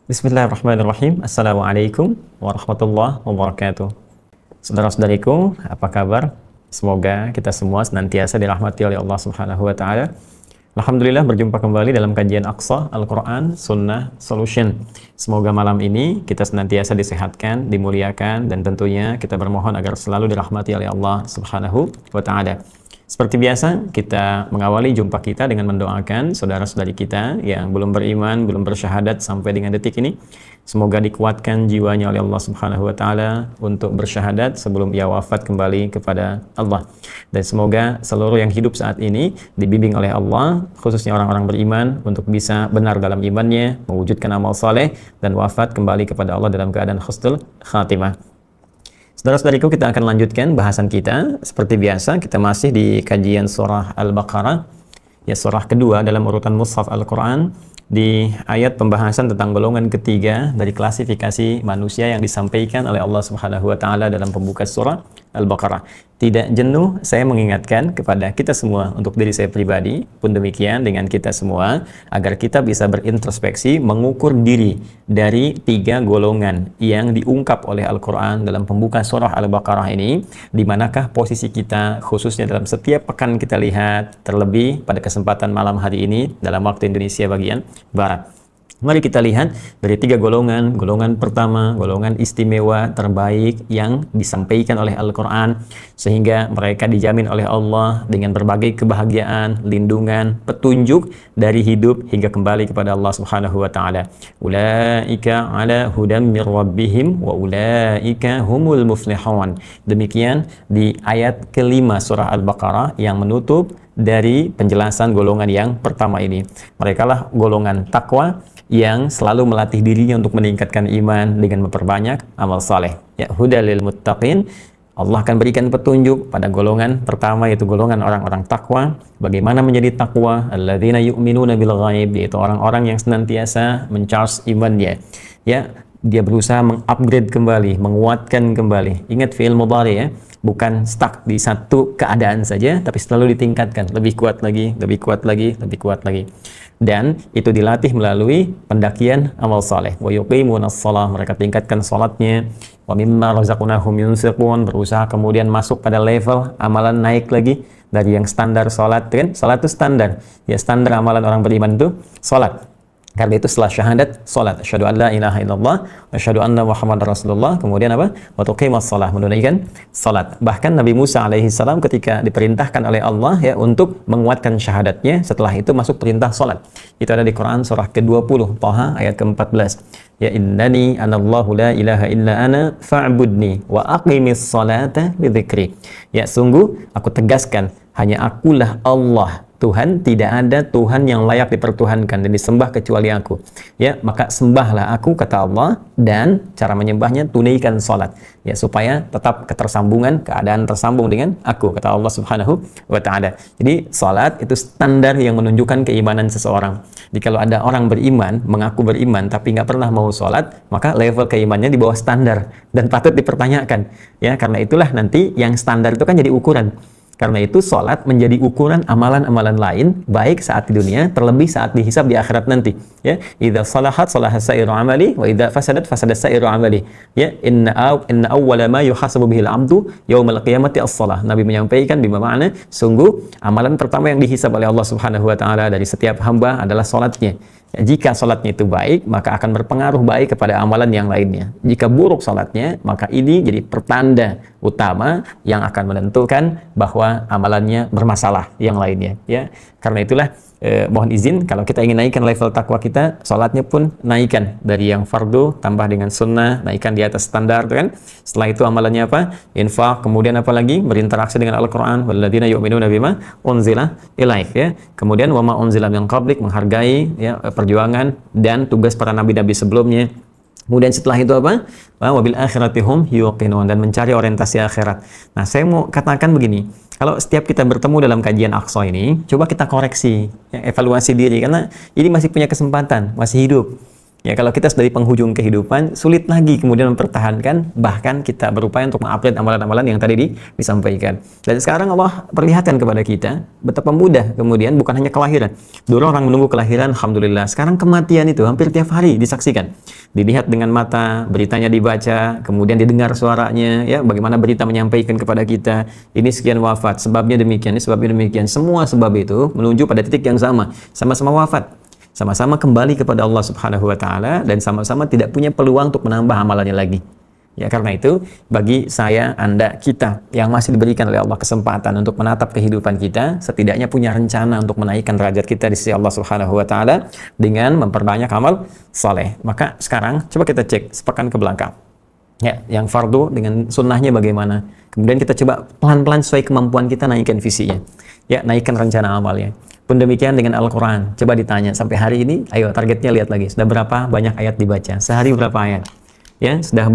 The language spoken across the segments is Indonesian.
Bismillahirrahmanirrahim. Assalamualaikum warahmatullahi wabarakatuh. Saudara-saudariku, apa kabar? Semoga kita semua senantiasa dirahmati oleh Allah Subhanahu wa taala. Alhamdulillah berjumpa kembali dalam kajian Aqsa Al-Quran Sunnah Solution. Semoga malam ini kita senantiasa disehatkan, dimuliakan, dan tentunya kita bermohon agar selalu dirahmati oleh Allah Subhanahu wa taala. Seperti biasa, kita mengawali jumpa kita dengan mendoakan saudara-saudari kita yang belum beriman, belum bersyahadat sampai dengan detik ini. Semoga dikuatkan jiwanya oleh Allah Subhanahu wa taala untuk bersyahadat sebelum ia wafat kembali kepada Allah. Dan semoga seluruh yang hidup saat ini dibimbing oleh Allah, khususnya orang-orang beriman, untuk bisa benar dalam imannya, mewujudkan amal saleh dan wafat kembali kepada Allah dalam keadaan husnul khatimah. Saudara-saudariku, kita akan lanjutkan bahasan kita. Seperti biasa, kita masih di kajian surah Al-Baqarah, ya, surah kedua dalam urutan mushaf Al-Quran, di ayat pembahasan tentang golongan ketiga dari klasifikasi manusia yang disampaikan oleh Allah Subhanahu wa taala dalam pembuka surah Al-Baqarah. Tidak jenuh saya mengingatkan kepada kita semua, untuk diri saya pribadi pun demikian dengan kita semua, agar kita bisa berintrospeksi, mengukur diri dari tiga golongan yang diungkap oleh Al-Quran dalam pembuka surah Al-Baqarah ini. Di manakah posisi kita khususnya dalam setiap pekan kita lihat, terlebih pada kesempatan malam hari ini dalam waktu Indonesia bagian Barat. Mari kita lihat dari tiga golongan. Golongan pertama, golongan istimewa terbaik yang disampaikan oleh Al-Quran, sehingga mereka dijamin oleh Allah dengan berbagai kebahagiaan, lindungan, petunjuk dari hidup hingga kembali kepada Allah Subhanahu wa taala. Ulaika ala hudam mir rabbihim wa ulaika humul muflihun. Demikian di ayat kelima surah Al-Baqarah yang menutup dari penjelasan golongan yang pertama ini. Mereka lah golongan takwa yang selalu melatih dirinya untuk meningkatkan iman dengan memperbanyak amal saleh. Ya, hudalil muttaqin. Allah akan berikan petunjuk pada golongan pertama, yaitu golongan orang-orang takwa. Bagaimana menjadi takwa? Alladzina yu'minuna bil ghaib, yaitu orang-orang yang senantiasa mencharge imannya. Ya, dia berusaha mengupgrade kembali, menguatkan kembali. Ingat fi'il mudhari, ya. Bukan stuck di satu keadaan saja, tapi selalu ditingkatkan, lebih kuat lagi, lebih kuat lagi, lebih kuat lagi. Dan itu dilatih melalui pendakian amal saleh. Wa yuqimunas shalah, mereka tingkatkan salatnya. Wa mimma razaqnahum yunfiqun, berusaha kemudian masuk pada level amalan naik lagi dari yang standar salat, kan? Salat itu standar. Ya, standar amalan orang beriman itu salat. Karena itu setelah syahadat, salat. Asyhadu an la ilaha illallah wa asyhadu anna Muhammadar Rasulullah. Kemudian apa? Wa tuqimus shalah, menunaikan salat. Bahkan Nabi Musa alaihi salam ketika diperintahkan oleh Allah, ya, untuk menguatkan syahadatnya, setelah itu masuk perintah salat. Itu ada di Quran surah ke-20, Thaha ayat ke-14. Ya, innani anallahu la ilaha illa ana fa'budni wa aqimis salata li dzikri. Ya, sungguh aku tegaskan, hanya akulah Allah, Tuhan, tidak ada Tuhan yang layak dipertuhankan dan disembah kecuali aku. Ya, maka sembahlah aku, kata Allah, dan cara menyembahnya tunaikan salat. Ya, supaya tetap ketersambungan, keadaan tersambung dengan aku, kata Allah Subhanahu wa taala. Jadi salat itu standar yang menunjukkan keimanan seseorang. Jadi kalau ada orang beriman, mengaku beriman tapi nggak pernah mau salat, maka level keimannya di bawah standar dan patut dipertanyakan. Ya, karena itulah nanti yang standar itu kan jadi ukuran. Karena itu salat menjadi ukuran amalan-amalan lain, baik saat di dunia, terlebih saat dihisab di akhirat nanti. Ya, idza salahat salaha sa'iru amali wa idza fasadat fasada sa'iru amali. Ya, inna awwala ma yuhasabu bihil 'abdu yaumal qiyamati as-shalah. Nabi menyampaikan bima makna, sungguh amalan pertama yang dihisab oleh Allah Subhanahu wa taala dari setiap hamba adalah salatnya. Ya, jika salatnya itu baik, maka akan berpengaruh baik kepada amalan yang lainnya. Jika buruk salatnya, maka ini jadi pertanda utama yang akan menentukan bahwa amalannya bermasalah yang lainnya. Ya, karena itulah mohon izin, kalau kita ingin naikkan level takwa kita, salatnya pun naikkan dari yang fardu tambah dengan sunnah, naikkan di atas standar, kan? Setelah itu amalannya apa? Infak, kemudian apa lagi? Berinteraksi dengan Al-Quran, walladzina yu'minuna bima unzila ilaik, ya. Kemudian wama unzila min qablik, menghargai, ya, perjuangan dan tugas para nabi-nabi sebelumnya. Kemudian setelah itu apa? Wabil akhirati hum yuqinun, dan mencari orientasi akhirat. Nah, saya mau katakan begini, kalau setiap kita bertemu dalam kajian Aqsa ini, coba kita koreksi, ya, evaluasi diri, karena ini masih punya kesempatan, masih hidup. Ya, kalau kita dari penghujung kehidupan, sulit lagi kemudian mempertahankan, bahkan kita berupaya untuk mengupgrade amalan-amalan yang tadi disampaikan. Dan sekarang Allah perlihatkan kepada kita betapa mudah kemudian, bukan hanya kelahiran. Dulu orang menunggu kelahiran, alhamdulillah. Sekarang kematian itu hampir tiap hari disaksikan. Dilihat dengan mata, beritanya dibaca, kemudian didengar suaranya, ya, bagaimana berita menyampaikan kepada kita, ini sekian wafat, sebabnya demikian, ini sebabnya demikian. Semua sebab itu menuju pada titik yang sama-sama wafat. Sama-sama kembali kepada Allah Subhanahu wa taala dan sama-sama tidak punya peluang untuk menambah amalannya lagi. Ya, karena itu bagi saya, Anda, kita yang masih diberikan oleh Allah kesempatan untuk menatap kehidupan kita, setidaknya punya rencana untuk menaikkan derajat kita di sisi Allah Subhanahu wa taala dengan memperbanyak amal saleh. Maka sekarang coba kita cek sepekan ke belakang. Ya, yang fardu dengan sunnahnya bagaimana? Kemudian kita coba pelan-pelan sesuai kemampuan kita naikkan visinya. Ya, naikkan rencana amalnya. Pun demikian dengan Al-Quran. Coba ditanya, sampai hari ini, ayo targetnya lihat lagi. Sudah berapa banyak ayat dibaca? Sehari berapa ayat? Ya, sudah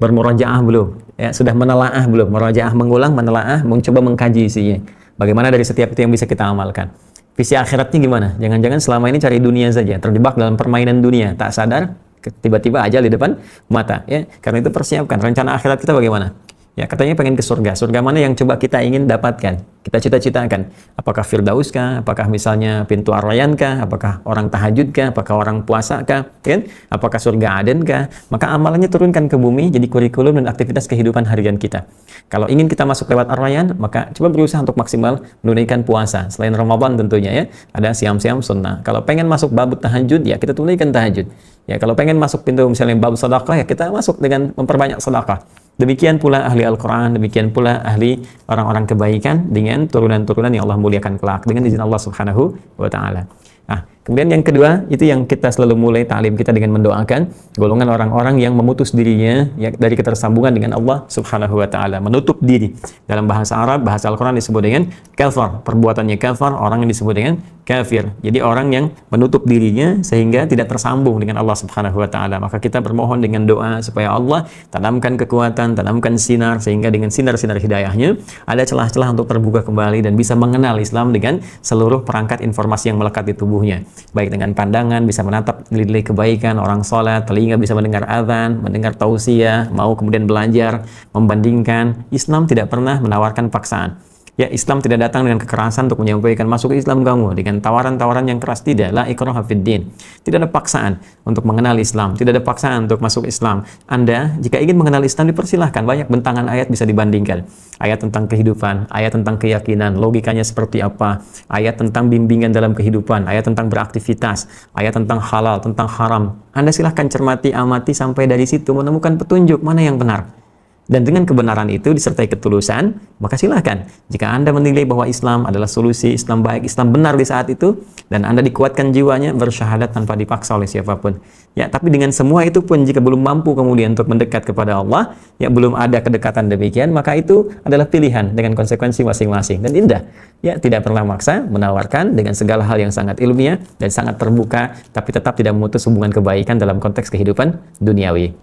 bermurajaah belum? Ya, sudah menelaah belum? Murajaah mengulang, menelaah, mencoba mengkaji isinya. Bagaimana dari setiap itu yang bisa kita amalkan? Visi akhiratnya gimana? Jangan-jangan selama ini cari dunia saja, terjebak dalam permainan dunia, tak sadar, tiba-tiba aja di depan mata. Ya, karena itu persiapkan rencana akhirat kita bagaimana? Ya, katanya pengen ke surga. Surga mana yang coba kita ingin dapatkan? Kita cita-citakan. Apakah Firdaus kah? Apakah misalnya pintu Ar-Rayyan kah? Apakah orang tahajud kah? Apakah orang puasa kah? Kan? Apakah surga Aden kah? Maka amalannya turunkan ke bumi jadi kurikulum dan aktivitas kehidupan harian kita. Kalau ingin kita masuk lewat Ar-Rayyan, maka coba berusaha untuk maksimal menunaikan puasa. Selain Ramadan tentunya ya, ada siam-siam sunnah. Kalau pengen masuk bab tahajud, ya kita tunaikan tahajud. Ya, kalau pengen masuk pintu misalnya bab sedekah, ya kita masuk dengan memperbanyak sedekah. Demikian pula ahli Al-Quran, demikian pula ahli orang-orang kebaikan dengan turunan-turunan yang Allah muliakan kelak dengan izin Allah Subhanahu wa taala. Nah, kemudian yang kedua, itu yang kita selalu mulai ta'lim kita dengan mendoakan golongan orang-orang yang memutus dirinya ya, dari ketersambungan dengan Allah Subhanahu wa taala, menutup diri. Dalam bahasa Arab, bahasa Al-Quran disebut dengan kafar, perbuatannya kafar, orang yang disebut dengan kafir. Jadi orang yang menutup dirinya sehingga tidak tersambung dengan Allah Subhanahu wa taala. Maka kita bermohon dengan doa supaya Allah tanamkan kekuatan, tanamkan sinar, sehingga dengan sinar-sinar hidayahnya ada celah-celah untuk terbuka kembali dan bisa mengenal Islam dengan seluruh perangkat informasi yang melekat di tubuhnya. Baik dengan pandangan bisa menatap nilai-nilai kebaikan orang salat, telinga bisa mendengar azan, mendengar tausiah, mau kemudian belajar, membandingkan. Islam tidak pernah menawarkan paksaan. Ya, Islam tidak datang dengan kekerasan untuk menyampaikan masuk ke Islam kamu dengan tawaran-tawaran yang keras. Tidak, la ikraha fid din. Tidak ada paksaan untuk mengenal Islam, tidak ada paksaan untuk masuk Islam. Anda jika ingin mengenal Islam dipersilahkan, banyak bentangan ayat bisa dibandingkan. Ayat tentang kehidupan, ayat tentang keyakinan, logikanya seperti apa, ayat tentang bimbingan dalam kehidupan, ayat tentang beraktivitas, ayat tentang halal, tentang haram. Anda silahkan cermati, amati sampai dari situ menemukan petunjuk mana yang benar. Dan dengan kebenaran itu disertai ketulusan, maka silahkan. Jika Anda menilai bahwa Islam adalah solusi, Islam baik, Islam benar di saat itu, dan Anda dikuatkan jiwanya, bersyahadat tanpa dipaksa oleh siapapun. Ya, tapi dengan semua itu pun jika belum mampu kemudian untuk mendekat kepada Allah, ya belum ada kedekatan demikian, maka itu adalah pilihan dengan konsekuensi masing-masing. Dan indah, ya tidak pernah maksa, menawarkan dengan segala hal yang sangat ilmiah dan sangat terbuka, tapi tetap tidak memutus hubungan kebaikan dalam konteks kehidupan duniawi.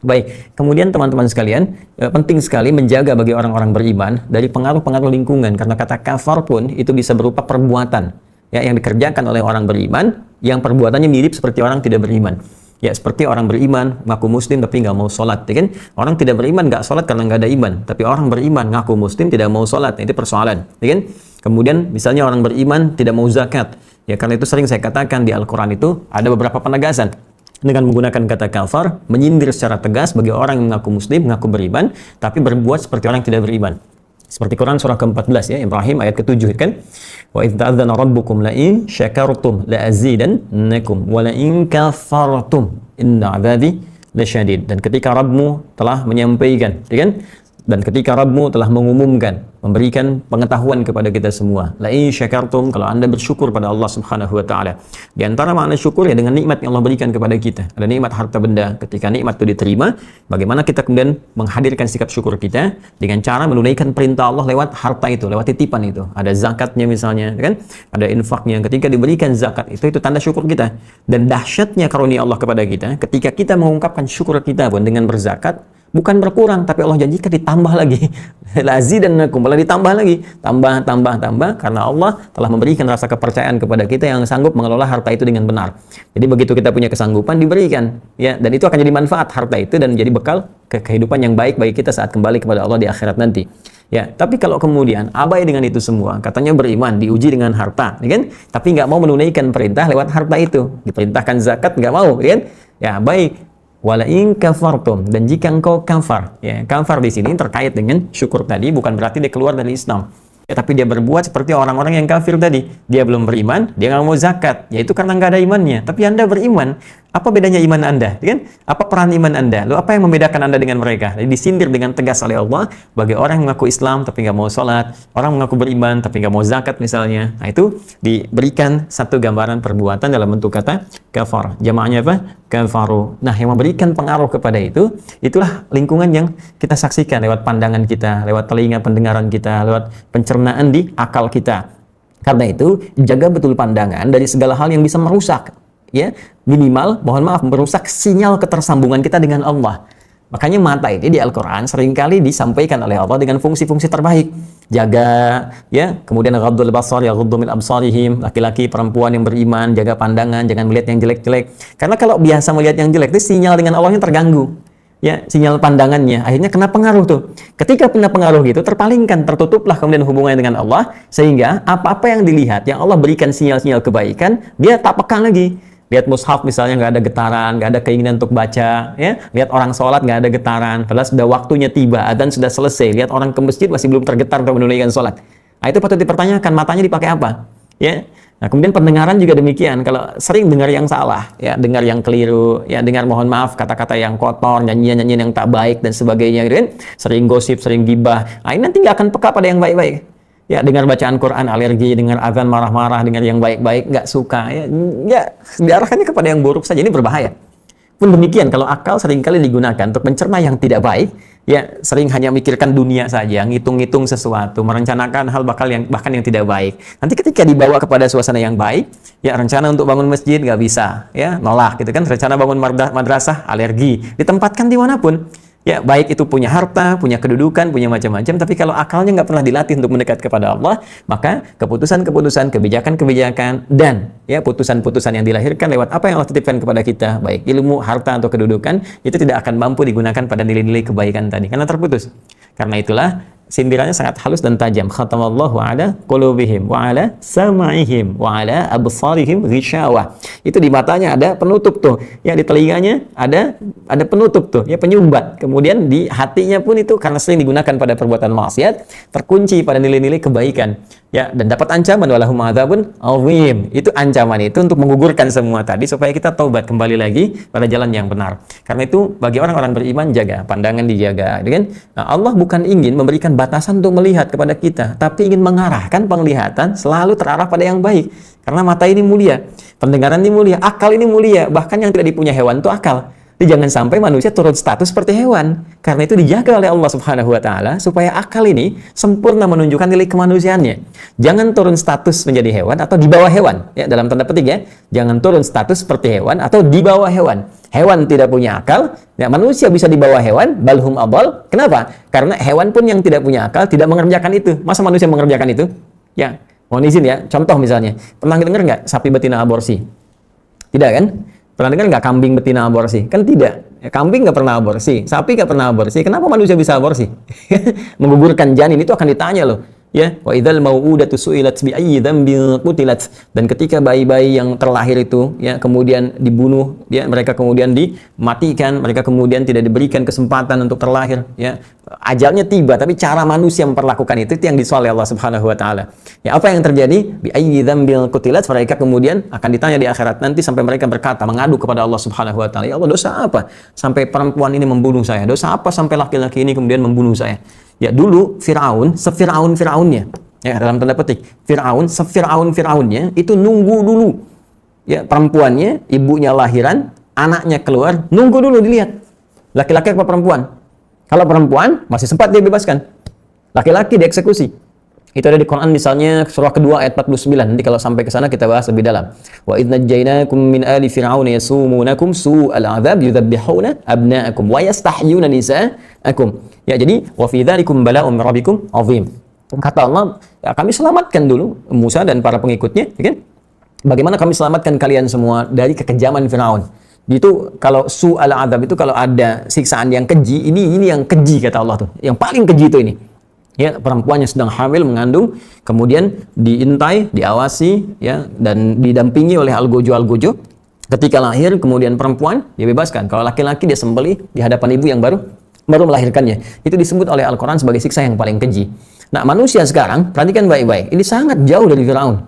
Baik, kemudian teman-teman sekalian, penting sekali menjaga bagi orang-orang beriman dari pengaruh-pengaruh lingkungan, karena kata kafar pun itu bisa berupa perbuatan ya yang dikerjakan oleh orang beriman yang perbuatannya mirip seperti orang tidak beriman. Ya, seperti orang beriman ngaku muslim tapi nggak mau sholat, ya kan? Orang tidak beriman nggak sholat karena nggak ada iman, tapi orang beriman ngaku muslim tidak mau sholat, itu persoalan, ya kan? Kemudian misalnya orang beriman tidak mau zakat, ya karena itu sering saya katakan di Al-Quran itu ada beberapa penegasan dengan menggunakan kata kafar, menyindir secara tegas bagi orang yang mengaku muslim, mengaku beriman, tapi berbuat seperti orang yang tidak beriman. Seperti Quran surah ke-14 ya, Ibrahim ayat ke-7 kan. Wa idz ta'adzana rabbukum la in syakartum la azidannakum wa la in kafartum inna 'adzabi lasyadid. Dan ketika Rabbmu telah menyampaikan, ya kan? Dan ketika Rabbmu telah mengumumkan, memberikan pengetahuan kepada kita semua. La in syakartum, kalau Anda bersyukur pada Allah Subhanahu wa taala. Di antara makna syukur ya dengan nikmat yang Allah berikan kepada kita. Ada nikmat harta benda. Ketika nikmat itu diterima, bagaimana kita kemudian menghadirkan sikap syukur kita dengan cara menunaikan perintah Allah lewat harta itu, lewat titipan itu. Ada zakatnya misalnya, kan? Ada infaknya. Ketika diberikan zakat itu tanda syukur kita. Dan dahsyatnya karunia Allah kepada kita, ketika kita mengungkapkan syukur kita pun dengan berzakat, bukan berkurang, tapi Allah janjikan ditambah lagi. Lazidannakum, malah malah ditambah lagi, tambah, karena Allah telah memberikan rasa kepercayaan kepada kita yang sanggup mengelola harta itu dengan benar. Jadi begitu kita punya kesanggupan, diberikan, ya, dan itu akan jadi manfaat harta itu dan menjadi bekal ke kehidupan yang baik bagi kita saat kembali kepada Allah di akhirat nanti. Ya, tapi kalau kemudian abai dengan itu semua, katanya beriman, diuji dengan harta, ya kan? Tapi nggak mau menunaikan perintah lewat harta itu, diperintahkan zakat nggak mau, ya kan? Ya, baik. Wala in kafartum, dan jika engkau kafar, ya, kafar di sini terkait dengan syukur tadi, bukan berarti dia keluar dari Islam. Ya, tapi dia berbuat seperti orang-orang yang kafir tadi. Dia belum beriman, dia nggak mau zakat. Ya itu karena nggak ada imannya. Tapi Anda beriman. Apa bedanya iman Anda? Kan? Apa peran iman Anda? Lalu apa yang membedakan Anda dengan mereka? Jadi disindir dengan tegas oleh Allah bagi orang yang mengaku Islam tapi nggak mau sholat, orang mengaku beriman tapi nggak mau zakat misalnya. Nah itu diberikan satu gambaran perbuatan dalam bentuk kata kafar. Jamaahnya apa? Kafaru. Nah yang memberikan pengaruh kepada itu, itulah lingkungan yang kita saksikan lewat pandangan kita, lewat telinga pendengaran kita, lewat pencernaan di akal kita. Karena itu jaga betul pandangan dari segala hal yang bisa merusak. Ya, minimal, mohon maaf, merusak sinyal ketersambungan kita dengan Allah. Makanya mata ini di Al-Quran seringkali disampaikan oleh Allah dengan fungsi-fungsi terbaik. Jaga, ya, kemudian ghaddul basar, ya ghuddu min absarihim, laki-laki, perempuan yang beriman, jaga pandangan, jangan melihat yang jelek-jelek. Karena kalau biasa melihat yang jelek, itu sinyal dengan Allahnya terganggu. Ya, sinyal pandangannya, akhirnya kena pengaruh tuh. Ketika kena pengaruh gitu, terpalingkan, tertutuplah kemudian hubungannya dengan Allah, sehingga apa-apa yang dilihat, yang Allah berikan sinyal-sinyal kebaikan, dia tak peka lagi. Lihat mushaf misalnya nggak ada getaran, nggak ada keinginan untuk baca, ya. Lihat orang sholat nggak ada getaran, padahal sudah waktunya tiba, adzan sudah selesai. Lihat orang ke masjid masih belum tergetar untuk menunaikan sholat. Nah, itu patut dipertanyakan, matanya dipakai apa? Ya. Nah, kemudian pendengaran juga demikian. Kalau sering dengar yang salah, ya, dengar yang keliru, ya, dengar mohon maaf kata-kata yang kotor, nyanyian-nyanyian yang tak baik dan sebagainya, gitu kan? Sering gosip, sering gibah. Nah, ini nanti nggak akan peka pada yang baik-baik. Ya, dengar bacaan Quran alergi, dengar azan marah-marah, dengar yang baik-baik nggak suka, ya diarahkannya kepada yang buruk saja, ini berbahaya. Pun demikian, kalau akal seringkali digunakan untuk mencerna yang tidak baik, ya sering hanya mikirkan dunia saja, ngitung-ngitung sesuatu, merencanakan hal bahkan yang tidak baik. Nanti ketika dibawa kepada suasana yang baik, ya rencana untuk bangun masjid nggak bisa, ya nolak gitu kan, rencana bangun madrasah alergi, ditempatkan dimanapun. Ya, baik itu punya harta, punya kedudukan, punya macam-macam, tapi kalau akalnya nggak pernah dilatih untuk mendekat kepada Allah, maka keputusan-keputusan, kebijakan-kebijakan, dan ya putusan-putusan yang dilahirkan lewat apa yang Allah titipkan kepada kita, baik ilmu, harta, atau kedudukan, itu tidak akan mampu digunakan pada nilai-nilai kebaikan tadi, karena terputus. Karena itulah, sindirannya sangat halus dan tajam. Khatamallahu ala qulubihim wa ala sam'ihim wa ala absarihim ghishawah. Itu di matanya ada penutup tuh. Ya di telinganya ada penutup tuh, ya penyumbat. Kemudian di hatinya pun itu karena sering digunakan pada perbuatan maksiat, terkunci pada nilai-nilai kebaikan. Ya, dan dapat ancaman walahum adzabun azim. Itu ancaman itu untuk menggugurkan semua tadi supaya kita taubat kembali lagi pada jalan yang benar. Karena itu bagi orang-orang beriman jaga pandangan, dijaga, kan? Nah, Allah bukan ingin memberikan batasan untuk melihat kepada kita, tapi ingin mengarahkan penglihatan selalu terarah pada yang baik. Karena mata ini mulia, pendengaran ini mulia, akal ini mulia, bahkan yang tidak dipunya hewan itu akal. Jadi jangan sampai manusia turun status seperti hewan. Karena itu dijaga oleh Allah Subhanahu wa taala supaya akal ini sempurna menunjukkan nilai kemanusiaannya. Jangan turun status menjadi hewan atau di bawah hewan, ya dalam tanda petik ya. Jangan turun status seperti hewan atau di bawah hewan. Hewan tidak punya akal, ya manusia bisa di bawah hewan, balhum adall. Kenapa? Karena hewan pun yang tidak punya akal tidak mengerjakan itu. Masa manusia mengerjakan itu? Ya, mohon izin ya. Contoh misalnya, pernah dengar nggak sapi betina aborsi? Tidak kan? Pernah dengar nggak kambing betina aborsi? Kan tidak. Ya, kambing nggak pernah aborsi, sapi nggak pernah aborsi. Kenapa manusia bisa aborsi? Menggugurkan janin itu akan ditanya loh. Ya, wa idzal mau'udatu su'ilat bi ayyi dzambin qutilat. Dan ketika bayi-bayi yang terlahir itu ya kemudian dibunuh, ya mereka kemudian dimatikan, mereka kemudian tidak diberikan kesempatan untuk terlahir, ya. Ajalnya tiba, tapi cara manusia memperlakukan itu yang disoal oleh Allah Subhanahu wa taala. Ya, apa yang terjadi? Bi ayyi dzambin qutilat, mereka kemudian akan ditanya di akhirat nanti sampai mereka berkata, mengadu kepada Allah Subhanahu wa taala, "Ya Allah, dosa apa sampai perempuan ini membunuh saya? Dosa apa sampai laki-laki ini kemudian membunuh saya?" Ya dulu Fir'aun, sefir'aun-fir'aunnya, ya dalam tanda petik, Fir'aun, sefir'aun-fir'aunnya itu nunggu dulu, ya perempuannya, ibunya lahiran, anaknya keluar, nunggu dulu dilihat, laki-laki apa perempuan. Kalau perempuan masih sempat dia bebaskan, laki-laki dieksekusi. Itu ada di Quran misalnya surah kedua ayat 49. Nanti kalau sampai ke sana kita bahas lebih dalam. Wa idz najjaynakum min ali fir'auna yasumunakum su'al 'adzab yudzabbihuna abna'akum wa yastahyuna nisa'akum. Ya, jadi wa fi dzalikum bala'un min rabbikum 'azim. Kata Allah, ya, kami selamatkan dulu Musa dan para pengikutnya, ya kan? Bagaimana kami selamatkan kalian semua dari kekejaman Firaun. Itu kalau su'al adab itu kalau ada siksaan yang keji, ini yang keji kata Allah tuh. Yang paling keji itu ini. Ya, perempuannya sedang hamil mengandung, kemudian diintai, diawasi, ya, dan didampingi oleh algojo. Ketika lahir, kemudian perempuan dia bebaskan. Kalau laki-laki dia sembelih di hadapan ibu yang baru melahirkannya. Itu disebut oleh Al-Quran sebagai siksa yang paling keji. Nah, manusia sekarang, perhatikan baik-baik, ini sangat jauh dari Firaun.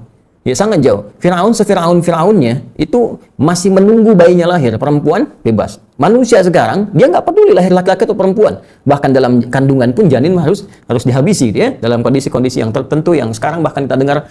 Ya, sangat jauh. Firaun Firaunnya itu masih menunggu bayinya lahir, perempuan bebas. Manusia sekarang dia nggak peduli lahir laki-laki atau perempuan. Bahkan dalam kandungan pun janin harus dihabisi, ya, dalam kondisi-kondisi yang tertentu yang sekarang bahkan kita dengar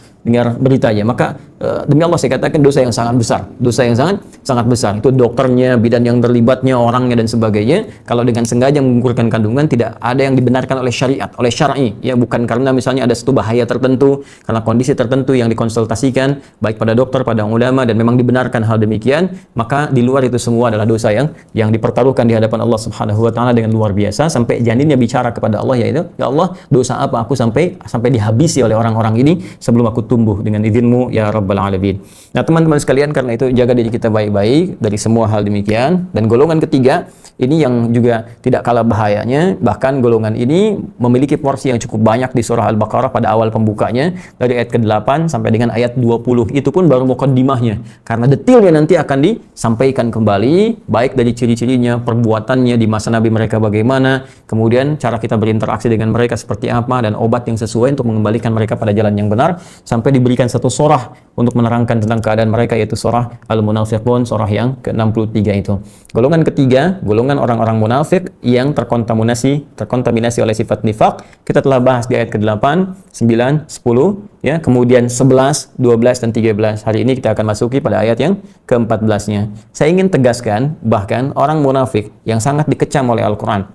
beritanya. Maka demi Allah saya katakan dosa yang sangat besar, dosa yang sangat besar. Itu dokternya, bidan yang terlibatnya, orangnya dan sebagainya. Kalau dengan sengaja menggugurkan kandungan tidak ada yang dibenarkan oleh syariat, oleh syar'i, ya, bukan karena misalnya ada satu bahaya tertentu, karena kondisi tertentu yang dikonsultasikan baik pada dokter, pada ulama, dan memang dibenarkan hal demikian, maka di luar itu semua adalah dosa yang dipertaruhkan di hadapan Allah Subhanahu wa taala dengan luar biasa, sampai janinnya bicara kepada Allah, yaitu, ya Allah, dosa apa aku sampai dihabisi oleh orang-orang ini sebelum aku tumbuh dengan izin-Mu ya Rabbal Alamin. Nah, teman-teman sekalian, karena itu jaga diri kita baik-baik dari semua hal demikian. Dan golongan ketiga ini yang juga tidak kalah bahayanya, bahkan golongan ini memiliki porsi yang cukup banyak di surah Al-Baqarah pada awal pembukanya dari ayat ke-8 sampai dengan ayat 20. Itu pun baru mukaddimahnya, karena detailnya nanti akan disampaikan kembali, baik dari ciri-cirinya, perbuatannya di masa Nabi mereka bagaimana, kemudian cara kita berinteraksi dengan mereka seperti apa, dan obat yang sesuai untuk mengembalikan mereka pada jalan yang benar, sampai diberikan satu surah untuk menerangkan tentang keadaan mereka, yaitu surah Al-Munafiqun, surah yang ke-63 itu. Golongan ketiga, golongan orang-orang munafik yang terkontaminasi oleh sifat nifak, kita telah bahas di ayat ke-8, 9, 10, ya, kemudian 11, 12, dan 13. Hari ini kita akan masuki pada ayat yang ke-14-nya. Saya ingin tegaskan, bahkan orang munafik yang sangat dikecam oleh Al-Quran,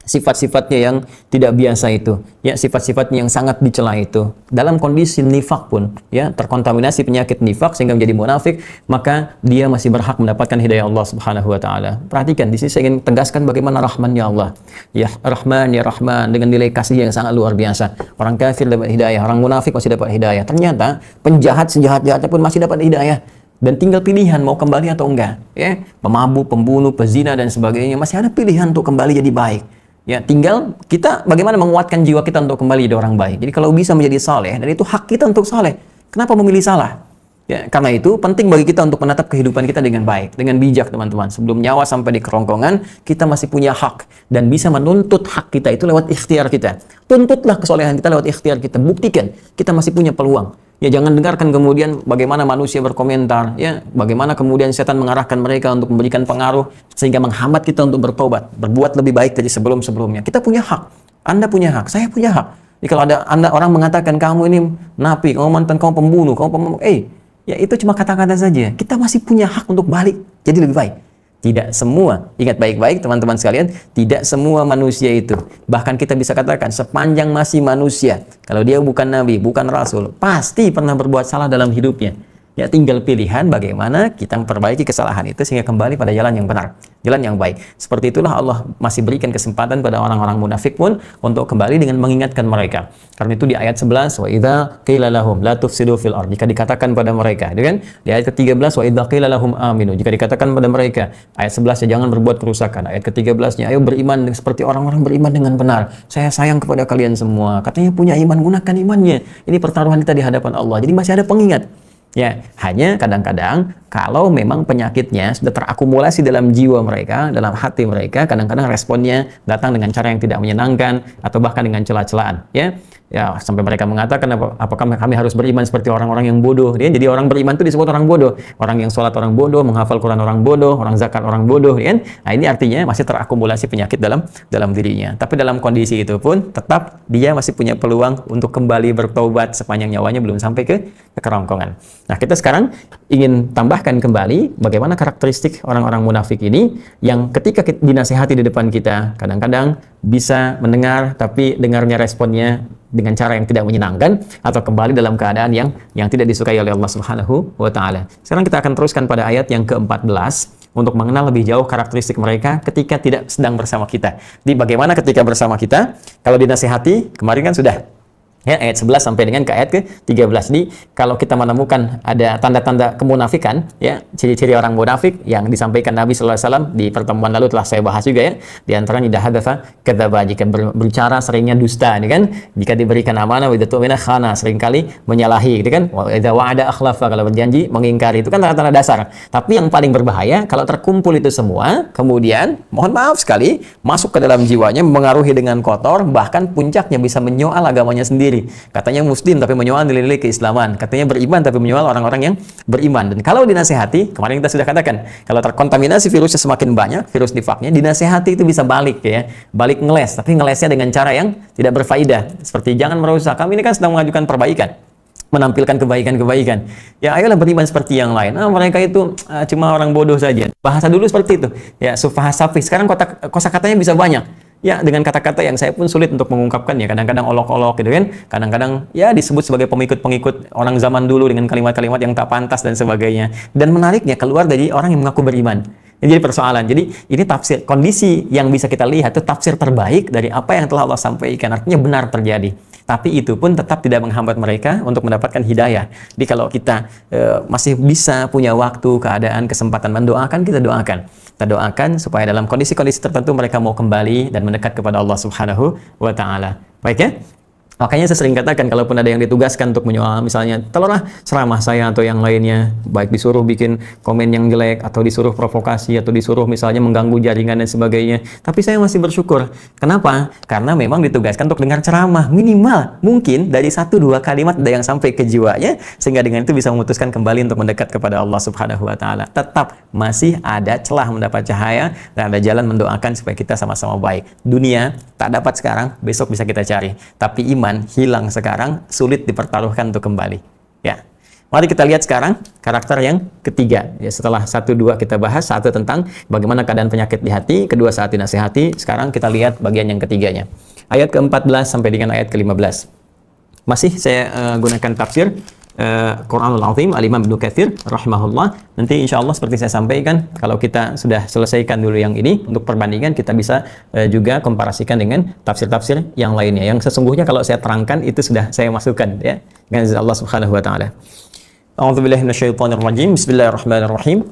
sifat-sifatnya yang tidak biasa itu, ya, sifat-sifatnya yang sangat dicela itu, dalam kondisi nifak pun, ya, terkontaminasi penyakit nifak sehingga menjadi munafik, maka dia masih berhak mendapatkan hidayah Allah Subhanahu wa taala. Perhatikan di sini saya ingin tegaskan bagaimana rahmannya Allah. Ya Rahman, ya Rahman, dengan nilai kasih yang sangat luar biasa. Orang kafir dapat hidayah, orang munafik masih dapat hidayah. Ternyata penjahat sejahat-jahatnya pun masih dapat hidayah. Dan tinggal pilihan mau kembali atau enggak, ya. Pemabuk, pembunuh, pezina dan sebagainya masih ada pilihan untuk kembali jadi baik. Ya, tinggal kita bagaimana menguatkan jiwa kita untuk kembali jadi orang baik. Jadi kalau bisa menjadi saleh, dan itu hak kita untuk saleh. Kenapa memilih salah? Ya, karena itu penting bagi kita untuk menatap kehidupan kita dengan baik, dengan bijak, teman-teman. Sebelum nyawa sampai di kerongkongan, kita masih punya hak dan bisa menuntut hak kita itu lewat ikhtiar kita. Tuntutlah kesolehan kita lewat ikhtiar kita. Buktikan kita masih punya peluang. Ya, jangan dengarkan kemudian bagaimana manusia berkomentar, ya, bagaimana kemudian setan mengarahkan mereka untuk memberikan pengaruh sehingga menghambat kita untuk bertobat, berbuat lebih baik dari sebelum-sebelumnya. Kita punya hak. Anda punya hak, saya punya hak. Jadi kalau ada orang mengatakan kamu ini napi, kamu mantan, kamu pembunuh, ya itu cuma kata-kata saja. Kita masih punya hak untuk balik jadi lebih baik. Tidak semua, ingat baik-baik teman-teman sekalian, tidak semua manusia itu. Bahkan kita bisa katakan sepanjang masih manusia, kalau dia bukan nabi, bukan rasul, pasti pernah berbuat salah dalam hidupnya. Ya, tinggal pilihan bagaimana kita memperbaiki kesalahan itu sehingga kembali pada jalan yang benar, jalan yang baik. Seperti itulah Allah masih berikan kesempatan pada orang-orang munafik pun untuk kembali dengan mengingatkan mereka. Karena itu di ayat 11, wa idza qila lahum la tufsidu fil ardh, jika dikatakan pada mereka, kan? Di ayat ke-13, wa idza qila lahum aminu, jika dikatakan pada mereka, ayat 11 jangan berbuat kerusakan. Ayat ke-13-nya ayo beriman seperti orang-orang beriman dengan benar. Saya sayang kepada kalian semua. Katanya punya iman, gunakan imannya. Ini pertaruhan kita di hadapan Allah. Jadi masih ada pengingat. Ya, hanya kadang-kadang kalau memang penyakitnya sudah terakumulasi dalam jiwa mereka, dalam hati mereka, kadang-kadang responnya datang dengan cara yang tidak menyenangkan atau bahkan dengan cela-celaan, ya. Ya, sampai mereka mengatakan apakah kami harus beriman seperti orang-orang yang bodoh. Dia jadi orang beriman itu disebut orang bodoh. Orang yang sholat orang bodoh, menghafal Quran orang bodoh, orang zakat orang bodoh, kan? Nah, ini artinya masih terakumulasi penyakit dalam dirinya. Tapi dalam kondisi itu pun tetap dia masih punya peluang untuk kembali bertobat sepanjang nyawanya belum sampai ke kerongkongan. Nah, kita sekarang ingin tambahkan kembali bagaimana karakteristik orang-orang munafik ini yang ketika dinasihati di depan kita kadang-kadang bisa mendengar tapi dengarnya responnya dengan cara yang tidak menyenangkan atau kembali dalam keadaan yang tidak disukai oleh Allah Subhanahu wa taala. Sekarang kita akan teruskan pada ayat yang ke-14 untuk mengenal lebih jauh karakteristik mereka ketika tidak sedang bersama kita. Jadi bagaimana ketika bersama kita? Kalau dinasihati, kemarin kan sudah, Ya, ayat 11 sampai dengan ke ayat ke-13. Jadi kalau kita menemukan ada tanda-tanda kemunafikan, ya, ciri-ciri orang munafik yang disampaikan Nabi sallallahu alaihi wasallam di pertemuan lalu telah saya bahas juga, ya. Di antaranya idza hadatsa kadzdzaba, jika berbicara seringnya dusta, ini kan. Jika diberikan amanah wa idza tu'mina khana, seringkali menyalahi, gitu kan. Wa idza wa'ada akhlafa, kalau berjanji mengingkari. Itu kan tanda-tanda dasar. Tapi yang paling berbahaya kalau terkumpul itu semua, kemudian mohon maaf sekali masuk ke dalam jiwanya, mengaruhi dengan kotor, bahkan puncaknya bisa menyoal agamanya sendiri. Katanya muslim tapi menyoal nilai-nilai keislaman, katanya beriman tapi menyoal orang-orang yang beriman. Dan kalau dinasehati, kemarin kita sudah katakan, kalau terkontaminasi virusnya semakin banyak, virus nifaknya, dinasehati itu bisa balik, ya, balik ngeles, tapi ngelesnya dengan cara yang tidak berfaedah, seperti jangan merusak, kami ini kan sedang mengajukan perbaikan, menampilkan kebaikan-kebaikan. Ya, ayolah beriman seperti yang lain. Mereka itu cuma orang bodoh saja. Bahasa dulu seperti itu. Ya, sufaha safi. Sekarang kosakatanya bisa banyak. Ya, dengan kata-kata yang saya pun sulit untuk mengungkapkan, ya. Kadang-kadang olok-olok, gitu kan. Kadang-kadang ya disebut sebagai pengikut-pengikut orang zaman dulu dengan kalimat-kalimat yang tak pantas dan sebagainya. Dan menariknya keluar dari orang yang mengaku beriman. Jadi persoalan. Jadi ini tafsir, kondisi yang bisa kita lihat itu tafsir terbaik dari apa yang telah Allah sampaikan. Artinya benar terjadi. Tapi itu pun tetap tidak menghambat mereka untuk mendapatkan hidayah. Jadi kalau kita masih bisa punya waktu, keadaan, kesempatan mendoakan, kita doakan. Kita doakan supaya dalam kondisi-kondisi tertentu mereka mau kembali dan mendekat kepada Allah Subhanahu wa Ta'ala. Baik, ya? Makanya saya sering katakan, kalaupun ada yang ditugaskan untuk menyoal, misalnya, telurlah ceramah saya atau yang lainnya, baik disuruh bikin komen yang jelek, atau disuruh provokasi, atau disuruh misalnya mengganggu jaringan dan sebagainya. Tapi saya masih bersyukur. Kenapa? Karena memang ditugaskan untuk dengar ceramah. Minimal, mungkin dari 1-2 kalimat ada yang sampai ke jiwanya, sehingga dengan itu bisa memutuskan kembali untuk mendekat kepada Allah Subhanahu wa Ta'ala. Tetap masih ada celah mendapat cahaya, dan ada jalan mendoakan supaya kita sama-sama baik. Dunia tak dapat sekarang, besok bisa kita cari. Tapi iman hilang sekarang, sulit dipertaruhkan untuk kembali. Ya, mari kita lihat sekarang karakter yang ketiga. Ya, setelah 1-2 kita bahas, satu tentang bagaimana keadaan penyakit di hati, kedua saat dinasihati. Sekarang kita lihat bagian yang ketiganya. Ayat ke-14 sampai dengan ayat ke-15. Masih saya gunakan tafsir Quranul Azim Al-Imam Ibnu Katsir rahimahullah. Nanti insya Allah seperti saya sampaikan, kalau kita sudah selesaikan dulu yang ini, untuk perbandingan kita bisa juga komparasikan dengan tafsir-tafsir yang lainnya. Yang sesungguhnya kalau saya terangkan itu sudah saya masukkan, ya, dengan Allah Subhanahu wa Ta'ala. A'udzubillahi minasyaitonir rajim. Bismillahirrahmanirrahim.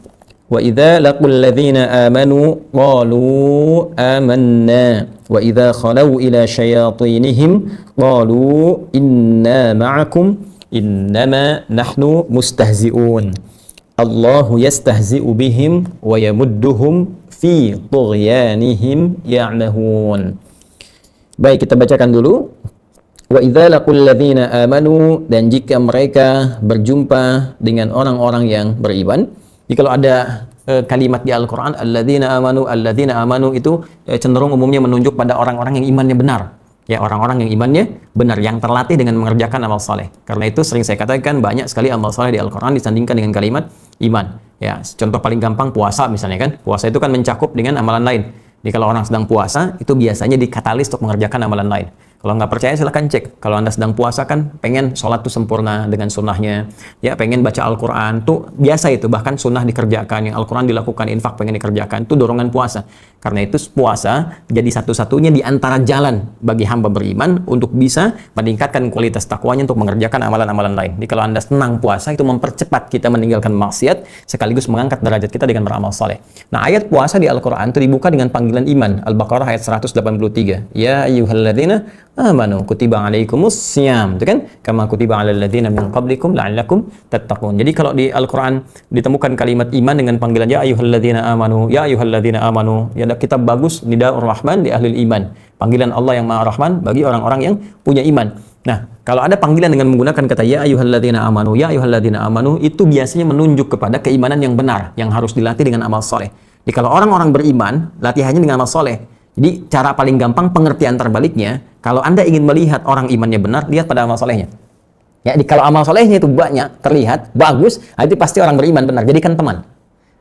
Wa idza laqul ladzina amanu qalu amanna wa idza khalau ila syayatinihim qalu inna ma'akum innama nahnu mustahzi'un. Allahu yastahzi'u bihim wa yamudduhum fi tughyanihim ya'mahun. Baik, kita bacakan dulu. Wa idza laqul ladzina amanu, dan jika mereka berjumpa dengan orang-orang yang beriman. Jadi kalau ada kalimat di Al-Qur'an alladzina amanu itu cenderung umumnya menunjuk pada orang-orang yang imannya benar. Ya, orang-orang yang imannya benar, yang terlatih dengan mengerjakan amal soleh. Karena itu sering saya katakan, banyak sekali amal soleh di Al-Quran disandingkan dengan kalimat iman. Ya, contoh paling gampang puasa misalnya, kan. Puasa itu kan mencakup dengan amalan lain. Jadi kalau orang sedang puasa, itu biasanya dikatalis untuk mengerjakan amalan lain. Kalau nggak percaya silahkan cek. Kalau Anda sedang puasa kan pengen sholat tuh sempurna dengan sunnahnya, ya, pengen baca Al-Quran tuh biasa itu, bahkan sunnah dikerjakan, yang Al-Quran dilakukan, infak pengen dikerjakan, itu dorongan puasa. Karena itu puasa jadi satu-satunya di antara jalan bagi hamba beriman untuk bisa meningkatkan kualitas takwanya untuk mengerjakan amalan-amalan lain. Jadi kalau Anda senang puasa, itu mempercepat kita meninggalkan maksiat sekaligus mengangkat derajat kita dengan beramal saleh. Nah, ayat puasa di Al-Quran itu dibuka dengan panggilan iman. Al-Baqarah ayat 183. Ya ayyuhalladzina amanu kutiba alaikumus syiyam, itu kan, kama kutiba alal ladzina min qablikum la'allakum tattaqun. Jadi kalau di Al-Qur'an ditemukan kalimat iman dengan panggilan ya ayyuhalladzina amanu, ya ayyuhalladzina amanu, ya ada kitab bagus Nidaur Rahman di ahli iman. Panggilan Allah yang Maha Rahman bagi orang-orang yang punya iman. Nah, kalau ada panggilan dengan menggunakan kata ya ayyuhalladzina amanu, ya ayyuhalladzina amanu, itu biasanya menunjuk kepada keimanan yang benar yang harus dilatih dengan amal soleh. Jadi kalau orang-orang beriman, latihannya dengan amal soleh. Jadi cara paling gampang pengertian terbaliknya, kalau Anda ingin melihat orang imannya benar, lihat pada amal solehnya. Ya, kalau amal solehnya itu banyak, terlihat, bagus, itu pasti orang beriman benar. Jadikan teman.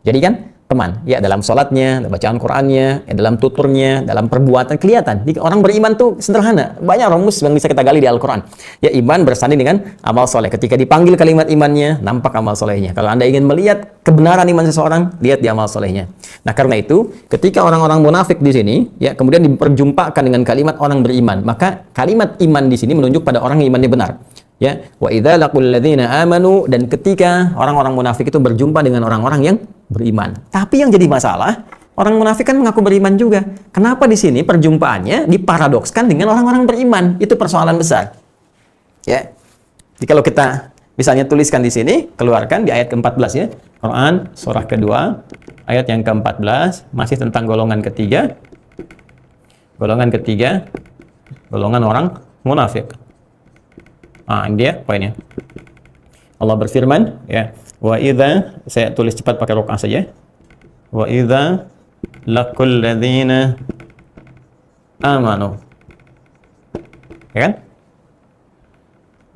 Jadikan teman, ya, dalam sholatnya, dalam bacaan Qur'annya, ya, dalam tuturnya, dalam perbuatan, kelihatan. Jadi, orang beriman tuh sederhana. Banyak rumus yang bisa kita gali di Al-Quran. Ya, iman bersanding dengan amal soleh. Ketika dipanggil kalimat imannya, nampak amal solehnya. Kalau Anda ingin melihat kebenaran iman seseorang, lihat di amal solehnya. Nah, karena itu, ketika orang-orang munafik di sini, ya, kemudian diperjumpakan dengan kalimat orang beriman, maka kalimat iman di sini menunjuk pada orang yang imannya benar. Ya, wa idza laqul ladzina amanu, dan ketika orang-orang munafik itu berjumpa dengan orang-orang yang beriman. Tapi yang jadi masalah, orang munafik kan mengaku beriman juga. Kenapa di sini perjumpaannya diparadokskan dengan orang-orang beriman? Itu persoalan besar. Ya. Jadi kalau kita misalnya tuliskan di sini, keluarkan di ayat ke-14 ya. Quran surah kedua, ayat yang ke-14, masih tentang golongan ketiga. Golongan ketiga, golongan orang munafik. Ini dia poinnya. Allah berfirman, ya, wa idza, saya tulis cepat pakai rokah saja. Wa idza laqul ladzina amanu. Ya kan?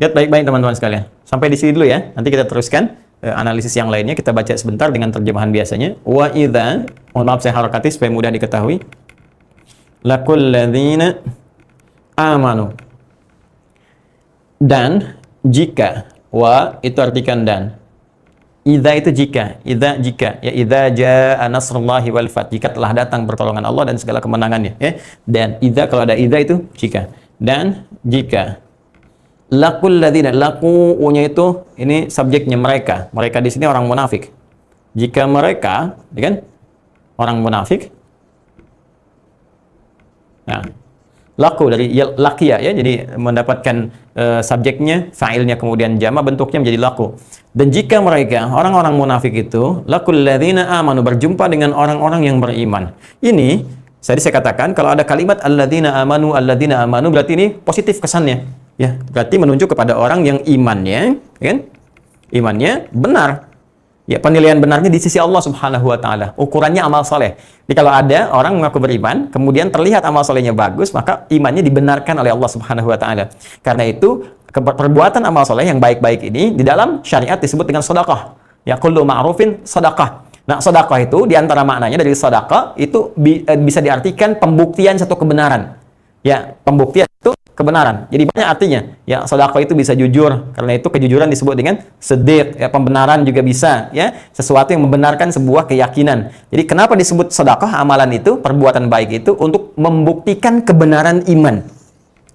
Lihat baik-baik teman-teman sekalian. Sampai di sini dulu ya. Nanti kita teruskan analisis yang lainnya. Kita baca sebentar dengan terjemahan biasanya. Wa idza, mohon maaf saya harakati supaya mudah diketahui. Laqul ladzina amanu. Dan jika, wa itu artikan dan, idza itu jika, jika, ya, idza jaa nasrullahi wal fath, jika telah datang pertolongan Allah dan segala kemenangannya, ya. Dan idza, kalau ada idza itu jika, dan jika laqul ladzina, laqu, nya itu ini subjeknya mereka di sini orang munafik. Jika mereka, ya kan, orang munafik, nah, laku dari lakia, ya, jadi mendapatkan subjeknya, fa'ilnya kemudian jama, bentuknya menjadi laku. Dan jika mereka orang-orang munafik itu laqul ladzina amanu, berjumpa dengan orang-orang yang beriman. Ini saya katakan kalau ada kalimat alladzina amanu berarti ini positif kesannya, ya, berarti menunjuk kepada orang yang imannya, ya kan? Imannya benar. Ya, penilaian benarnya di sisi Allah Subhanahu wa taala. Ukurannya amal soleh. Jadi kalau ada orang mengaku beriman, kemudian terlihat amal solehnya bagus, maka imannya dibenarkan oleh Allah Subhanahu wa taala. Karena itu, perbuatan amal soleh yang baik-baik ini di dalam syariat disebut dengan sedekah. Ya, kullu ma'rufin sedekah. Nah, sedekah itu di antara maknanya dari sedekah itu bisa diartikan pembuktian satu kebenaran. Ya, pembuktian itu kebenaran. Jadi banyak artinya. Ya, sedekah itu bisa jujur. Karena itu kejujuran disebut dengan siddiq. Ya, pembenaran juga bisa, ya, sesuatu yang membenarkan sebuah keyakinan. Jadi kenapa disebut sedekah, amalan itu, perbuatan baik itu untuk membuktikan kebenaran iman.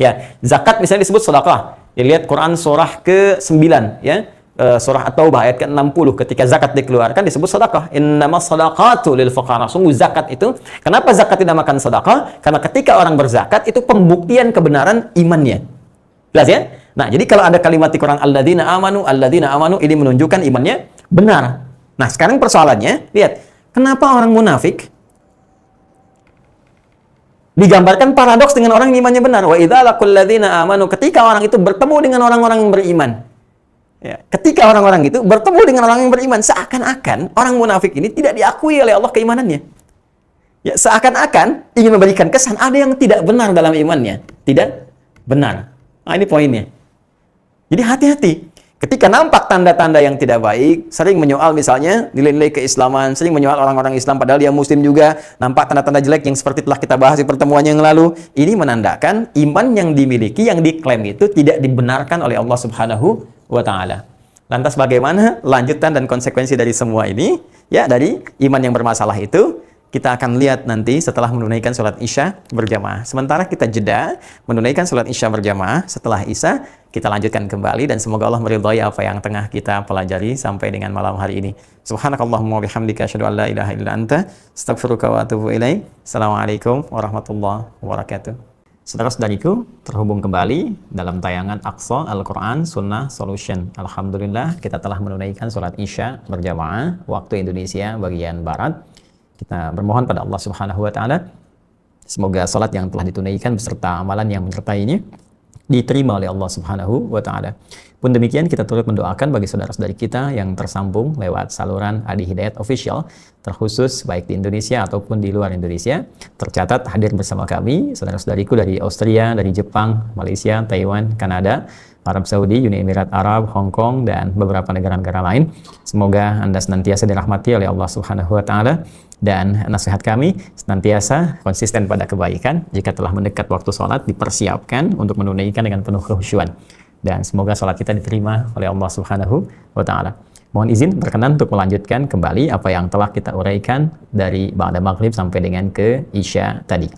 Ya, zakat misalnya disebut sedekah. Ya, lihat Quran surah ke-9, ya. Surah At-Taubah ayat ke-60, ketika zakat dikeluarkan disebut sedekah. Innamas shadaqatu lil fuqara. Sungguh zakat itu, kenapa zakat dinamakan sedekah? Karena ketika orang berzakat itu pembuktian kebenaran imannya. Jelas ya? Nah, jadi kalau ada kalimat di Quran alladzina amanu, ini menunjukkan imannya benar. Nah, sekarang persoalannya, lihat, kenapa orang munafik digambarkan paradoks dengan orang yang imannya benar? Wa idza laqul ladzina amanu, ketika orang itu bertemu dengan orang-orang yang beriman. Ya, ketika orang-orang itu bertemu dengan orang yang beriman, seakan-akan orang munafik ini tidak diakui oleh Allah keimanannya. Ya, seakan-akan ingin memberikan kesan ada yang tidak benar dalam imannya. Tidak benar. Nah, ini poinnya. Jadi hati-hati. Ketika nampak tanda-tanda yang tidak baik, sering menyoal misalnya nilai-nilai keislaman, sering menyoal orang-orang Islam padahal dia muslim juga, nampak tanda-tanda jelek yang seperti telah kita bahas di pertemuan yang lalu, ini menandakan iman yang dimiliki, yang diklaim itu tidak dibenarkan oleh Allah Subhanahu wa ta'ala. Lantas bagaimana lanjutan dan konsekuensi dari semua ini? Ya, dari iman yang bermasalah itu kita akan lihat nanti setelah menunaikan sholat Isya berjamaah. Sementara kita jeda menunaikan sholat Isya berjamaah, setelah Isya kita lanjutkan kembali dan semoga Allah meridhai apa yang tengah kita pelajari sampai dengan malam hari ini. Subhanakallahumma wabihamdika asyhadu an la ilaha illa anta astaghfiruka wa atubu ilaik. Assalamualaikum warahmatullahi wabarakatuh. Saudara-saudariku, terhubung kembali dalam tayangan Aqsa Al-Quran Sunnah Solution. Alhamdulillah, kita telah menunaikan sholat Isya berjamaah waktu Indonesia bagian Barat. Kita bermohon pada Allah Subhanahu wa ta'ala, semoga sholat yang telah ditunaikan beserta amalan yang menyertainya diterima oleh Allah Subhanahu wa ta'ala. Pun demikian, kita turut mendoakan bagi saudara-saudari kita yang tersambung lewat saluran Adi Hidayat Official, terkhusus baik di Indonesia ataupun di luar Indonesia. Tercatat hadir bersama kami saudara-saudariku dari Austria, dari Jepang, Malaysia, Taiwan, Kanada, Arab Saudi, Uni Emirat Arab, Hong Kong, dan beberapa negara-negara lain. Semoga Anda senantiasa dirahmati oleh Allah Subhanahu wa Ta'ala, dan nasihat kami senantiasa konsisten pada kebaikan. Jika telah mendekat waktu sholat, dipersiapkan untuk menunaikan dengan penuh kekhusyuan, dan semoga sholat kita diterima oleh Allah Subhanahu wa Ta'ala. Mohon izin berkenan untuk melanjutkan kembali apa yang telah kita uraikan dari ba'da maghrib sampai dengan ke Isya tadi.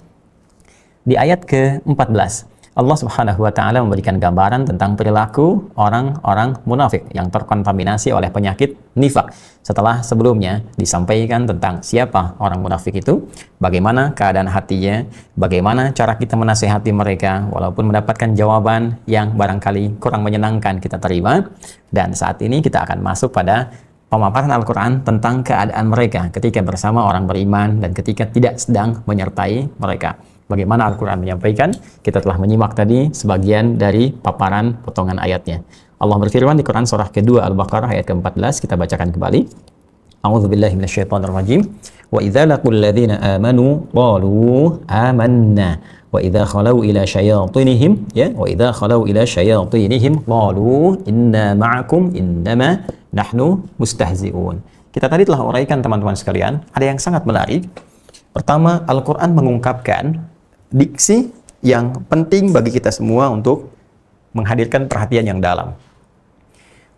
Di ayat ke-14, Allah Subhanahu wa Ta'ala memberikan gambaran tentang perilaku orang-orang munafik yang terkontaminasi oleh penyakit nifak. Setelah sebelumnya disampaikan tentang siapa orang munafik itu, bagaimana keadaan hatinya, bagaimana cara kita menasihati mereka walaupun mendapatkan jawaban yang barangkali kurang menyenangkan kita terima. Dan saat ini kita akan masuk pada pemaparan Al-Quran tentang keadaan mereka ketika bersama orang beriman dan ketika tidak sedang menyertai mereka. Bagaimana Al-Quran menyampaikan, kita telah menyimak tadi sebagian dari paparan potongan ayatnya. Allah berfirman di Quran surah kedua Al-Baqarah ayat ke-14, kita bacakan kembali. A'udzubillahi minasyaitonirrajim. Wa idza laqul ladzina amanu qalu amanna wa idza khalau ila syayatinihim wa idza khalau ila syayatinihim qalu inna ma'akum innama nahnu mustahzi'un. Kita tadi telah uraikan teman-teman sekalian, ada yang sangat menarik. Pertama, Al-Quran mengungkapkan diksi yang penting bagi kita semua untuk menghadirkan perhatian yang dalam.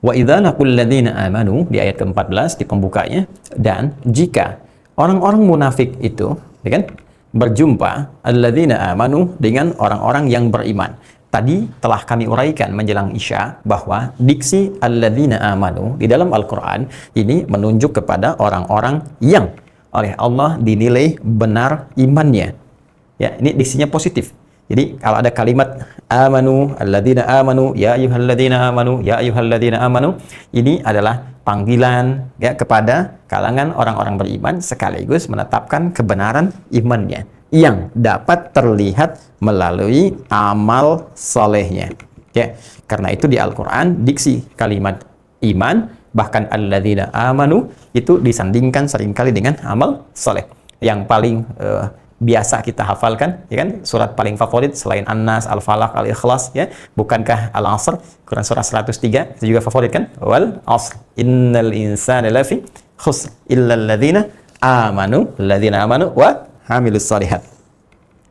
Wa idza laqul ladzina amanu di ayat ke-14 di pembukanya, dan jika orang-orang munafik itu, ya kan, berjumpa alladzina amanu dengan orang-orang yang beriman. Tadi telah kami uraikan menjelang Isya bahwa diksi alladzina amanu di dalam Al-Qur'an ini menunjuk kepada orang-orang yang oleh Allah dinilai benar imannya. Ya, ini diksinya positif. Jadi kalau ada kalimat amanu, alladzina amanu, ya ayyuhalladzina amanu, ya ayyuhalladzina amanu, ini adalah panggilan ya kepada kalangan orang-orang beriman sekaligus menetapkan kebenaran imannya yang dapat terlihat melalui amal solehnya. Ya, karena itu di Al-Quran diksi kalimat iman, bahkan alladzina amanu, itu disandingkan seringkali dengan amal soleh. Yang paling biasa kita hafalkan, ya kan, surat paling favorit selain An-Nas, Al-Falaq, Al-Ikhlas, ya, bukankah Al-Asr, Quran surah 103 itu juga favorit kan? Wal asr innal insana lafi khusr illa alladzina amanu wa hamilus shalihat.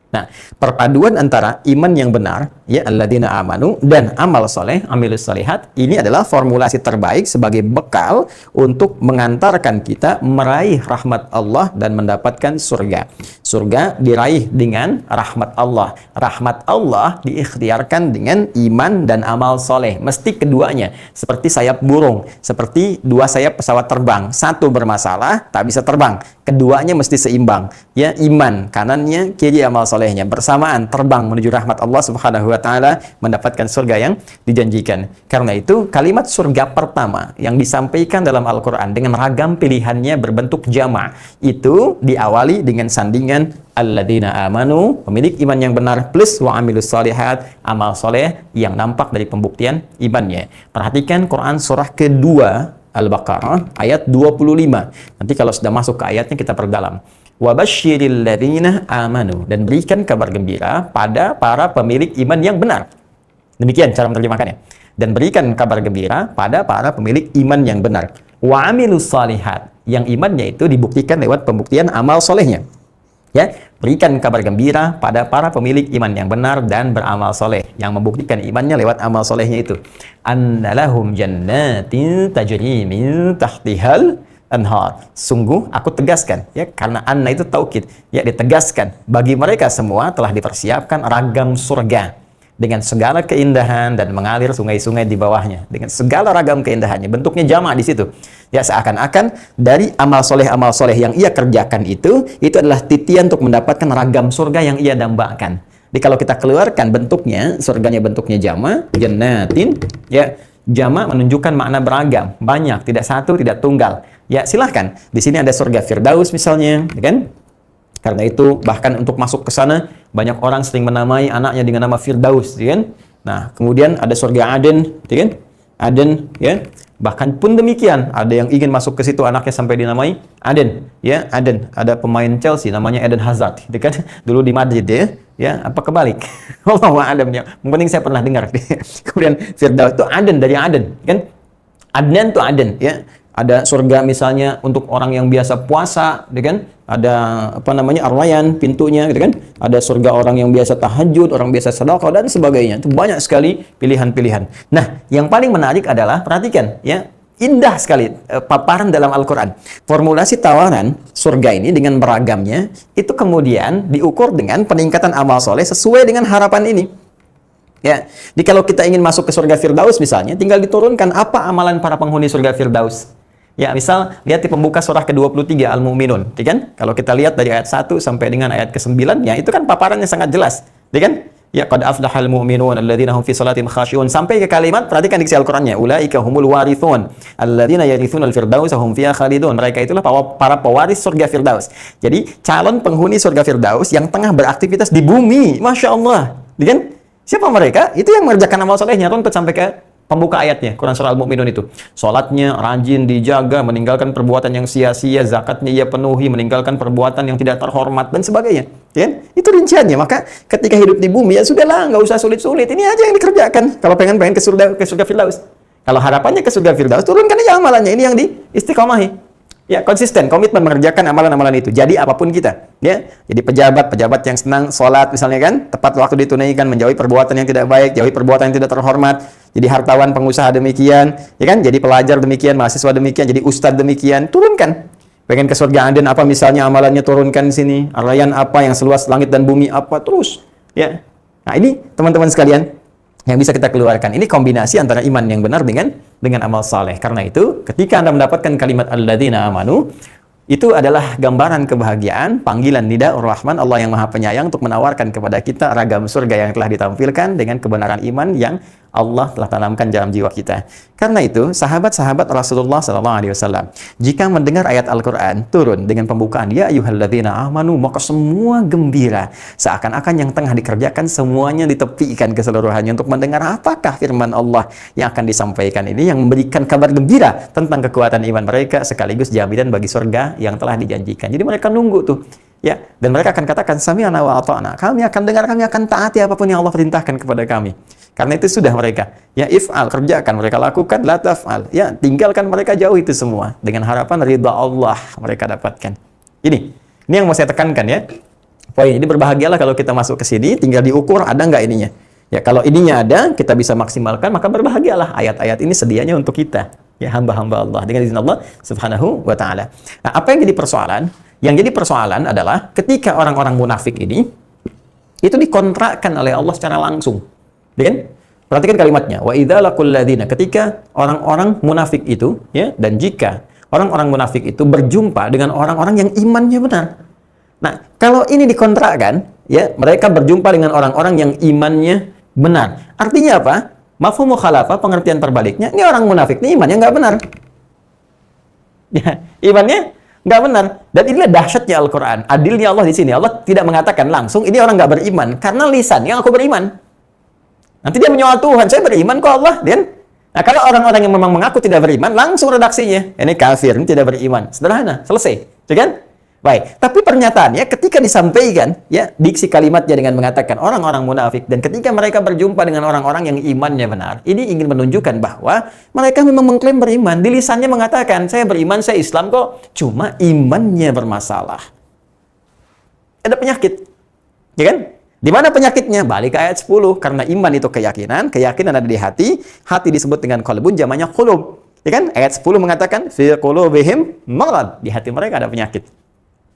Nah, perpaduan antara iman yang benar, ya, alladzina amanu, dan amal soleh, amilus shalihat, ini adalah formulasi terbaik sebagai bekal untuk mengantarkan kita meraih rahmat Allah dan mendapatkan surga. Surga diraih dengan rahmat Allah. Rahmat Allah diikhtiarkan dengan iman dan amal soleh. Mesti keduanya. Seperti sayap burung. Seperti dua sayap pesawat terbang. Satu bermasalah, tak bisa terbang. Keduanya mesti seimbang. Ya, iman kanannya, kiri amal solehnya. Bersamaan terbang menuju rahmat Allah Subhanahu wa Ta'ala, mendapatkan surga yang dijanjikan. Karena itu, kalimat surga pertama yang disampaikan dalam Al-Quran dengan ragam pilihannya berbentuk jama', itu diawali dengan sandingan alladzina amanu, pemilik iman yang benar, plus wa amilus shalihat, amal soleh yang nampak dari pembuktian imannya. Perhatikan Quran surah kedua Al-Baqarah ayat 25. Nanti kalau sudah masuk ke ayatnya kita perdalam. Wa basyiril ladzina amanu, dan berikan kabar gembira pada para pemilik iman yang benar. Demikian cara menerjemahkannya. Dan berikan kabar gembira pada para pemilik iman yang benar. Wa amilus shalihat, yang imannya itu dibuktikan lewat pembuktian amal solehnya. Ya, berikan kabar gembira pada para pemilik iman yang benar dan beramal soleh, yang membuktikan imannya lewat amal solehnya itu. Annalahum jannatin tajri min tahtihal anhar. Sungguh aku tegaskan, ya, karena anna itu taukid, ya, ditegaskan bagi mereka semua telah dipersiapkan ragam surga dengan segala keindahan dan mengalir sungai-sungai di bawahnya dengan segala ragam keindahannya. Bentuknya jamak di situ. Ya, seakan-akan dari amal soleh yang ia kerjakan itu adalah titian untuk mendapatkan ragam surga yang ia dambakan. Jadi kalau kita keluarkan bentuknya, surganya bentuknya jamak, jannatin, ya, jamak menunjukkan makna beragam, banyak, tidak satu, tidak tunggal. Ya, silahkan. Di sini ada surga Firdaus misalnya, ya kan? Karena itu bahkan untuk masuk ke sana banyak orang sering menamai anaknya dengan nama Firdaus, ya kan? Nah, kemudian ada surga Aden, ya kan? Aden, ya. Bahkan pun demikian, ada yang ingin masuk ke situ anaknya sampai dinamai Aden, ya, Aden. Ada pemain Chelsea namanya Eden Hazard, gitu kan? Dulu di Madrid ya. Ya, apa kebalik? Wallahu a'lam ya. Yang penting saya pernah dengar. Kemudian Firdaus itu Aden dari Aden, kan? Adnan tuh Aden, ya. Ada surga misalnya untuk orang yang biasa puasa, gitu kan? Ada apa namanya Ar-Rayyan pintunya, gitu kan? Ada surga orang yang biasa tahajud, orang biasa sedekah dan sebagainya. Itu banyak sekali pilihan-pilihan. Nah, yang paling menarik adalah perhatikan, ya. Indah sekali paparan dalam Al-Quran. Formulasi tawaran surga ini dengan beragamnya, itu kemudian diukur dengan peningkatan amal soleh sesuai dengan harapan ini. Ya, jadi kalau kita ingin masuk ke surga Firdaus misalnya, tinggal diturunkan apa amalan para penghuni surga Firdaus. Ya, misal lihat di pembuka surah ke-23 Al-Mu'minun, ya kan? Kalau kita lihat dari ayat 1 sampai dengan ayat ke-9, ya itu kan paparannya sangat jelas, ya kan? Ya, qad aflahal mu'minun alladzina hum fi salatihim khashi'un, sampai ke kalimat, perhatikan diksi Al-Qur'annya, ulaika humul warithun alladzina yarithunal firdaus hum fiha khalidun. Mereka itulah para pewaris surga Firdaus. Jadi, calon penghuni surga Firdaus yang tengah beraktivitas di bumi. Masya Allah, ya kan? Siapa mereka? Itu yang mengerjakan amal solehnya, runtut sampai ke pembuka ayatnya, Quran surah Al-Mu'minun itu. Salatnya rajin dijaga, meninggalkan perbuatan yang sia-sia, zakatnya ia penuhi, meninggalkan perbuatan yang tidak terhormat, dan sebagainya. Ya? Itu rinciannya. Maka ketika hidup di bumi, ya sudahlah, nggak usah sulit-sulit. Ini aja yang dikerjakan. Kalau pengen ke surga Firdaus. Kalau harapannya ke surga Firdaus, turunkan aja amalannya. Ini yang diistiqomahi. Ya, konsisten, komitmen mengerjakan amalan-amalan itu. Jadi apapun kita, ya. Jadi pejabat yang senang sholat misalnya kan, tepat waktu ditunaikan, menjauhi perbuatan yang tidak baik, jauhi perbuatan yang tidak terhormat. Jadi hartawan pengusaha demikian, ya kan? Jadi pelajar demikian, mahasiswa demikian, jadi ustadz demikian, turunkan. Pengen ke surga Aden apa misalnya amalannya, turunkan di sini. Ar-Rayyan apa yang seluas langit dan bumi apa, terus, ya. Nah, ini teman-teman sekalian yang bisa kita keluarkan. Ini kombinasi antara iman yang benar dengan amal saleh. Karena itu, ketika Anda mendapatkan kalimat alladzina amanu, itu adalah gambaran kebahagiaan, panggilan nidaur rahman, Allah yang Maha Penyayang untuk menawarkan kepada kita ragam surga yang telah ditampilkan dengan kebenaran iman yang Allah telah tanamkan dalam jiwa kita. Karena itu, sahabat-sahabat Rasulullah SAW, jika mendengar ayat Al-Quran turun dengan pembukaan, ya ayyuhalladzina amanu, maka semua gembira. Seakan-akan yang tengah dikerjakan semuanya ditepikan keseluruhannya untuk mendengar apakah firman Allah yang akan disampaikan ini, yang memberikan kabar gembira tentang kekuatan iman mereka, sekaligus jaminan bagi surga yang telah dijanjikan. Jadi mereka nunggu tuh. Ya, dan mereka akan katakan sami'na wa ata'na. Kami akan dengar, kami akan taati apapun yang Allah perintahkan kepada kami. Karena itu sudah mereka, ya if'al, kerjakan, mereka lakukan, la taf'al. Ya, tinggalkan, mereka jauh itu semua dengan harapan ridha Allah mereka dapatkan. Ini yang mau saya tekankan ya. Poin ini, berbahagialah kalau kita masuk ke sini, tinggal diukur ada nggak ininya. Ya, kalau ininya ada, kita bisa maksimalkan, maka berbahagialah. Ayat-ayat ini sedianya untuk kita, ya hamba-hamba Allah dengan izin Allah Subhanahu wa taala. Nah, apa yang jadi persoalan? Yang jadi persoalan adalah ketika orang-orang munafik ini itu dikontrakkan oleh Allah secara langsung. Kan? Perhatikan kalimatnya. Wa idza laqul ladzina, ketika orang-orang munafik itu, ya, dan jika orang-orang munafik itu berjumpa dengan orang-orang yang imannya benar. Nah, kalau ini dikontrakkan, ya, mereka berjumpa dengan orang-orang yang imannya benar. Artinya apa? Mafhum mukhalafah, pengertian terbaliknya, ini orang munafik ini imannya nggak benar. Ya, imannya nggak benar. Dan inilah dahsyatnya Al-Quran. Adilnya Allah di sini. Allah tidak mengatakan langsung ini orang nggak beriman karena lisannya aku beriman. Nanti dia menyoal Tuhan, saya beriman kok Allah, kan? Nah, kalau orang-orang yang memang mengaku tidak beriman, langsung redaksinya, ini kafir, ini tidak beriman. Sederhana, selesai, ya kan? Baik, tapi pernyataannya ketika disampaikan, ya, diksi kalimatnya dengan mengatakan orang-orang munafik, dan ketika mereka berjumpa dengan orang-orang yang imannya benar, ini ingin menunjukkan bahwa mereka memang mengklaim beriman, di lisannya mengatakan, saya beriman, saya Islam kok, cuma imannya bermasalah. Ada penyakit, ya kan? Di mana penyakitnya? Balik ke ayat 10. Karena iman itu keyakinan, keyakinan ada di hati, hati disebut dengan qalbun, jamaknya qulub. Ya kan? Ayat 10 mengatakan fi qulubihim marad, di hati mereka ada penyakit.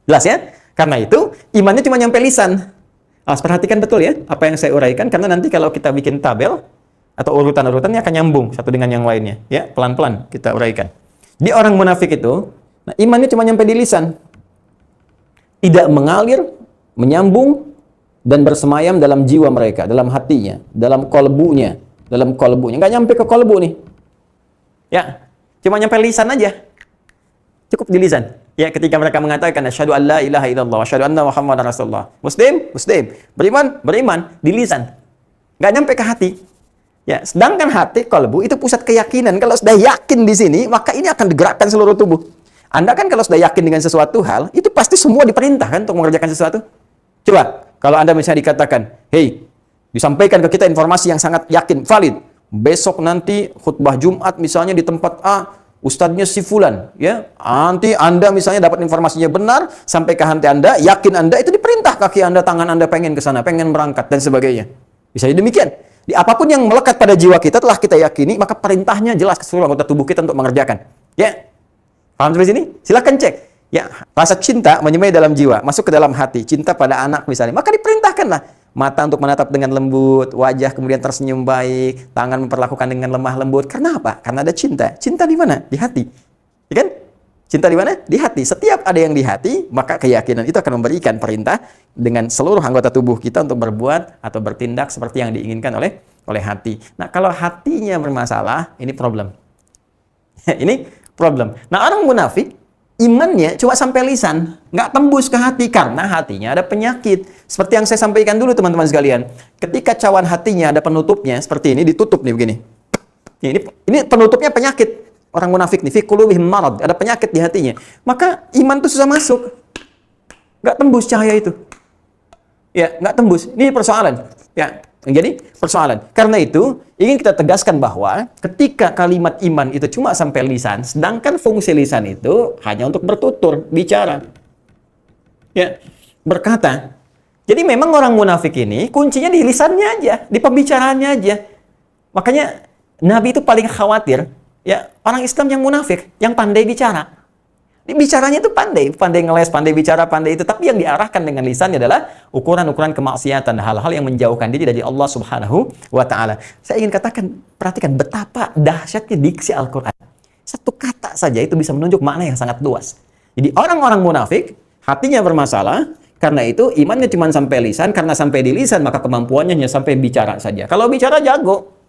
Jelas ya? Karena itu imannya cuma nyampe lisan. Perhatikan betul ya apa yang saya uraikan, karena nanti kalau kita bikin tabel atau urutan-urutannya akan nyambung satu dengan yang lainnya, ya. Pelan-pelan kita uraikan. Di orang munafik itu, nah, imannya cuma nyampe di lisan. Tidak mengalir, menyambung dan bersemayam dalam jiwa mereka, dalam hatinya, dalam kolbunya, nggak nyampe ke kolbu nih, ya, cuma nyampe lisan aja, cukup di lisan, ya, ketika mereka mengatakan asyhadu an la ilaha illallah wa asyhadu anna muhammadar rasulullah, muslim, beriman, di lisan, nggak nyampe ke hati. Ya, sedangkan hati, qalbu itu pusat keyakinan. Kalau sudah yakin di sini, maka ini akan digerakkan seluruh tubuh. Anda kan kalau sudah yakin dengan sesuatu hal, itu pasti semua diperintahkan untuk mengerjakan sesuatu. Coba, kalau Anda misalnya dikatakan, "Hei, disampaikan ke kita informasi yang sangat yakin, valid. Besok nanti khutbah Jumat misalnya di tempat A, ustadznya si fulan, ya. Nanti Anda misalnya dapat informasinya benar, sampai ke hati Anda, yakin Anda, itu diperintah kaki Anda, tangan Anda pengen ke sana, pengen berangkat dan sebagainya. Bisa jadi demikian. Di apapun yang melekat pada jiwa kita telah kita yakini, maka perintahnya jelas ke seluruh anggota tubuh kita untuk mengerjakan. Ya. Paham sampai sini? Silakan cek. Ya, rasa cinta menyemai dalam jiwa, masuk ke dalam hati, cinta pada anak misalnya, maka diperintahkanlah mata untuk menatap dengan lembut, wajah kemudian tersenyum baik, tangan memperlakukan dengan lemah lembut. Karena apa? Karena ada cinta. Cinta di mana? Di hati. Ya kan? Cinta di mana? Di hati. Setiap ada yang di hati, maka keyakinan itu akan memberikan perintah dengan seluruh anggota tubuh kita untuk berbuat atau bertindak seperti yang diinginkan oleh hati. Nah, kalau hatinya bermasalah, ini problem. Ini problem. Nah, orang munafik, imannya cuma sampai lisan, nggak tembus ke hati karena hatinya ada penyakit. Seperti yang saya sampaikan dulu teman-teman sekalian. Ketika cawan hatinya ada penutupnya, seperti ini, ditutup nih begini. Ini penutupnya penyakit. Orang munafik nih, fi qulubihim marad, ada penyakit di hatinya. Maka iman itu susah masuk. Nggak tembus cahaya itu. Ya, nggak tembus. Ini persoalan. Ya, jadi persoalan. Karena itu, ingin kita tegaskan bahwa ketika kalimat iman itu cuma sampai lisan, sedangkan fungsi lisan itu hanya untuk bertutur, bicara. Ya, berkata. Jadi memang orang munafik ini kuncinya di lisannya aja, di pembicaraannya aja. Makanya Nabi itu paling khawatir, ya, orang Islam yang munafik, yang pandai bicara. Bicaranya itu pandai ngeles, pandai bicara, pandai itu. Tapi yang diarahkan dengan lisannya adalah ukuran-ukuran kemaksiatan, hal-hal yang menjauhkan diri dari Allah Subhanahu wa Ta'ala. Saya ingin katakan, perhatikan betapa dahsyatnya diksi Al-Quran. Satu kata saja itu bisa menunjuk makna yang sangat luas. Jadi orang-orang munafik, hatinya bermasalah, karena itu imannya cuma sampai lisan, karena sampai di lisan maka kemampuannya hanya sampai bicara saja. Kalau bicara jago.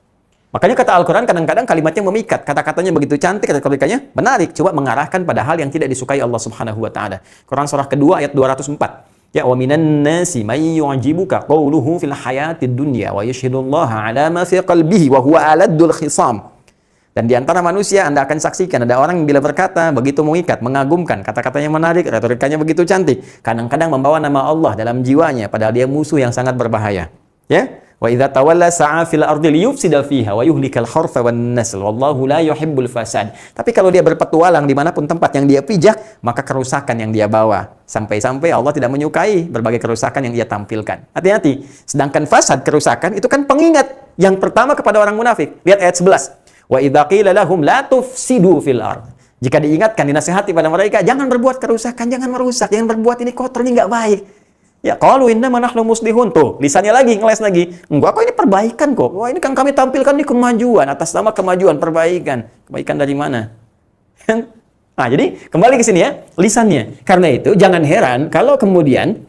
Makanya kata Al-Quran kadang-kadang kalimatnya memikat, kata-katanya begitu cantik, kata-katanya menarik, coba mengarahkan pada hal yang tidak disukai Allah Subhanahu wa Ta'ala. Quran surah kedua ayat 204. Ya, wa minan nasi may yu'jibuka qawluhu fil hayatid dunya wa yashhadullaha ala ma fi qalbihi wa huwa aladul khisam. Dan di antara manusia Anda akan saksikan ada orang yang bila berkata begitu mengikat, mengagumkan, kata-katanya menarik, retorikanya begitu cantik, kadang-kadang membawa nama Allah dalam jiwanya padahal dia musuh yang sangat berbahaya. Ya? Wa idza tawalla sa'a fil ardi liyufsida fiha wa yuhlikal harfa wan nasl wallahu la yuhibbul fasad. Tapi kalau dia berpetualang dimanapun tempat yang dia pijak, maka kerusakan yang dia bawa. Sampai-sampai Allah tidak menyukai berbagai kerusakan yang dia tampilkan. Hati-hati. Sedangkan fasad, kerusakan, itu kan pengingat yang pertama kepada orang munafik. Lihat ayat 11. Wa idza qila lahum la tufsidu fil ard. Jika diingatkan, dinasihati pada mereka, jangan berbuat kerusakan, jangan merusak, jangan berbuat ini kotor, ini nggak baik. Ya, qalu innama nahnu muslihun. Tuh, lisannya lagi, ngeles lagi. Enggak, kok ini perbaikan kok. Wah, ini kan kami tampilkan di kemajuan. Atas nama kemajuan, perbaikan. Kebaikan dari mana? Nah, jadi kembali ke sini ya, lisannya. Karena itu, jangan heran kalau kemudian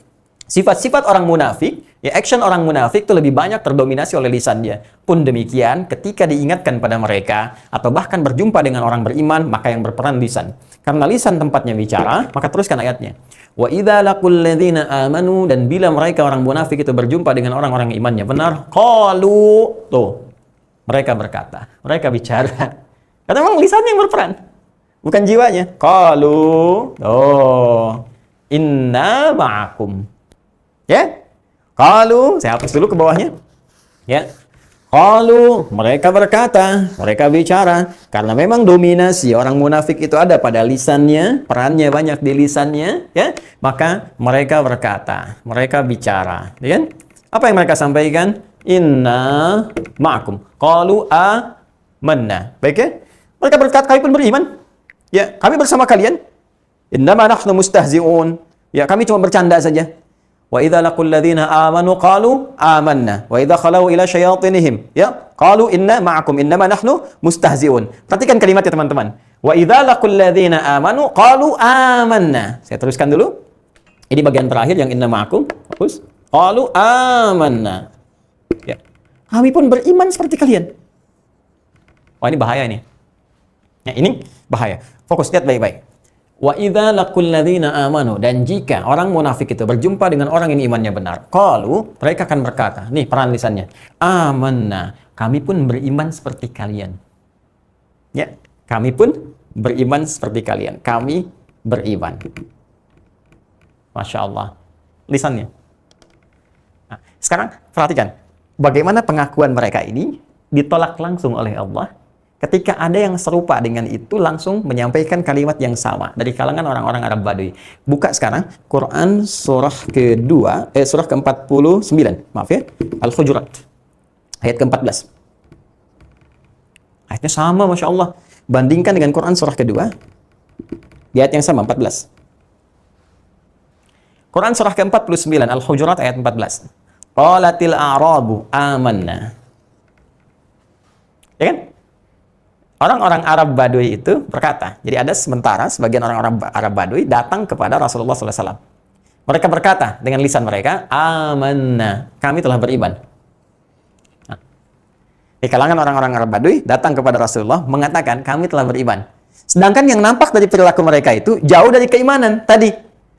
sifat-sifat orang munafik, ya action orang munafik itu lebih banyak terdominasi oleh lisannya. Pun demikian, ketika diingatkan pada mereka, atau bahkan berjumpa dengan orang beriman, maka yang berperan lisan. Karena lisan tempatnya bicara, maka teruskan ayatnya. Wa idza laqul ladzina amanu, dan bila mereka orang munafik itu berjumpa dengan orang-orang yang imannya benar, qalu, tuh, mereka berkata, mereka bicara. Karena memang lisannya yang berperan, bukan jiwanya. Qalu, oh, inna ma'akum. Ya? Qalu, saya hapus dulu ke bawahnya. Ya. Qalu, mereka berkata, mereka bicara, karena memang dominasi orang munafik itu ada pada lisannya, perannya banyak di lisannya, ya, maka mereka berkata, mereka bicara, ya kan? Apa yang mereka sampaikan? Inna ma'akum. Qalu amanna. Baik ya? Mereka berkata, kami pun beriman. Ya, kami bersama kalian. Innama nahnu mustahzi'un. Ya, kami cuma bercanda saja. Wa idza laqul ladzina amanu qalu amanna wa idza khalau ila syayatinihim ya qalu inna ma'akum innama nahnu mustahzi'un. Perhatikan kalimatnya teman-teman. Wa idza laqul ladzina amanu qalu amanna. Saya teruskan dulu. Ini bagian terakhir yang inna ma'akum. Fokus. Qalu amanna. Ya. Kami pun beriman seperti kalian. Wah, ini bahaya ini. Ya, ini bahaya. Fokus, lihat baik-baik. Wa idza laqul ladzina amanu, dan jika orang munafik itu berjumpa dengan orang yang imannya benar, qalu, mereka akan berkata, nih peran lisannya, amanna, kami pun beriman seperti kalian. Ya, kami pun beriman seperti kalian. Kami beriman. Masya Allah. Lisannya. Nah, sekarang perhatikan, bagaimana pengakuan mereka ini ditolak langsung oleh Allah ketika ada yang serupa dengan itu langsung menyampaikan kalimat yang sama dari kalangan orang-orang Arab Badui. Buka sekarang Quran surah kedua, surah ke-49, maaf ya, Al-Hujurat, ayat ke-14. Ayatnya sama, Masya Allah. Bandingkan dengan Quran surah kedua, di ayat yang sama, 14. Quran surah ke-49, Al-Hujurat, ayat 14. Qalatil a'rabu amanna. Ya kan? Orang-orang Arab Badui itu berkata, jadi ada sementara sebagian orang-orang Arab Badui datang kepada Rasulullah SAW. Mereka berkata dengan lisan mereka, amanna, kami telah beriman. Nah, di kalangan orang-orang Arab Badui datang kepada Rasulullah mengatakan, kami telah beriman. Sedangkan yang nampak dari perilaku mereka itu jauh dari keimanan. Tadi,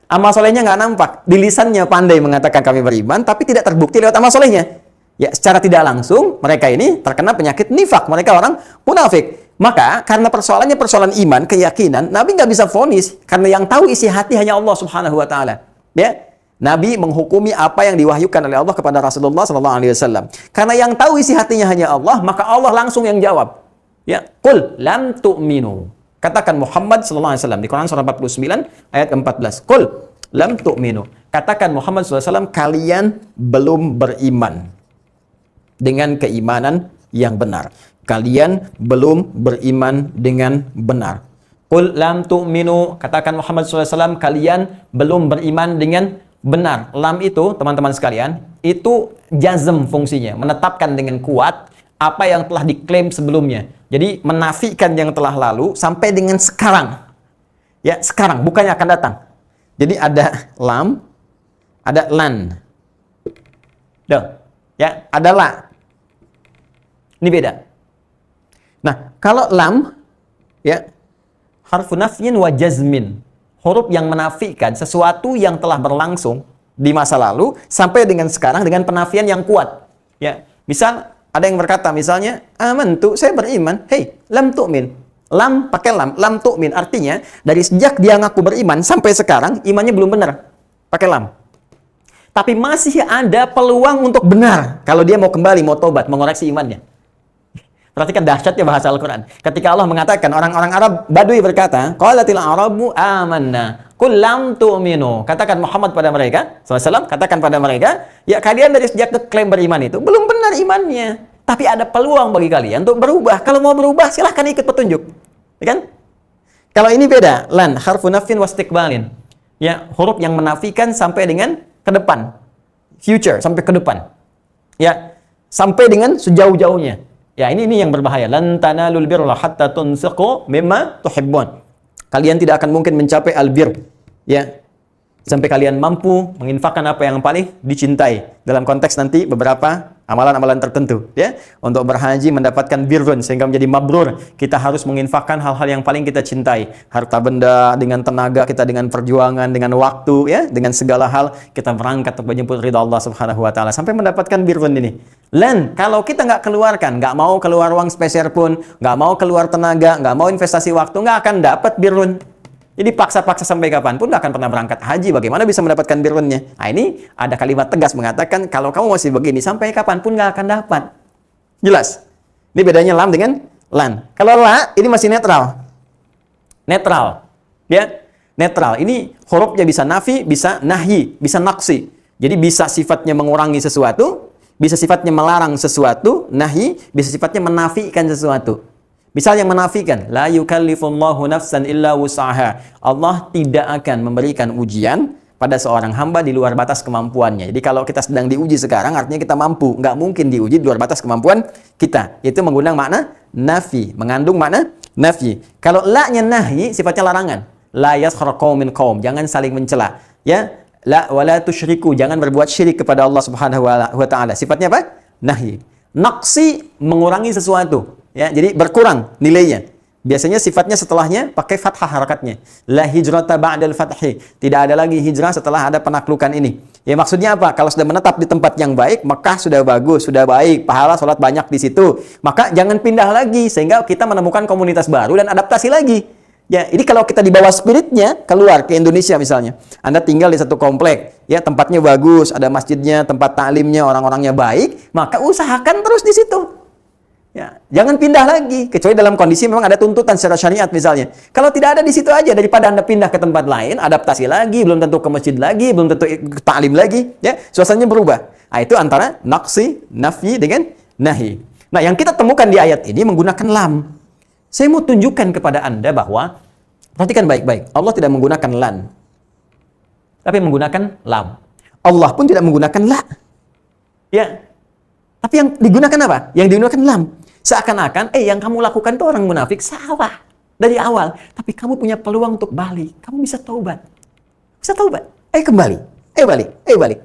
amal solehnya nggak nampak. Di lisannya pandai mengatakan kami beriman, tapi tidak terbukti lewat amal solehnya. Ya, secara tidak langsung, mereka ini terkena penyakit nifak. Mereka orang munafik. Maka, karena persoalannya persoalan iman, keyakinan, Nabi nggak bisa vonis. Karena yang tahu isi hati hanya Allah Subhanahu wa Ta'ala. Ya, Nabi menghukumi apa yang diwahyukan oleh Allah kepada Rasulullah SAW. Karena yang tahu isi hatinya hanya Allah, maka Allah langsung yang jawab. Ya, qul lam tu'minu. Katakan Muhammad SAW di Quran surah 49 ayat 14. Qul lam tu'minu. Katakan Muhammad SAW, kalian belum beriman dengan keimanan yang benar. Kalian belum beriman dengan benar. Qul lam tu'minu, katakan Muhammad SAW, kalian belum beriman dengan benar. Lam itu, teman-teman sekalian, itu jazm fungsinya, menetapkan dengan kuat apa yang telah diklaim sebelumnya. Jadi menafikan yang telah lalu sampai dengan sekarang. Ya, sekarang, bukannya akan datang. Jadi ada lam, ada lan. Duh, ya, ada la. Ini beda. Nah, kalau lam, ya, harfu nafyin wa jazmin, huruf yang menafikan sesuatu yang telah berlangsung di masa lalu sampai dengan sekarang dengan penafian yang kuat. Ya, misal ada yang berkata misalnya, amantu, saya beriman. Hei, lam tu'min. Lam pakai lam tu'min artinya dari sejak dia ngaku beriman sampai sekarang imannya belum benar. Pakai lam. Tapi masih ada peluang untuk benar kalau dia mau kembali, mau tobat, mengoreksi imannya. Perhatikan dahsyatnya bahasa Al-Quran. Ketika Allah mengatakan, orang-orang Arab Badui berkata, qalatil a'rabu amanna, qul lam tu'minu. Katakan Muhammad pada mereka, SAW, katakan pada mereka, ya kalian dari sejak klaim beriman itu, belum benar imannya. Tapi ada peluang bagi kalian untuk berubah. Kalau mau berubah, silahkan ikut petunjuk. Ya kan? Kalau ini beda, lan, harfu nafin wastiqbalin. Ya, huruf yang menafikan sampai dengan ke depan. Future, sampai ke depan. Ya, sampai dengan sejauh-jauhnya. Ya, ini yang berbahaya. Lan tanalul birra hatta tunfiqu mimma tuhibbun. Kalian tidak akan mungkin mencapai albir, ya, sampai kalian mampu menginfakkan apa yang paling dicintai. Dalam konteks nanti beberapa amalan-amalan tertentu, ya. Untuk berhaji mendapatkan birrun sehingga menjadi mabrur, kita harus menginfakkan hal-hal yang paling kita cintai. Harta benda, dengan tenaga kita, dengan perjuangan, dengan waktu, ya, dengan segala hal kita berangkat untuk menjemput ridha Allah Subhanahu wa Ta'ala sampai mendapatkan birrun ini. Lan, kalau kita nggak keluarkan, nggak mau keluar uang spesial pun, nggak mau keluar tenaga, nggak mau investasi waktu, nggak akan dapat birrun. Jadi paksa-paksa sampai kapanpun nggak akan pernah berangkat haji. Bagaimana bisa mendapatkan birrunnya? Nah, ini ada kalimat tegas mengatakan kalau kamu masih begini sampai kapanpun nggak akan dapat. Jelas? Ini bedanya lam dengan lan. Kalau la ini masih netral. Netral, ya, netral. Ini hurufnya bisa nafi, bisa nahyi, bisa naksi. Jadi bisa sifatnya mengurangi sesuatu, bisa sifatnya melarang sesuatu, nahyi, bisa sifatnya menafikan sesuatu. Misal yang menafikan, la yukallifullahu nafsan illa wus'aha. Allah tidak akan memberikan ujian pada seorang hamba di luar batas kemampuannya. Jadi kalau kita sedang diuji sekarang, artinya kita mampu. Nggak mungkin diuji di luar batas kemampuan kita. Itu menggunakan makna nafi, mengandung makna nafi. Kalau la-nya nahyi, sifatnya larangan. La yaskhar qaumin qaum, jangan saling mencela. Ya, la wala tusyriku, jangan berbuat syirik kepada Allah Subhanahu wa Ta'ala. Sifatnya apa? Nahyi. Naqsi, mengurangi sesuatu. Ya, jadi berkurang nilainya. Biasanya sifatnya setelahnya pakai fathah harakatnya. La hijrata ba'dal fathi. Tidak ada lagi hijrah setelah ada penaklukan ini. Ya maksudnya apa? Kalau sudah menetap di tempat yang baik, Mekah sudah bagus, sudah baik, pahala sholat banyak di situ. Maka jangan pindah lagi sehingga kita menemukan komunitas baru dan adaptasi lagi. Ya, ini kalau kita dibawa spiritnya keluar ke Indonesia misalnya. Anda tinggal di satu komplek, ya tempatnya bagus, ada masjidnya, tempat taklimnya, orang-orangnya baik, maka usahakan terus di situ. Ya, jangan pindah lagi, kecuali dalam kondisi memang ada tuntutan secara syariat misalnya. Kalau tidak ada di situ aja, daripada Anda pindah ke tempat lain, adaptasi lagi, belum tentu ke masjid lagi, belum tentu ke taklim lagi, ya, suasananya berubah. Nah, itu antara naqsi, nafi dengan nahi. Nah, yang kita temukan di ayat ini menggunakan lam. Saya mau tunjukkan kepada Anda bahwa, perhatikan baik-baik, Allah tidak menggunakan lan, tapi menggunakan lam. Allah pun tidak menggunakan la. Ya, tapi yang digunakan apa? Yang digunakan lam. Seakan-akan, yang kamu lakukan itu orang munafik salah dari awal. Tapi kamu punya peluang untuk balik. Kamu bisa taubat. Bisa taubat. Kembali. Balik.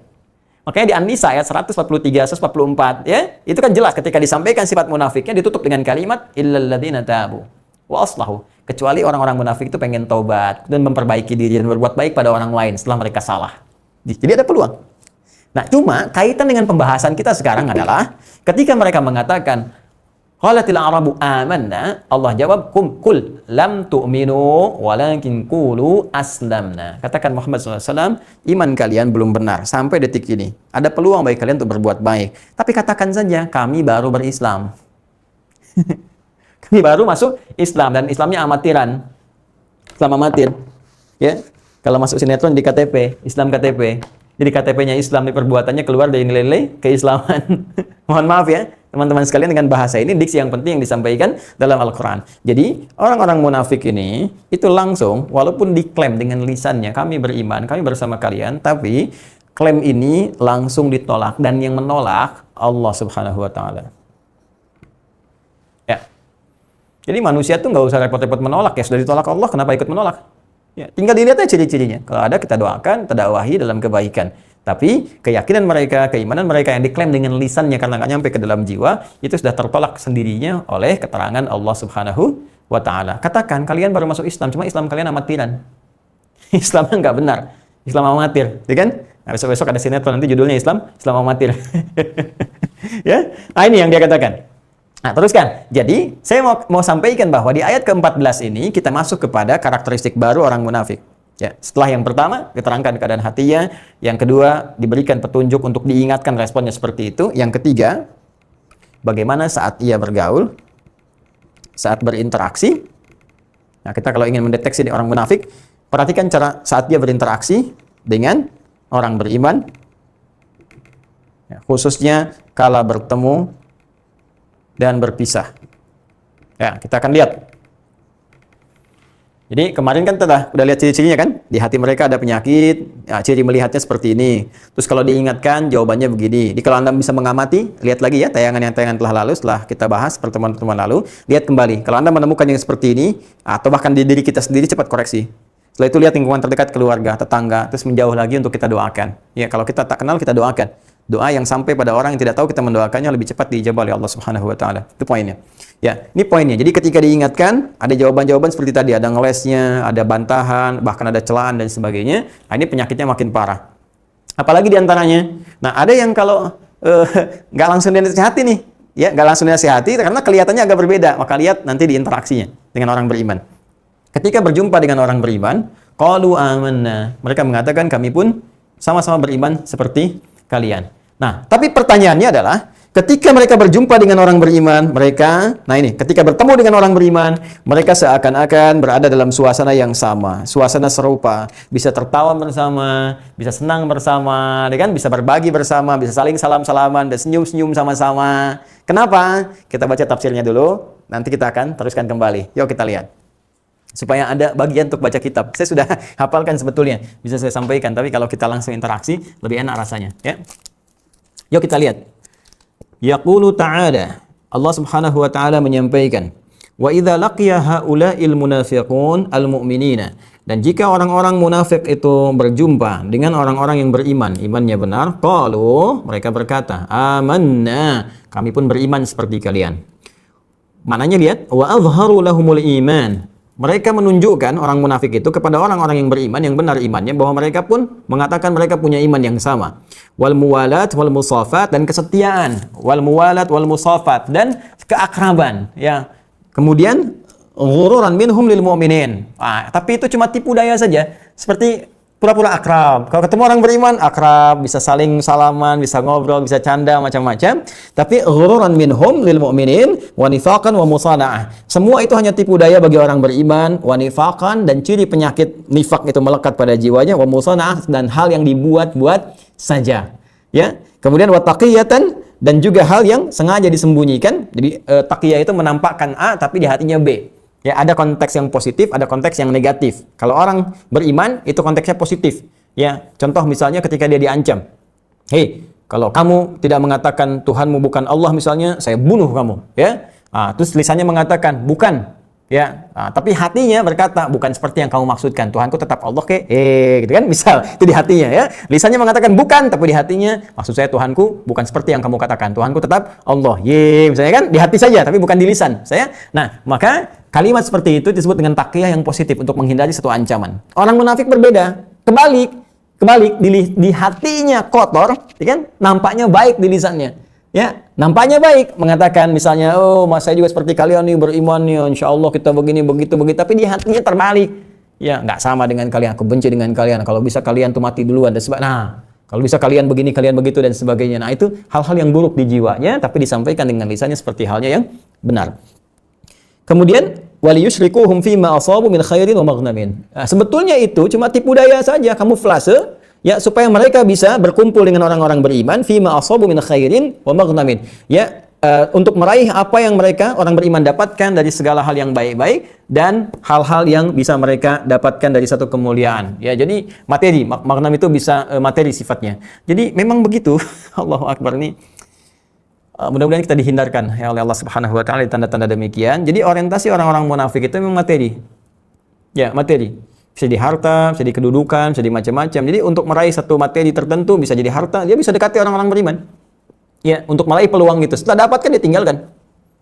Makanya di An-Nisa ayat 143, 144, ya, itu kan jelas ketika disampaikan sifat munafiknya ditutup dengan kalimat illal ladzina tabu wa aslahu. Kecuali orang-orang munafik itu pengen taubat dan memperbaiki diri dan berbuat baik pada orang lain setelah mereka salah. Jadi ada peluang. Nah, cuma kaitan dengan pembahasan kita sekarang adalah ketika mereka mengatakan qalatil arabu amanna, Allah jawab qul lam tu'minu walakin qulu aslamna. Katakan Muhammad SAW, iman kalian belum benar sampai detik ini. Ada peluang bagi kalian untuk berbuat baik. Tapi katakan saja kami baru berislam. Kami baru masuk Islam dan Islamnya amatiran. Islam amatir. Ya. Kalau masuk sinetron di KTP, Islam KTP. Jadi KTP-nya Islam, di perbuatannya keluar dari nilai-nilai keislaman. Mohon maaf ya, teman-teman sekalian, dengan bahasa ini diksi yang penting yang disampaikan dalam Al-Quran. Jadi, orang-orang munafik ini, itu langsung, walaupun diklaim dengan lisannya, kami beriman, kami bersama kalian, tapi klaim ini langsung ditolak. Dan yang menolak, Allah Subhanahu wa Ta'ala. Ya. Jadi manusia tuh nggak usah repot-repot menolak, ya sudah ditolak Allah, kenapa ikut menolak? Ya, tinggal dilihat aja ciri-cirinya. Kalau ada kita doakan, kita dakwahi dalam kebaikan. Tapi keyakinan mereka, keimanan mereka yang diklaim dengan lisannya karena nggak nyampe ke dalam jiwa, itu sudah tertolak sendirinya oleh keterangan Allah Subhanahu wa Ta'ala. Katakan kalian baru masuk Islam, cuma Islam kalian amatiran. Islamnya nggak benar. Islam amatir, ya kan? Nah, besok-besok ada sinetron nanti judulnya Islam amatir. Ya, nah ini yang dia katakan. Nah, teruskan. Jadi, saya mau sampaikan bahwa di ayat ke-14 ini kita masuk kepada karakteristik baru orang munafik. Ya, setelah yang pertama diterangkan keadaan hatinya, yang kedua diberikan petunjuk untuk diingatkan responnya seperti itu, yang ketiga bagaimana saat ia bergaul, saat berinteraksi. Nah, kita kalau ingin mendeteksi orang munafik, perhatikan cara saat dia berinteraksi dengan orang beriman. Ya, khususnya kala bertemu dan berpisah. Ya, kita akan lihat. Jadi kemarin kan udah lihat ciri-cirinya kan? Di hati mereka ada penyakit, ya, ciri melihatnya seperti ini. Terus kalau diingatkan, jawabannya begini. Jadi kalau Anda bisa mengamati, lihat lagi ya tayangan telah lalu setelah kita bahas pertemuan-pertemuan lalu, lihat kembali. Kalau Anda menemukan yang seperti ini, atau bahkan di diri kita sendiri, cepat koreksi. Setelah itu lihat lingkungan terdekat, keluarga, tetangga, terus menjauh lagi untuk kita doakan. Ya, kalau kita tak kenal, kita doakan. Doa yang sampai pada orang yang tidak tahu, kita mendoakannya lebih cepat diijabah oleh Allah Subhanahu wa Ta'ala. Itu poinnya. Ya, ini poinnya. Jadi ketika diingatkan, ada jawaban-jawaban seperti tadi, ada ngelesnya, ada bantahan, bahkan ada celaan dan sebagainya. Nah, ini penyakitnya makin parah. Apalagi diantaranya. Nah, ada yang kalau nggak langsung dinasihati nih, ya nggak langsung dinasihati karena kelihatannya agak berbeda. Maka lihat nanti di interaksinya dengan orang beriman. Ketika berjumpa dengan orang beriman, qalu amanna. Mereka mengatakan kami pun sama-sama beriman seperti kalian. Nah, tapi pertanyaannya adalah ketika mereka berjumpa dengan orang beriman, ketika bertemu dengan orang beriman, mereka seakan-akan berada dalam suasana yang sama, suasana serupa, bisa tertawa bersama, bisa senang bersama, kan? Bisa berbagi bersama, bisa saling salam-salaman, dan senyum-senyum sama-sama. Kenapa? Kita baca tafsirnya dulu, nanti kita akan teruskan kembali. Yuk kita lihat. Supaya ada bagian untuk baca kitab. Saya sudah hafalkan sebetulnya, bisa saya sampaikan, tapi kalau kita langsung interaksi, lebih enak rasanya. Ya. Yuk kita lihat. Yaqulu ta'ala, Allah Subhanahu wa Ta'ala menyampaikan, wa idza laqiya haula'il munafiqun al-mu'minina. Dan jika orang-orang munafik itu berjumpa dengan orang-orang yang beriman, imannya benar, qalu, mereka berkata, amanna, kami pun beriman seperti kalian. Maknanya lihat, wa azharu lahumul iman. Mereka menunjukkan orang munafik itu kepada orang-orang yang beriman, yang benar imannya, bahwa mereka pun mengatakan mereka punya iman yang sama. Wal muwalat wal musafat, dan kesetiaan. Wal muwalat wal musafat, dan keakraban. Ya. Kemudian ghururan minhum lil mu'minin. Tapi itu cuma tipu daya saja. Seperti pura-pura akrab. Kalau ketemu orang beriman, akrab, bisa saling salaman, bisa ngobrol, bisa canda, macam-macam. Tapi ghururan minhum lil mu'minin wa nifaqan wa musana'ah. Semua itu hanya tipu daya bagi orang beriman, wa nifaqan, dan ciri penyakit nifak itu melekat pada jiwanya, wa musana'ah, dan hal yang dibuat-buat saja. Ya. Kemudian wa taqiyatan, dan juga hal yang sengaja disembunyikan. Jadi taqiyah itu menampakkan A tapi di hatinya B. Ya, ada konteks yang positif, ada konteks yang negatif. Kalau orang beriman, itu konteksnya positif. Ya, contoh misalnya ketika dia diancam. Hei, kalau kamu tidak mengatakan Tuhanmu bukan Allah misalnya, saya bunuh kamu. Ya, terus lisannya mengatakan bukan. Ya, tapi hatinya berkata bukan seperti yang kamu maksudkan. Tuhanku tetap Allah gitu kan? Misal itu di hatinya ya. Lisannya mengatakan bukan, tapi di hatinya maksud saya Tuhanku bukan seperti yang kamu katakan. Tuhanku tetap Allah. Misalnya kan di hati saja, tapi bukan di lisan. Nah, maka kalimat seperti itu disebut dengan taqiyah yang positif untuk menghindari satu ancaman. Orang munafik berbeda. Kebalik di hatinya kotor, ya kan? Nampaknya baik di lisannya. Ya, nampaknya baik, mengatakan misalnya, oh, mas saya juga seperti kalian nih, beriman nih, insya Allah kita begini, begitu, tapi di hatinya terbalik. Ya, nggak sama dengan kalian, aku benci dengan kalian, kalau bisa kalian tuh mati duluan, dan sebagainya. Nah, kalau bisa kalian begini, kalian begitu, dan sebagainya. Nah, itu hal-hal yang buruk di jiwanya, tapi disampaikan dengan lisannya seperti halnya yang benar. Kemudian, waliyushrikuhum fima asabu min khairin wa maghnamin. Nah, sebetulnya itu cuma tipu daya saja, kamuflase, ya, supaya mereka bisa berkumpul dengan orang-orang beriman fima asabu min khairin wa maghnamin. Ya, untuk meraih apa yang mereka orang beriman dapatkan dari segala hal yang baik-baik dan hal-hal yang bisa mereka dapatkan dari satu kemuliaan. Ya, jadi materi, maghnam itu bisa materi sifatnya. Jadi memang begitu. Allahu akbar, ini mudah-mudahan kita dihindarkan ya oleh Allah Subhanahu wa taala tanda-tanda demikian. Jadi orientasi orang-orang munafik itu memang materi. Ya, materi. Bisa di harta, bisa di kedudukan, bisa di macam-macam. Jadi untuk meraih satu materi tertentu, bisa jadi harta, dia bisa dekati orang-orang beriman. Ya, untuk meraih peluang itu. Setelah dapatkan, dia tinggalkan.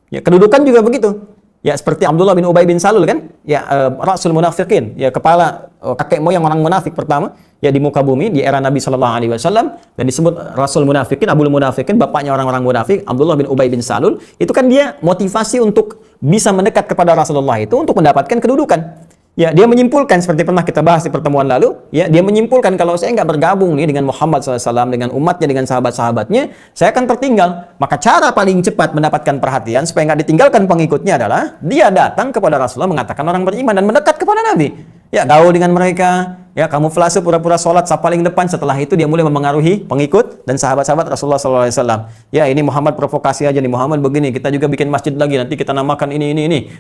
Ya, kedudukan juga begitu. Ya, seperti Abdullah bin Ubay bin Salul kan? Ya, Rasul Munafiqin, ya kepala kakek moyang orang munafik pertama ya di muka bumi di era Nabi sallallahu alaihi wasallam, dan disebut Rasul Munafiqin, Abul Munafiqin, bapaknya orang-orang munafik, Abdullah bin Ubay bin Salul. Itu kan dia motivasi untuk bisa mendekat kepada Rasulullah itu untuk mendapatkan kedudukan. Ya, dia menyimpulkan seperti pernah kita bahas di pertemuan lalu, ya, dia menyimpulkan kalau saya nggak bergabung nih dengan Muhammad SAW, dengan umatnya, dengan sahabat-sahabatnya, saya akan tertinggal. Maka cara paling cepat mendapatkan perhatian supaya nggak ditinggalkan pengikutnya adalah dia datang kepada Rasulullah mengatakan orang beriman dan mendekat kepada Nabi. Ya, gaul dengan mereka, ya, kamuflase pura-pura sholat paling depan. Setelah itu dia mulai mempengaruhi pengikut dan sahabat-sahabat Rasulullah SAW. Ya, ini Muhammad provokasi aja nih, Muhammad begini, kita juga bikin masjid lagi, nanti kita namakan ini.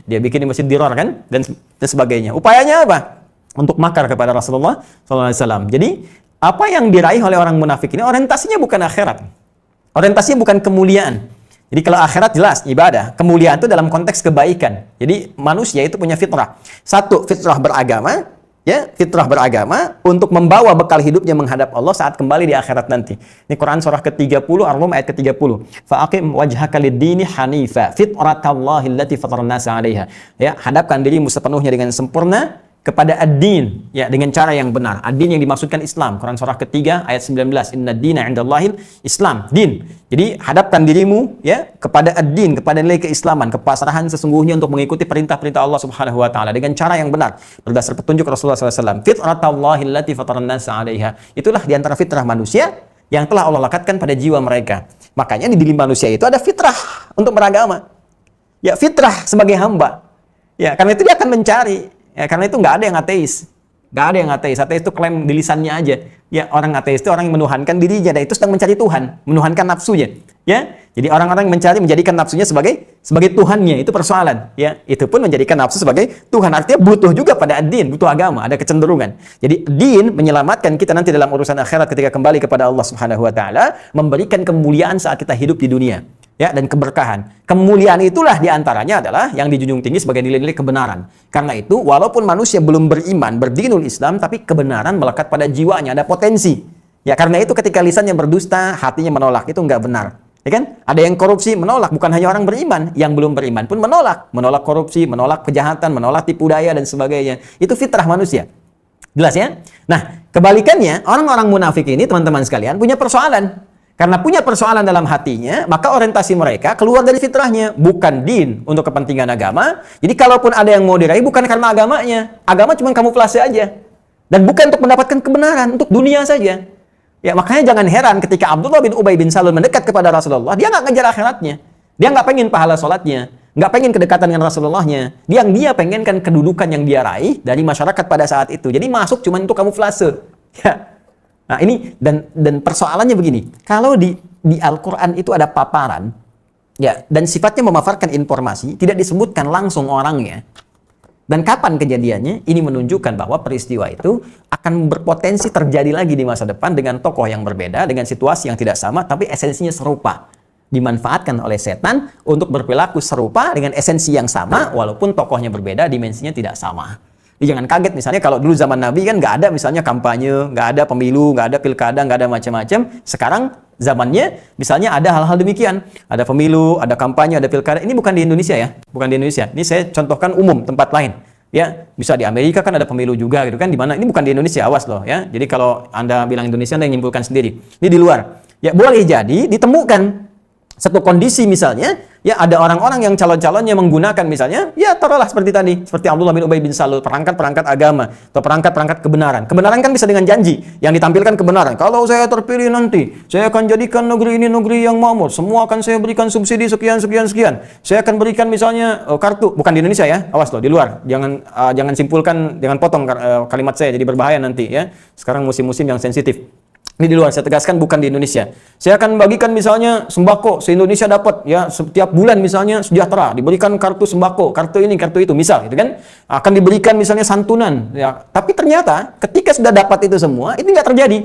Dia bikin masjid Dirar kan, dan sebagainya. Upayanya apa? Untuk makar kepada Rasulullah SAW. Jadi, apa yang diraih oleh orang munafik ini orientasinya bukan akhirat. Orientasinya bukan kemuliaan. Jadi kalau akhirat jelas ibadah, kemuliaan itu dalam konteks kebaikan. Jadi manusia itu punya fitrah. Satu, fitrah beragama, ya, fitrah beragama untuk membawa bekal hidupnya menghadap Allah saat kembali di akhirat nanti. Ini Quran surah ke-30, Ar-Rum ayat ke-30. Fa'aqim wajhaka lid-dini hanifa fitratallahi allati fatara an-nasa 'alaiha. Ya, hadapkan dirimu sepenuhnya dengan sempurna kepada ad-din, ya, dengan cara yang benar. Ad-din yang dimaksudkan Islam. Quran surah ketiga ayat 19. Inna ad-dina 'indallahil Islam, din. Jadi hadapkan dirimu ya kepada ad-din, kepada nilai keislaman, kepasrahan sesungguhnya untuk mengikuti perintah-perintah Allah Subhanahu wa taala dengan cara yang benar berdasar petunjuk Rasulullah SAW. Fitratallahi allati fatara an-nasa 'alaiha. Itulah di antara fitrah manusia yang telah Allah lekatkan pada jiwa mereka. Makanya di diri manusia itu ada fitrah untuk beragama. Ya, fitrah sebagai hamba. Ya, karena itu dia akan mencari. Ya, karena itu nggak ada yang ateis. Nggak ada yang ateis. Ateis itu klaim di lisannya aja. Ya, orang ateis itu orang yang menuhankan dirinya, dan itu sedang mencari Tuhan, menuhankan nafsunya. Ya, jadi orang-orang menjadikan nafsunya sebagai Tuhannya, itu persoalan. Ya, itu pun menjadikan nafsu sebagai Tuhan. Artinya butuh juga pada ad-din, butuh agama, ada kecenderungan. Jadi din menyelamatkan kita nanti dalam urusan akhirat ketika kembali kepada Allah Subhanahu wa taala, memberikan kemuliaan saat kita hidup di dunia. Ya, dan keberkahan. Kemuliaan itulah diantaranya adalah yang dijunjung tinggi sebagai nilai-nilai kebenaran. Karena itu, walaupun manusia belum beriman, berdinul Islam, tapi kebenaran melekat pada jiwanya, ada potensi. Ya, karena itu ketika lisannya berdusta, hatinya menolak, itu enggak benar. Ya kan? Ada yang korupsi menolak, bukan hanya orang beriman, yang belum beriman pun menolak korupsi, menolak kejahatan, menolak tipu daya dan sebagainya. Itu fitrah manusia. Jelas ya? Nah, kebalikannya, orang-orang munafik ini teman-teman sekalian punya persoalan. Karena punya persoalan dalam hatinya, maka orientasi mereka keluar dari fitrahnya, bukan din untuk kepentingan agama. Jadi kalaupun ada yang mau diraih bukan karena agamanya. Agama cuma kamuflase aja. Dan bukan untuk mendapatkan kebenaran, untuk dunia saja. Ya, makanya jangan heran ketika Abdullah bin Ubay bin Salul mendekat kepada Rasulullah, dia nggak ngejar akhiratnya. Dia nggak pengen pahala sholatnya, nggak pengen kedekatan dengan Rasulullahnya. Yang dia pengen kan kedudukan yang dia raih dari masyarakat pada saat itu. Jadi masuk cuma untuk kamuflase. Ya. Nah ini, dan persoalannya begini, kalau di Al-Quran itu ada paparan, ya, dan sifatnya memaparkan informasi, tidak disebutkan langsung orangnya. Dan kapan kejadiannya? Ini menunjukkan bahwa peristiwa itu akan berpotensi terjadi lagi di masa depan dengan tokoh yang berbeda, dengan situasi yang tidak sama, tapi esensinya serupa. Dimanfaatkan oleh setan untuk berperilaku serupa dengan esensi yang sama, walaupun tokohnya berbeda, dimensinya tidak sama. Jadi jangan kaget misalnya kalau dulu zaman Nabi kan nggak ada misalnya kampanye, nggak ada pemilu, nggak ada pilkada, nggak ada macam-macam. Sekarang zamannya misalnya ada hal-hal demikian. Ada pemilu, ada kampanye, ada pilkada. Ini bukan di Indonesia ya, bukan di Indonesia. Ini saya contohkan umum tempat lain. Ya, bisa di Amerika kan ada pemilu juga gitu kan, di mana ini bukan di Indonesia, awas loh ya. Jadi kalau Anda bilang Indonesia, Anda yang nyimpulkan sendiri. Ini di luar. Ya boleh jadi ditemukan satu kondisi misalnya, ya ada orang-orang yang calon-calonnya menggunakan misalnya, ya taruhlah seperti tadi, seperti Abdullah bin Ubay bin Salul, perangkat-perangkat agama, atau perangkat-perangkat kebenaran. Kebenaran kan bisa dengan janji, yang ditampilkan kebenaran. Kalau saya terpilih nanti, saya akan jadikan negeri ini negeri yang makmur, semua akan saya berikan subsidi sekian, sekian, sekian. Saya akan berikan misalnya kartu, bukan di Indonesia ya, awas loh, di luar. Jangan simpulkan, jangan potong kalimat saya, jadi berbahaya nanti ya. Sekarang musim-musim yang sensitif. Ini di luar, saya tegaskan bukan di Indonesia. Saya akan bagikan misalnya sembako, se-Indonesia dapat ya setiap bulan misalnya sejahtera, diberikan kartu sembako, kartu ini, kartu itu, misal gitu kan. Akan diberikan misalnya santunan ya. Tapi ternyata ketika sudah dapat itu semua, ini nggak terjadi.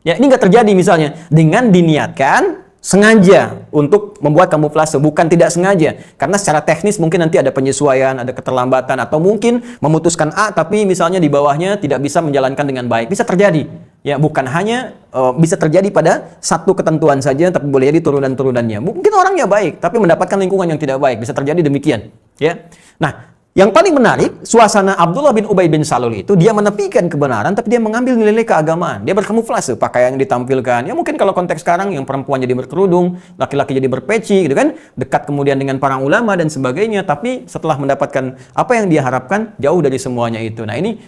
Ya, ini nggak terjadi misalnya dengan diniatkan sengaja untuk membuat kamuflase, bukan tidak sengaja. Karena secara teknis mungkin nanti ada penyesuaian, ada keterlambatan, atau mungkin memutuskan A tapi misalnya di bawahnya tidak bisa menjalankan dengan baik. Bisa terjadi. Ya, bukan hanya bisa terjadi pada satu ketentuan saja, tapi boleh jadi turunan-turunannya. Mungkin orangnya baik, tapi mendapatkan lingkungan yang tidak baik. Bisa terjadi demikian. Ya. Nah, yang paling menarik, suasana Abdullah bin Ubay bin Salul itu, dia menepikan kebenaran, tapi dia mengambil nilai-nilai keagamaan. Dia berkamuflase, pakaian yang ditampilkan. Ya mungkin kalau konteks sekarang, yang perempuan jadi berkerudung, laki-laki jadi berpeci, gitu kan. Dekat kemudian dengan para ulama dan sebagainya. Tapi setelah mendapatkan apa yang dia harapkan, jauh dari semuanya itu. Nah ini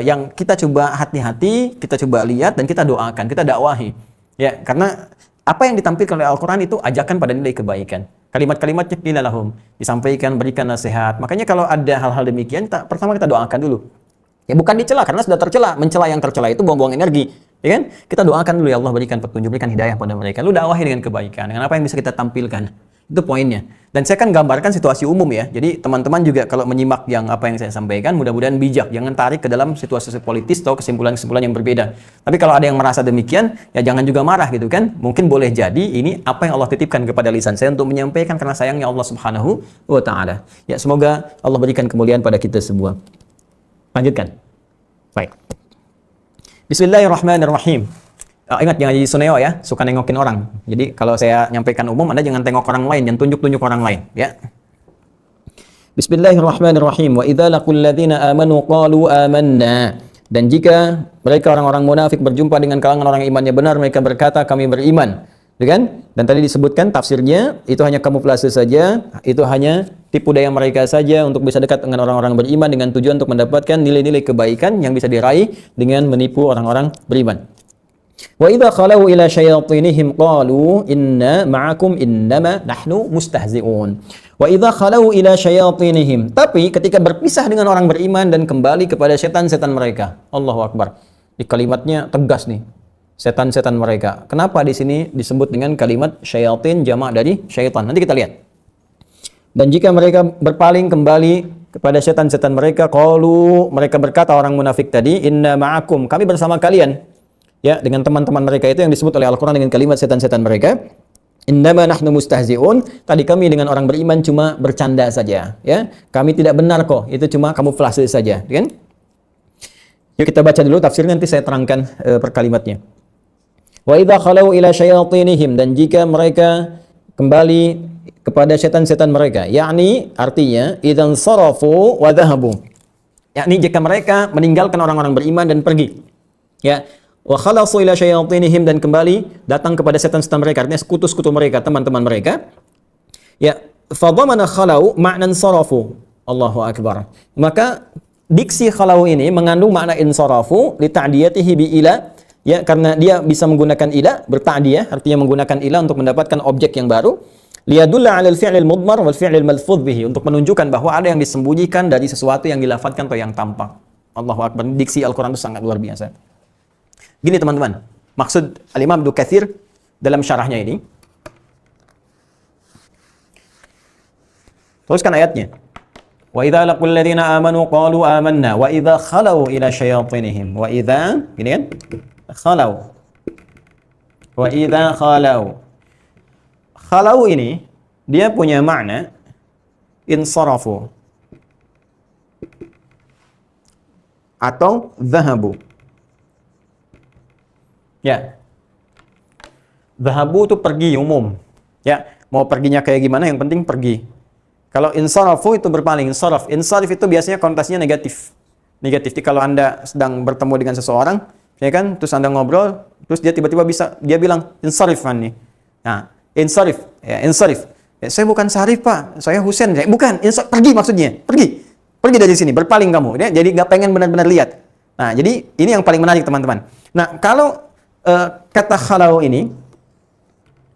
yang kita coba hati-hati, kita coba lihat, dan kita doakan, kita dakwahi. Ya, karena apa yang ditampilkan oleh Al-Quran itu ajakan pada nilai kebaikan. Kalimat-kalimatnya qila lahum, disampaikan, berikan nasihat. Makanya kalau ada hal-hal demikian, pertama kita doakan dulu. Ya bukan dicela, karena sudah tercela. Mencela yang tercela itu buang-buang energi. Ya kan? Kita doakan dulu, ya Allah berikan petunjuk, berikan hidayah pada mereka. Lu dakwahi dengan kebaikan, dengan apa yang bisa kita tampilkan. Itu poinnya. Dan saya akan gambarkan situasi umum ya. Jadi teman-teman juga kalau menyimak apa yang saya sampaikan, mudah-mudahan bijak. Jangan tarik ke dalam situasi politis atau kesimpulan-kesimpulan yang berbeda. Tapi kalau ada yang merasa demikian, ya jangan juga marah gitu kan. Mungkin boleh jadi ini apa yang Allah titipkan kepada lisan saya untuk menyampaikan karena sayangnya Allah Subhanahu wa Ta'ala. Ya semoga Allah berikan kemuliaan pada kita semua. Lanjutkan. Baik. Bismillahirrahmanirrahim. Ingat jangan jadi suneo ya, suka nengokin orang. Jadi kalau saya nyampaikan umum, Anda jangan tengok orang lain, jangan tunjuk-tunjuk orang lain ya. Bismillahirrahmanirrahim. Wa idza laqul ladzina amanu qalu amanna. Dan jika mereka orang-orang munafik berjumpa dengan kalangan orang yang imannya benar, mereka berkata kami beriman. Ya kan? Dan tadi disebutkan tafsirnya itu hanya kamuflase saja, itu hanya tipu daya mereka saja untuk bisa dekat dengan orang-orang beriman dengan tujuan untuk mendapatkan nilai-nilai kebaikan yang bisa diraih dengan menipu orang-orang beriman. Wa idza khalau ila syayatinihim qalu inna ma'akum innama nahnu mustahzi'un. Wa idza khalau ila syayatinihim, tapi ketika berpisah dengan orang beriman dan kembali kepada setan-setan mereka. Allahu akbar. Di kalimatnya tegas nih. Setan-setan mereka. Kenapa di sini disebut dengan kalimat syayatin jamak dari syaitan? Nanti kita lihat. Dan jika mereka berpaling kembali kepada setan-setan mereka, qalu, mereka berkata orang munafik tadi, inna ma'akum, kami bersama kalian. Ya, dengan teman-teman mereka itu yang disebut oleh Al-Quran dengan kalimat setan-setan mereka. Innama nahnu mustahzi'un. Tadi kami dengan orang beriman cuma bercanda saja. Ya, kami tidak benar kok. Itu cuma kamuflase saja. Kan? Yuk kita baca dulu tafsirnya, nanti saya terangkan per kalimatnya. Wa idza khalau ila syayatinihim, dan jika mereka kembali kepada setan-setan mereka, yakni artinya idzan sarafu wa dhahabu, yakni jika mereka meninggalkan orang-orang beriman dan pergi, ya, wa khalasu ila syayatinihim, dan kembali datang kepada setan-setan mereka, artinya sekutu-sekutu mereka, teman-teman mereka, ya, fadhamana khalau ma'nan sarafu. Allahu akbar. Maka diksi khalau ini mengandung makna insarafu li ta'diyatihi bi ila, ya, karena dia bisa menggunakan ila, berta'diyah artinya menggunakan ila untuk mendapatkan objek yang baru, liyadulla 'ala al-fi'l al-mudmar wal fi'l al-malfudh bihi, untuk menunjukkan bahwa ada yang disembunyikan dari sesuatu yang dilafadzkan atau yang tampak. Allahu akbar. Diksi Al-Qur'an itu sangat luar biasa. Gini teman-teman, maksud Al-Imam Ibnu Katsir dalam syarahnya ini. Teruskan ayatnya. Wa idza laqul ladzina amanu qalu amanna wa idza khalau ila syayatinihim. Wa idza, gini kan? Khalau. Wa idza khalau. Khalau ini dia punya makna insarafu atau dhahabu. Ya. Dhahabu itu pergi umum. Ya, mau perginya kayak gimana yang penting pergi. Kalau insarafu itu berpaling, insaraf itu biasanya konotasinya negatif. Negatif. Jadi kalau Anda sedang bertemu dengan seseorang, ya kan, terus Anda ngobrol, terus dia tiba-tiba dia bilang insarif nih. Nah, insarif. Ya, saya bukan Sarif, Pak. Saya Husain. Ya, bukan, pergi maksudnya. Pergi. Pergi dari sini, berpaling kamu. Ya, jadi nggak pengen benar-benar lihat. Nah, jadi ini yang paling menarik, teman-teman. Nah, kalau kata khalau ini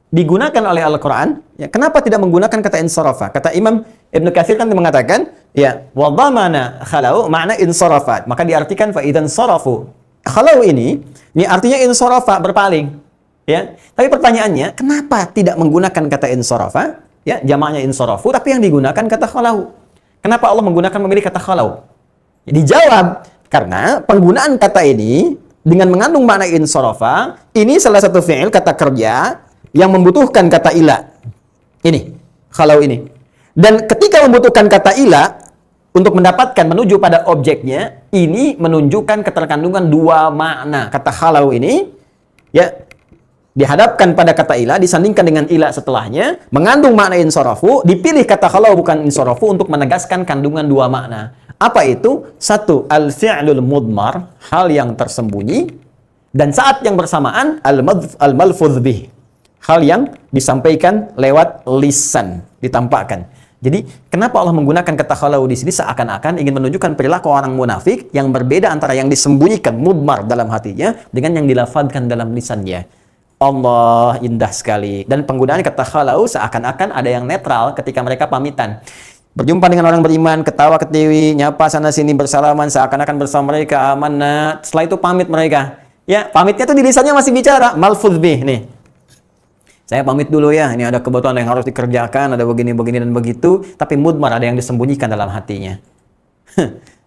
digunakan oleh Al-Quran, ya, kenapa tidak menggunakan kata insarafa? Kata Imam Ibnu Katsir kan mengatakan, ya, wa dhamana khalau makna insarafat. Maka diartikan fa idzan sarafu. Khalau ini artinya insarafa, berpaling. Ya. Tapi pertanyaannya, kenapa tidak menggunakan kata insarafa? Ya, jamaknya insarafu, tapi yang digunakan kata khalau. Kenapa Allah memilih kata khalau? Ya, dijawab, karena penggunaan kata ini dengan mengandung makna insarafa, ini salah satu fi'il, kata kerja yang membutuhkan kata ila. Ini, khalau ini. Dan ketika membutuhkan kata ila untuk mendapatkan menuju pada objeknya, ini menunjukkan keterkandungan dua makna. Kata khalau ini, ya, dihadapkan pada kata ila, disandingkan dengan ila setelahnya, mengandung makna insarafu, dipilih kata khalau bukan insarafu untuk menegaskan kandungan dua makna. Apa itu? Satu, al-fi'lul mudmar, hal yang tersembunyi, dan saat yang bersamaan al-malfudh bih, hal yang disampaikan lewat lisan, ditampakkan. Jadi, kenapa Allah menggunakan kata khalau di sini seakan-akan ingin menunjukkan perilaku orang munafik yang berbeda antara yang disembunyikan mudmar dalam hatinya dengan yang dilafadzkan dalam lisannya. Allah, indah sekali. Dan penggunaan kata khalau seakan-akan ada yang netral ketika mereka pamitan. Berjumpa dengan orang beriman, ketawa ketiwi, nyapa sana sini, bersalaman, seakan-akan bersama mereka, amanah. Setelah itu pamit mereka. Ya, pamitnya tuh di lisannya masih bicara, malfudh bih nih. Saya pamit dulu ya, ini ada kebutuhan yang harus dikerjakan, ada begini-begini dan begitu, tapi mudmar, ada yang disembunyikan dalam hatinya.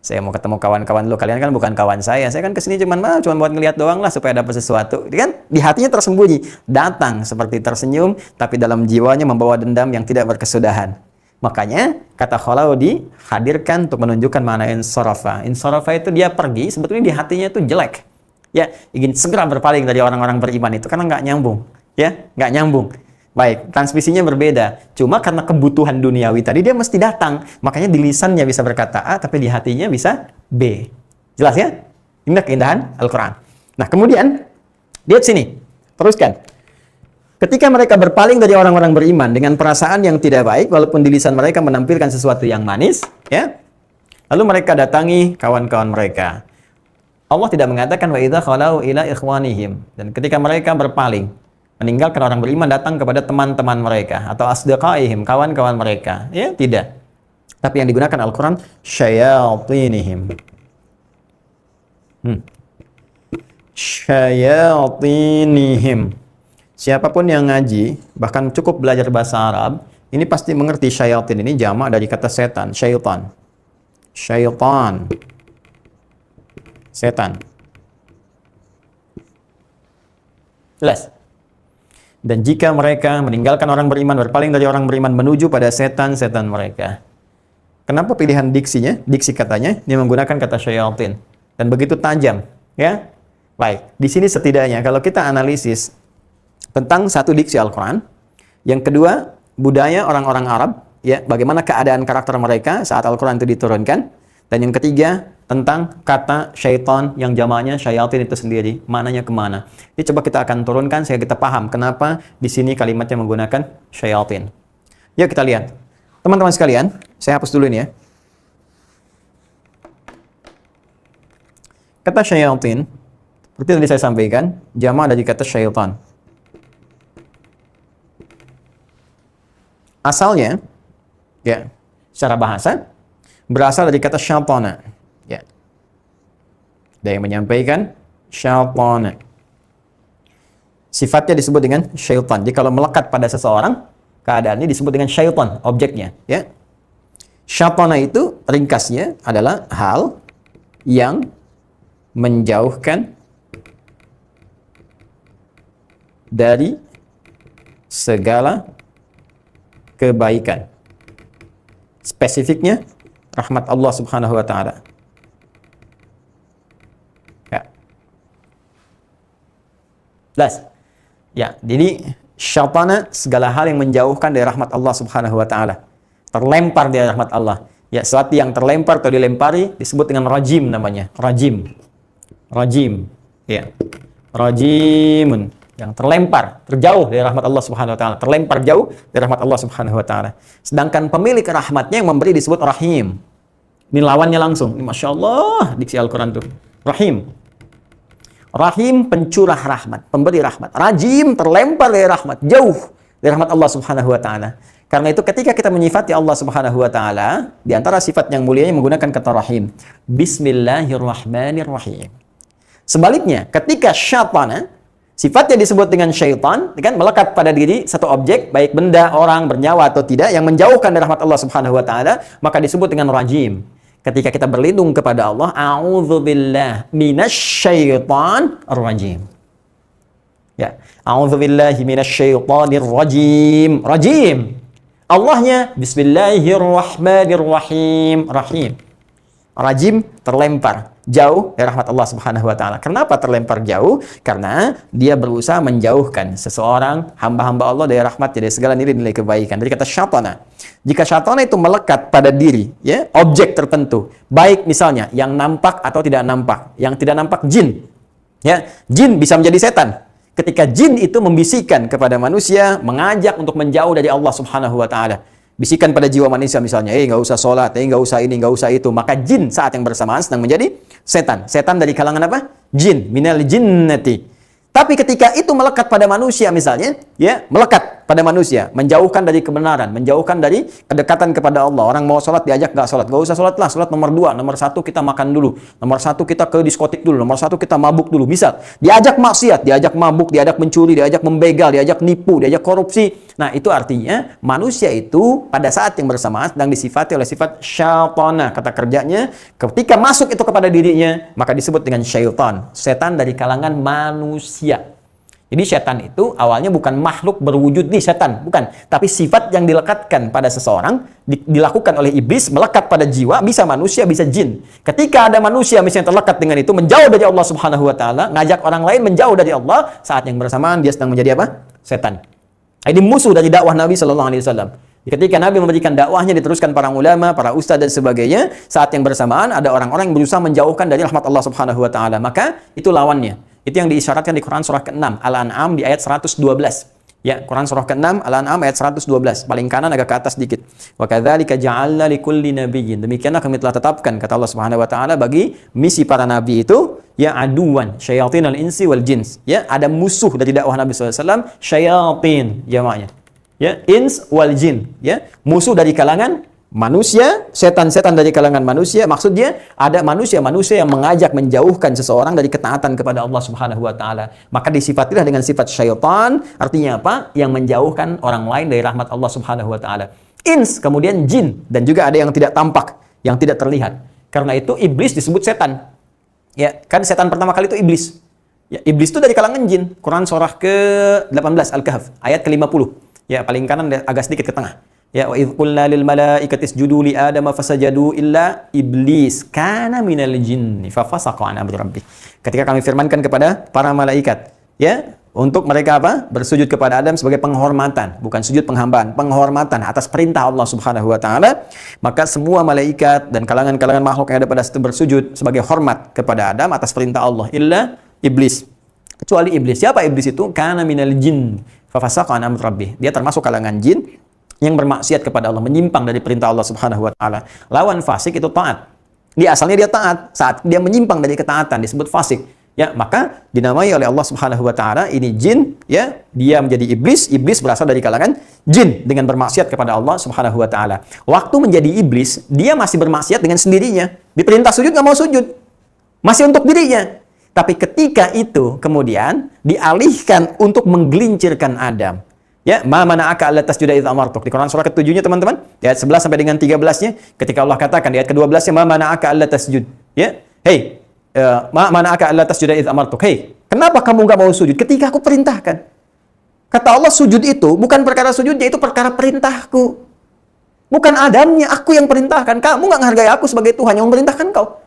Saya mau ketemu kawan-kawan dulu, kalian kan bukan kawan saya kan kesini cuma buat ngeliat doang lah supaya dapat sesuatu. Kan di hatinya tersembunyi, datang seperti tersenyum, tapi dalam jiwanya membawa dendam yang tidak berkesudahan. Makanya kata khalau dihadirkan untuk menunjukkan makna insarafa. Insarafa itu dia pergi, sebetulnya di hatinya itu jelek. Ya, ingin segera berpaling dari orang-orang beriman itu karena nggak nyambung. Ya, nggak nyambung. Baik, transmisinya berbeda. Cuma karena kebutuhan duniawi tadi dia mesti datang. Makanya di lisannya bisa berkata A, tapi di hatinya bisa B. Jelas ya? Ini keindahan Al-Quran. Nah, kemudian lihat sini. Teruskan. Ketika mereka berpaling dari orang-orang beriman dengan perasaan yang tidak baik, walaupun di lisan mereka menampilkan sesuatu yang manis, ya, lalu mereka datangi kawan-kawan mereka. Allah tidak mengatakan wa idza khalau ila ikhwanihim, dan ketika mereka berpaling meninggalkan orang beriman datang kepada teman-teman mereka atau asdiqaihim, kawan-kawan mereka, ya, tidak. Tapi yang digunakan Al-Quran syayatinihim. Syayatinihim. Siapapun yang ngaji, bahkan cukup belajar bahasa Arab, ini pasti mengerti syayatin ini jamak dari kata setan, syaitan. Syaitan. Setan. Jelas? Dan jika mereka meninggalkan orang beriman, berpaling dari orang beriman menuju pada setan-setan mereka. Kenapa pilihan diksinya? Diksi katanya, dia menggunakan kata syayatin. Dan begitu tajam. Ya? Baik, di sini setidaknya kalau kita analisis tentang satu diksi Al-Quran, yang kedua budaya orang-orang Arab, ya, bagaimana keadaan karakter mereka saat Al-Quran itu diturunkan, dan yang ketiga tentang kata syaitan yang jamaknya syayatin itu sendiri, maknanya kemana. Ini coba kita akan turunkan sehingga kita paham kenapa di sini kalimatnya menggunakan syayatin. Yuk kita lihat. Teman-teman sekalian, saya hapus dulu ini ya. Kata syayatin, seperti tadi saya sampaikan, jamak dari kata syaitan. Asalnya, ya, secara bahasa, berasal dari kata syaitana. Ya. Ada yang menyampaikan syaitana. Sifatnya disebut dengan syaitan. Jadi kalau melekat pada seseorang, keadaannya disebut dengan syaitan, objeknya. Ya. Syaitana itu ringkasnya adalah hal yang menjauhkan dari segala kebaikan. Spesifiknya rahmat Allah Subhanahu wa taala. Ya. Jelas. Ya, jadi syaitana segala hal yang menjauhkan dari rahmat Allah Subhanahu wa taala. Terlempar dari rahmat Allah. Ya, sesuatu yang terlempar atau dilempari disebut dengan rajim namanya. Rajim. Rajim. Ya. Rajimun. Yang terlempar, terjauh dari rahmat Allah Subhanahu wa taala, terlempar jauh dari rahmat Allah Subhanahu wa taala. Sedangkan pemilik rahmatnya yang memberi disebut Rahim. Ini lawannya langsung. Ini Masya Allah diksi Al-Quran tuh. Rahim. Rahim pencurah rahmat, pemberi rahmat. Rajim terlempar dari rahmat, jauh dari rahmat Allah Subhanahu wa taala. Karena itu ketika kita menyifati Allah Subhanahu wa taala, di antara sifat yang mulianya menggunakan kata Rahim. Bismillahirrahmanirrahim. Sebaliknya, ketika syaitana sifatnya disebut dengan syaitan, kan melekat pada diri satu objek, baik benda, orang, bernyawa atau tidak, yang menjauhkan dari rahmat Allah Subhanahu wa taala, maka disebut dengan rajim. Ketika kita berlindung kepada Allah, a'udzubillah minasyaitonir rajim. Ya, a'udzubillahi minasyaitonir rajim. Rajim. Allahnya bismillahirrahmanirrahim. Rahim. Rajim terlempar jauh dari rahmat Allah Subhanahu wa taala. Kenapa terlempar jauh? Karena dia berusaha menjauhkan seseorang, hamba-hamba Allah dari rahmat, dari segala nilai-nilai kebaikan. Dari kata syaitana. Jika syaitana itu melekat pada diri, ya, objek tertentu, baik misalnya yang nampak atau tidak nampak. Yang tidak nampak jin. Ya, jin bisa menjadi setan. Ketika jin itu membisikkan kepada manusia, mengajak untuk menjauh dari Allah Subhanahu wa taala. Bisikan pada jiwa manusia misalnya, nggak usah sholat, nggak usah ini, nggak usah itu. Maka jin saat yang bersamaan sedang menjadi setan. Setan dari kalangan apa? Jin, minal jinnati. Tapi ketika itu melekat pada manusia misalnya, ya, melekat pada manusia, menjauhkan dari kebenaran, menjauhkan dari kedekatan kepada Allah. Orang mau sholat diajak nggak sholat, nggak usah sholat lah, sholat nomor 2, nomor 1 kita makan dulu, nomor 1 kita ke diskotik dulu, nomor 1 kita mabuk dulu. Misal, diajak maksiat, diajak mabuk, diajak mencuri, diajak membegal, diajak nipu, diajak korupsi. Nah, itu artinya manusia itu pada saat yang bersamaan sedang disifati oleh sifat syaitana. Kata kerjanya, ketika masuk itu kepada dirinya, maka disebut dengan syaitan. Setan dari kalangan manusia. Jadi setan itu awalnya bukan makhluk berwujud di setan, bukan. Tapi sifat yang dilekatkan pada seseorang, dilakukan oleh iblis, melekat pada jiwa, bisa manusia, bisa jin. Ketika ada manusia misalnya terlekat dengan itu, menjauh dari Allah Subhanahu wa taala, ngajak orang lain menjauh dari Allah, saat yang bersamaan dia sedang menjadi apa? Setan. Ini musuh dari dakwah Nabi sallallahu alaihi wasallam. Ketika Nabi memberikan dakwahnya, diteruskan para ulama, para ustadz dan sebagainya, saat yang bersamaan ada orang-orang yang berusaha menjauhkan dari rahmat Allah Subhanahu wa taala, maka itu lawannya. Itu yang diisyaratkan di Quran surah ke-6 Al-An'am di ayat 112. Ya, Quran surah ke-6 Al-An'am ayat 112. Paling kanan agak ke atas sedikit. Wa kadzalika ja'alna likulli nabiyyin. Demikianlah kami telah tetapkan, kata Allah Subhanahu wa taala, bagi misi para nabi itu, ya, aduwan syayatinal insi wal jins. Ya, ada musuh dari dakwah Nabi sallallahu alaihi wasallam, syayatin jamaknya. Ya, ins wal jin, ya, musuh dari kalangan manusia, setan-setan dari kalangan manusia. Maksudnya ada manusia-manusia yang mengajak menjauhkan seseorang dari ketaatan kepada Allah Subhanahu wa taala. Maka disifatilah dengan sifat syaitan, artinya apa? Yang menjauhkan orang lain dari rahmat Allah Subhanahu wa taala. Ins, kemudian jin, dan juga ada yang tidak tampak, yang tidak terlihat. Karena itu iblis disebut setan. Ya, kan setan pertama kali itu iblis. Ya, iblis itu dari kalangan jin. Quran surah ke-18 Al-Kahf ayat ke-50. Ya, paling kanan agak sedikit ke tengah. Ya, wa idh qulna lil malaikati isjudu li adama fasajadu illa iblis kana minal jinni fafasaqa an amri rabbih. Ketika kami firmankan kepada para malaikat, ya, untuk mereka apa? Bersujud kepada Adam sebagai penghormatan, bukan sujud penghambaan, penghormatan atas perintah Allah Subhanahu wa taala, maka semua malaikat dan kalangan-kalangan makhluk yang ada pada situ bersujud sebagai hormat kepada Adam atas perintah Allah, illa iblis. Kecuali iblis. Siapa iblis itu? Kana minal jin fafasaqa an amri rabbih. Dia termasuk kalangan jin yang bermaksiat kepada Allah, menyimpang dari perintah Allah Subhanahu wa taala. Lawan fasik itu taat. Dia asalnya dia taat, saat dia menyimpang dari ketaatan disebut fasik. Ya, maka dinamai oleh Allah Subhanahu wa taala ini jin, ya, dia menjadi iblis. Iblis berasal dari kalangan jin dengan bermaksiat kepada Allah Subhanahu wa taala. Waktu menjadi iblis, dia masih bermaksiat dengan sendirinya. Diperintah sujud nggak mau sujud. Masih untuk dirinya. Tapi ketika itu kemudian dialihkan untuk menggelincirkan Adam. Ya, ma mana'aka alla tasjuda idz amartuk. Di Quran surah ke-7-nya teman-teman, di ayat 11 sampai dengan 13-nya, ketika Allah katakan di ayat ke-12-nya ma mana'aka alla tasjud. Ya, hey, ma mana'aka alla tasjuda idz amartuk. Hey, kenapa kamu enggak mau sujud ketika aku perintahkan? Kata Allah, sujud itu bukan perkara sujudnya, itu perkara perintahku. Bukan Adamnya, aku yang perintahkan. Kamu enggak menghargai aku sebagai Tuhan yang memerintahkan kau.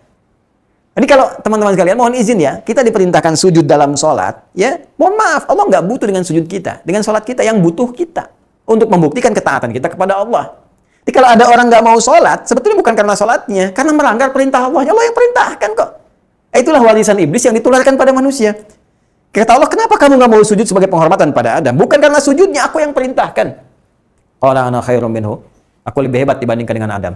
Jadi kalau teman-teman sekalian, mohon izin ya, kita diperintahkan sujud dalam sholat, ya, mohon maaf, Allah nggak butuh dengan sujud kita, dengan sholat kita, yang butuh kita untuk membuktikan ketaatan kita kepada Allah. Jadi kalau ada orang nggak mau sholat, sebetulnya bukan karena sholatnya, karena melanggar perintah Allah, Allah yang perintahkan kok. Itulah warisan iblis yang ditularkan pada manusia. Kata Allah, kenapa kamu nggak mau sujud sebagai penghormatan pada Adam? Bukan karena sujudnya, aku yang perintahkan. Qala ana khairum minhu. Aku lebih hebat dibandingkan dengan Adam.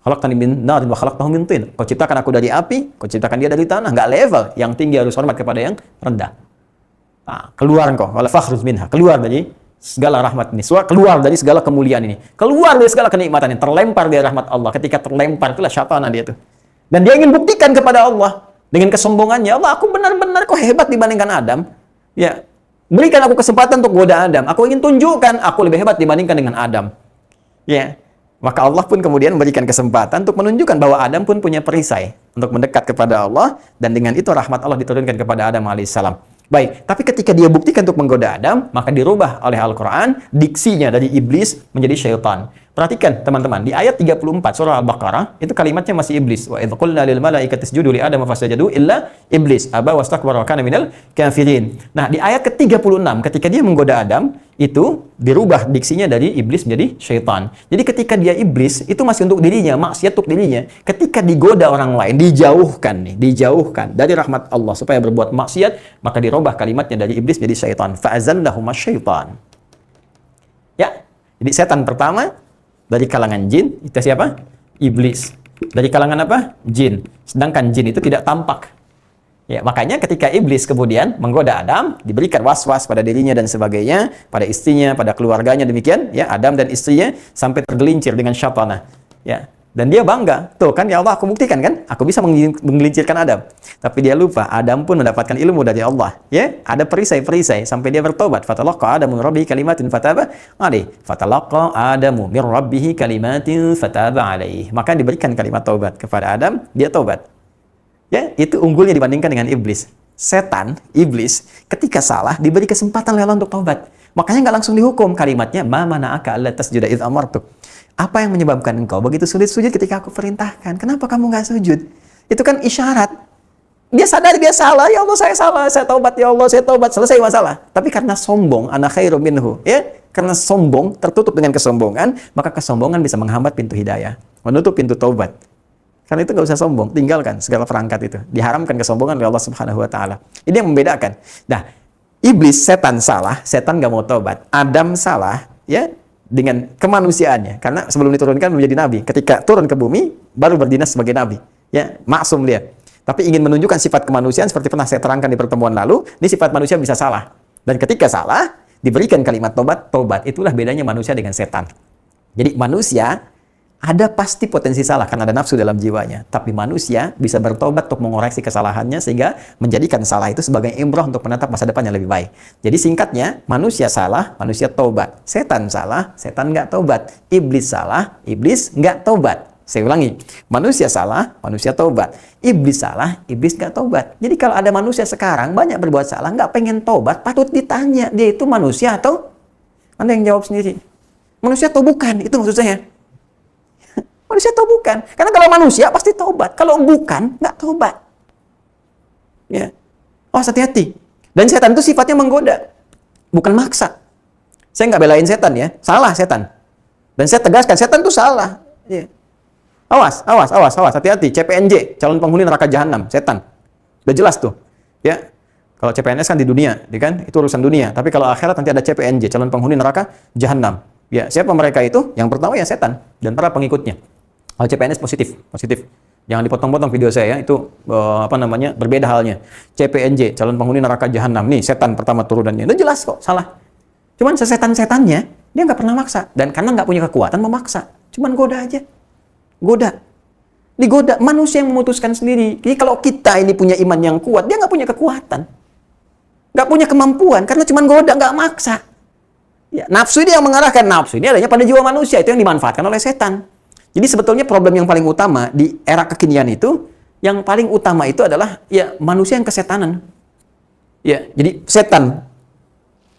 Khalaqtani min narin wa khalaqtahu min tin. Kau ciptakan aku dari api, kau ciptakan dia dari tanah. Enggak level. Yang tinggi harus hormat kepada yang rendah. Nah, keluar engkau, wala fakhruz minha. Keluar dari segala rahmat ini. Keluar dari segala kemuliaan ini. Keluar dari segala kenikmatan ini. Terlempar dari rahmat Allah. Ketika terlempar, itulah syaitan dia itu. Dan dia ingin buktikan kepada Allah dengan kesombongannya, Allah, aku benar-benar kok hebat dibandingkan Adam. Ya, berikan aku kesempatan untuk goda Adam. Aku ingin tunjukkan aku lebih hebat dibandingkan dengan Adam. Ya. Maka Allah pun kemudian memberikan kesempatan untuk menunjukkan bahwa Adam pun punya perisai untuk mendekat kepada Allah, dan dengan itu rahmat Allah diturunkan kepada Adam alaihissalam. Baik, tapi ketika dia buktikan untuk menggoda Adam, maka dirubah oleh Al-Quran diksinya dari iblis menjadi syaitan. Perhatikan teman-teman, di ayat 34 surah Al-Baqarah, itu kalimatnya masih iblis. Wa idh qulna lil malaikati isjudu li Adam fasajadu illa iblis aba wastakbara wa kana minal kafirin. Nah, di ayat ke-36 ketika dia menggoda Adam, itu dirubah diksinya dari iblis menjadi syaitan. Jadi ketika dia iblis, itu masih untuk dirinya, maksiat untuk dirinya. Ketika digoda orang lain, dijauhkan dari rahmat Allah supaya berbuat maksiat, maka dirubah kalimatnya dari iblis menjadi syaitan. Fa'azallahuma syaitan. Ya, jadi setan pertama dari kalangan jin, itu siapa? Iblis. Dari kalangan apa? Jin. Sedangkan jin itu tidak tampak. Ya, makanya ketika iblis kemudian menggoda Adam, diberikan was-was pada dirinya dan sebagainya, pada istrinya, pada keluarganya, demikian, ya, Adam dan istrinya sampai tergelincir dengan syaitanah. Ya. Dan dia bangga. Tuh kan, ya Allah, aku buktikan kan, aku bisa menggelincirkan Adam. Tapi dia lupa, Adam pun mendapatkan ilmu dari Allah. Ya, ada perisai-perisai sampai dia bertobat. Fatalaqa Adamu min rabbihi kalimatin fataba alaihi. Fatalaqa Adamu min rabbihi kalimatin fataba alaihi. Maka diberikan kalimat taubat kepada Adam, dia taubat. Ya, itu unggulnya dibandingkan dengan iblis. Setan, iblis, ketika salah diberi kesempatan oleh Allah untuk taubat. Makanya nggak langsung dihukum. Kalimatnya ma mana'aka alla tasjuda idz amartuk. Apa yang menyebabkan engkau begitu sulit sujud ketika aku perintahkan? Kenapa kamu nggak sujud? Itu kan isyarat. Dia sadar dia salah. Ya Allah, saya salah. Saya taubat, ya Allah, saya taubat. Selesai masalah. Tapi karena sombong, ana khairum minhu. Ya, karena sombong, tertutup dengan kesombongan, maka kesombongan bisa menghambat pintu hidayah, menutup pintu taubat. Karena itu nggak usah sombong, tinggalkan segala perangkat itu. Diharamkan kesombongan oleh Allah Subhanahu wa taala. Ini yang membedakan. Nah, iblis, setan salah, setan nggak mau taubat. Adam salah, ya, dengan kemanusiaannya. Karena sebelum diturunkan menjadi nabi, ketika turun ke bumi baru berdinas sebagai nabi. Ya, maksum dia. Tapi ingin menunjukkan sifat kemanusiaan seperti pernah saya terangkan di pertemuan lalu, ini sifat manusia bisa salah. Dan ketika salah, diberikan kalimat tobat. Itulah bedanya manusia dengan setan. Jadi manusia ada pasti potensi salah karena ada nafsu dalam jiwanya. Tapi manusia bisa bertobat untuk mengoreksi kesalahannya sehingga menjadikan salah itu sebagai imroh untuk menatap masa depan yang lebih baik. Jadi singkatnya, manusia salah, manusia tobat. Setan salah, setan nggak tobat. Iblis salah, iblis nggak tobat. Saya ulangi, manusia salah, manusia tobat. Iblis salah, iblis nggak tobat. Jadi kalau ada manusia sekarang banyak berbuat salah, nggak pengen tobat, patut ditanya, dia itu manusia atau? Anda yang jawab sendiri. Manusia atau bukan? Itu maksud saya. Manusia atau bukan? Karena kalau manusia pasti taubat. Kalau bukan, nggak taubat. Ya. Oh, hati-hati. Dan setan itu sifatnya menggoda, bukan maksa. Saya nggak belain setan ya, salah setan. Dan saya tegaskan, setan itu salah. Ya. Awas, hati-hati. CPNJ, calon penghuni neraka jahanam, setan. Udah jelas tuh. Ya. Kalau CPNS kan di dunia, kan? Itu urusan dunia. Tapi kalau akhirat nanti ada CPNJ, calon penghuni neraka jahanam. Ya, siapa mereka itu? Yang pertama ya setan dan para pengikutnya. Kalau CPNS positif. Jangan dipotong-potong video saya ya, itu berbeda halnya. CPNJ, calon penghuni neraka jahanam. Nih, setan pertama turunannya. Itu jelas kok, salah. Cuman sesetan-setannya, dia nggak pernah maksa. Dan karena nggak punya kekuatan memaksa. Cuman goda aja. Digoda. Manusia yang memutuskan sendiri. Jadi kalau kita ini punya iman yang kuat, dia nggak punya kekuatan. Nggak punya kemampuan, karena cuman goda, nggak maksa. Ya, nafsu ini yang mengarahkan. Nafsu ini adanya pada jiwa manusia, itu yang dimanfaatkan oleh setan. Jadi sebetulnya problem yang paling utama di era kekinian itu, yang paling utama itu adalah ya manusia yang kesetanan. Ya, jadi setan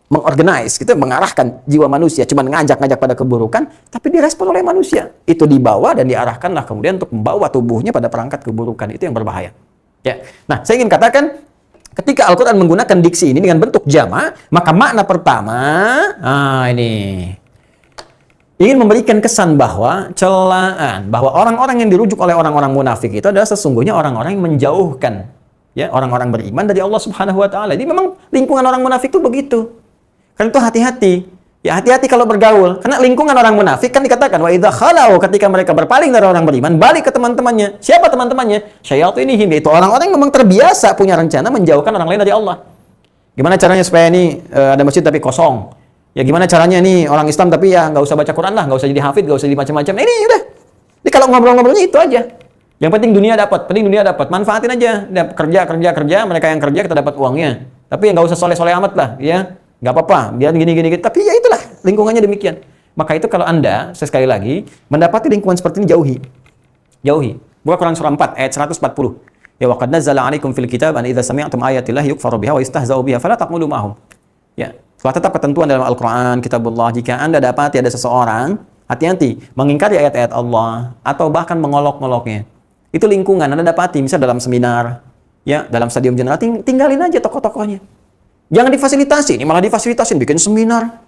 mengorganize, gitu, mengarahkan jiwa manusia, cuma ngajak-ngajak pada keburukan, tapi direspon oleh manusia. Itu dibawa dan diarahkanlah kemudian untuk membawa tubuhnya pada perangkat keburukan. Itu yang berbahaya. Ya. Nah, saya ingin katakan, ketika Al-Quran menggunakan diksi ini dengan bentuk jama', maka makna pertama, ini ingin memberikan kesan bahwa celaan, bahwa orang-orang yang dirujuk oleh orang-orang munafik itu adalah sesungguhnya orang-orang yang menjauhkan ya orang-orang beriman dari Allah Subhanahu wa taala. Jadi memang lingkungan orang munafik itu begitu. Karena itu hati-hati. Ya hati-hati kalau bergaul. Karena lingkungan orang munafik kan dikatakan wa idza khalau, ketika mereka berpaling dari orang beriman, balik ke teman-temannya. Siapa teman-temannya? Syayatinihim, itu orang-orang yang memang terbiasa punya rencana menjauhkan orang lain dari Allah. Gimana caranya supaya ini ada masjid tapi kosong? Ya gimana caranya nih orang Islam tapi ya nggak usah baca Quran lah, nggak usah jadi hafid, nggak usah jadi macam-macam. Nah, ini udah. Jadi kalau ngobrol-ngobrolnya itu aja. Yang penting dunia dapat, manfaatin aja. Kerja, mereka yang kerja kita dapat uangnya. Tapi nggak usah soleh-soleh amat lah, ya nggak apa-apa. Biar gini-gini. Tapi ya itulah lingkungannya demikian. Maka itu kalau Anda sekali lagi mendapati lingkungan seperti ini jauhi. Buka Quran surah 4 ayat 140. Ya waqad nazzala 'alaikum fil kitab an idza sami'tum ayatillahi yukfaru biha wa yastahza'u biha fala taqulu ma'hum. Ya. Setelah tetap ketentuan dalam Al-Quran, Kitabullah, jika Anda dapati ada seseorang, hati-hati, mengingkari ayat-ayat Allah, atau bahkan mengolok-ngoloknya. Itu lingkungan Anda dapati, misalnya dalam seminar, ya dalam stadium general, tinggalin aja tokoh-tokohnya. Jangan difasilitasi, ini malah difasilitasin, bikin seminar.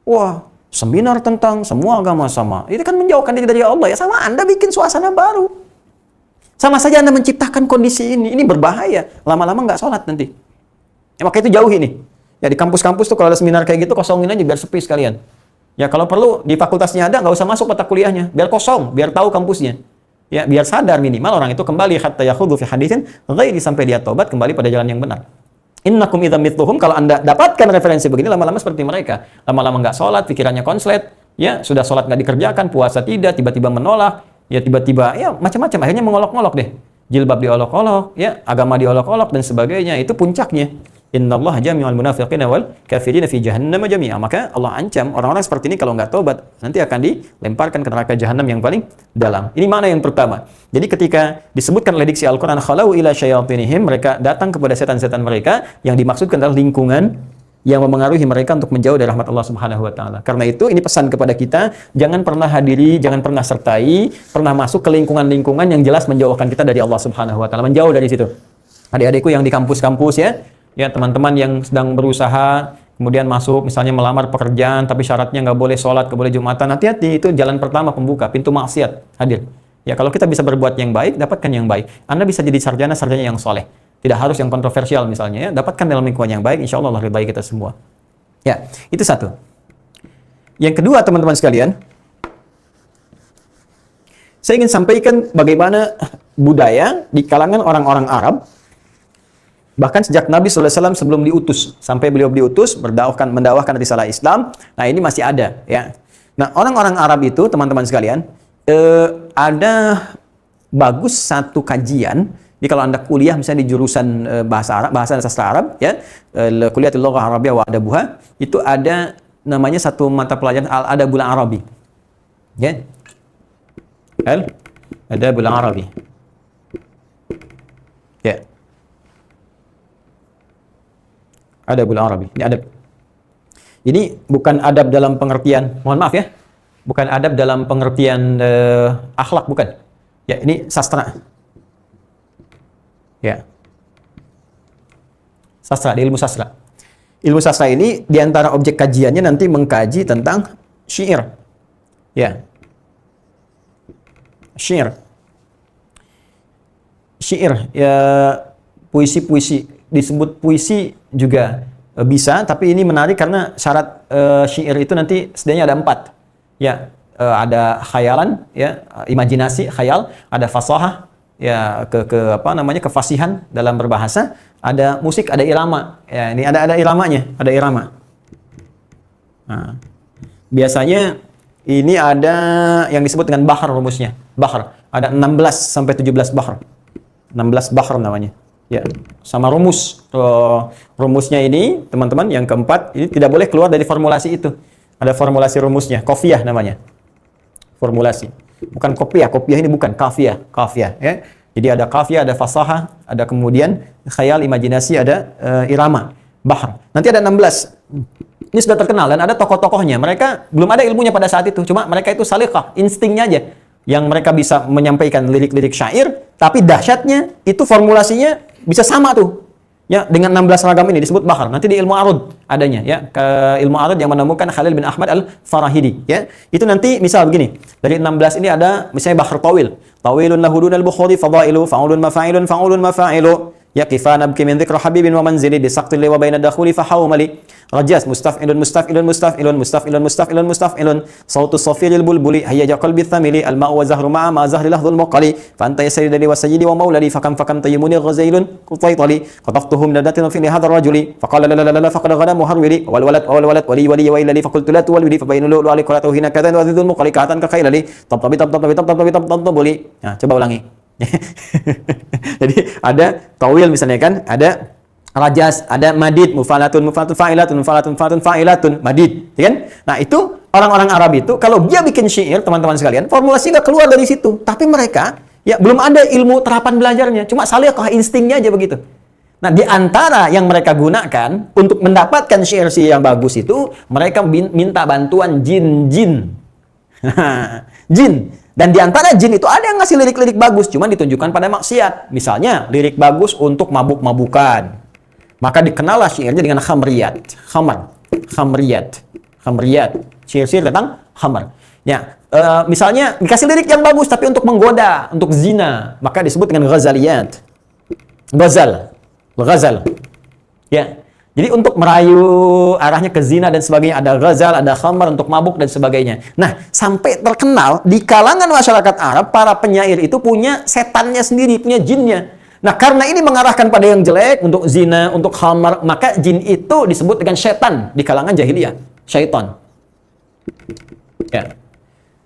Wah, seminar tentang semua agama sama. Itu kan menjauhkan diri dari Allah, ya sama Anda bikin suasana baru. Sama saja Anda menciptakan kondisi ini berbahaya. Lama-lama nggak sholat nanti. Ya, maka itu jauhi nih. Ya di kampus-kampus tuh kalau ada seminar kayak gitu kosongin aja biar sepi sekalian. Ya kalau perlu di fakultasnya ada nggak usah masuk mata kuliahnya, biar kosong, biar tahu kampusnya. Ya biar sadar minimal orang itu kembali hatta yakhudhu fi haditsin ghairi, sampai dia tobat kembali pada jalan yang benar. Innakum idza mithluhum, kalau Anda dapatkan referensi begini lama-lama seperti mereka. Lama-lama nggak sholat, pikirannya konslet, ya sudah sholat nggak dikerjakan, puasa tidak, tiba-tiba menolak, ya tiba-tiba ya macam-macam, akhirnya mengolok-olok deh. Jilbab diolok-olok, ya agama diolok-olok dan sebagainya, itu puncaknya. Innallaha jami'ul munafiqina wal kafirina fi jahannam jami'a. Maka Allah ancam orang-orang seperti ini kalau nggak tobat nanti akan dilemparkan ke neraka jahanam yang paling dalam. Ini makna yang pertama. Jadi ketika disebutkan oleh diksi Al-Qur'an khalau ila syayatinihim, mereka datang kepada setan-setan mereka, yang dimaksudkan adalah lingkungan yang memengaruhi mereka untuk menjauh dari rahmat Allah Subhanahu wa taala. Karena itu ini pesan kepada kita, jangan pernah hadiri, jangan pernah sertai, pernah masuk ke lingkungan-lingkungan yang jelas menjauhkan kita dari Allah Subhanahu wa taala, menjauh dari situ. Adik-adikku yang di kampus-kampus ya teman-teman yang sedang berusaha, kemudian masuk misalnya melamar pekerjaan, tapi syaratnya nggak boleh sholat, nggak boleh Jumatan, hati-hati, itu jalan pertama pembuka, pintu maksiat hadir. Ya kalau kita bisa berbuat yang baik, dapatkan yang baik. Anda bisa jadi sarjana yang soleh. Tidak harus yang kontroversial misalnya, ya. Dapatkan dalam lingkungan yang baik, insya Allah Allah ridai kita semua. Ya, itu satu. Yang kedua teman-teman sekalian, saya ingin sampaikan bagaimana budaya di kalangan orang-orang Arab. Bahkan sejak Nabi SAW sebelum diutus, sampai beliau diutus, mendakwahkan risalah Islam, nah ini masih ada. Ya. Nah orang-orang Arab itu, teman-teman sekalian, ada bagus satu kajian, jadi kalau Anda kuliah misalnya di jurusan bahasa Arab, bahasa dan sastra Arab, ya, kuliatul lughah Arabiyyah wa adabuha, itu ada namanya satu mata pelajaran Al-Adabul Arabi. Ya. Al-Adabul Arabi. Ya. Adabul Arabi. Ini adab. Ini bukan adab dalam pengertian, mohon maaf ya, Bukan adab dalam pengertian akhlak, bukan. Ya, ini sastra. Ya. Sastra, di ilmu sastra. Ilmu sastra ini diantara objek kajiannya nanti mengkaji tentang syair. Ya. Syair. Syair, ya, puisi-puisi. Disebut puisi juga bisa, tapi ini menarik karena syarat syair itu nanti setidaknya ada 4. Ya, ada khayalan, ya, imajinasi, khayal, ada fasahah, ya, kefasihan dalam berbahasa, ada musik, ada irama. Ya, ini ada iramanya, ada irama. Nah, biasanya ini ada yang disebut dengan bahar rumusnya. Bahar. Ada 16 sampai 17 bahar. 16 bahar namanya. Ya, sama rumus. Rumusnya ini, teman-teman, yang keempat, ini tidak boleh keluar dari formulasi itu. Ada formulasi rumusnya, kofiyah namanya. Formulasi. Bukan kopiah, kopiah ini bukan, kafiyah, kafiyah, ya. Jadi ada kafiyah, ada fasahah, ada kemudian khayal, imajinasi, ada irama, bahar. Nanti ada 16. Ini sudah terkenal dan ada tokoh-tokohnya. Mereka belum ada ilmunya pada saat itu, cuma mereka itu salikah, instingnya aja. Yang mereka bisa menyampaikan lirik-lirik syair, tapi dahsyatnya itu formulasinya bisa sama tuh. Ya, dengan 16 ragam ini disebut bahar. Nanti di ilmu arud adanya, ya. Ke ilmu arud yang menemukan Khalil bin Ahmad al-Farahidi, ya. Itu nanti misal begini. Dari 16 ini ada misalnya bahar tawil. Tawilun lahudun al-bukhari fadailu fa'ulun mafa'ilun fa'ulun mafa'ilu. Ya kifana bki min dzikra habibin wa manzili bisaqtil wa baina dakhuli fa hawmali. Rajas mustaf'ilun mustaf'ilun mustaf'ilun mustaf'ilun mustaf'ilun mustaf'ilun sautus safiril bulbuli hayya qalbi thamili al-ma'u wa zahru ma'a ma zahri lahdhul muqali fa anta yasayyidi wa sayyidi wa mauladi fakam tayyimuni ghazailun qutaytali qataftuhum nadatin fi hadha ar-rajuli faqala la la la faqad ghada muharwili wal walad wali wali wa ilali faqultu la tuwalidi fa bayinu lu ali qulatu hina kadan wa dhul muqali katan ka khailali tabtabi tabtabi. Nah, coba ulangi. Jadi ada tawil misalnya kan, ada rajas, ada madid, mufalatun fa'ilatun, mufalatun fa'ilatun, madid, ya kan? Nah, itu orang-orang Arab itu kalau dia bikin syair, teman-teman sekalian, formulasi nggak keluar dari situ. Tapi mereka ya belum ada ilmu terapan belajarnya, cuma salihah instingnya aja begitu. Nah, di antara yang mereka gunakan untuk mendapatkan syair-syair yang bagus itu, mereka minta bantuan jin-jin. Jin. Dan di antara jin itu ada yang ngasih lirik-lirik bagus, cuman ditunjukkan pada maksiat. Misalnya, lirik bagus untuk mabuk-mabukan. Maka dikenallah syairnya dengan khamriyat. Khamriyat. Syair-syair tentang khamr. Ya, misalnya dikasih lirik yang bagus tapi untuk menggoda, untuk zina, maka disebut dengan ghazaliyat. Ghazal. Ya. Jadi untuk merayu arahnya ke zina dan sebagainya, ada ghazal, ada khamar untuk mabuk dan sebagainya. Nah, sampai terkenal di kalangan masyarakat Arab, para penyair itu punya setannya sendiri, punya jinnya. Nah, karena ini mengarahkan pada yang jelek, untuk zina, untuk khamar, maka jin itu disebut dengan setan di kalangan jahiliyah. Syaitan. Ya.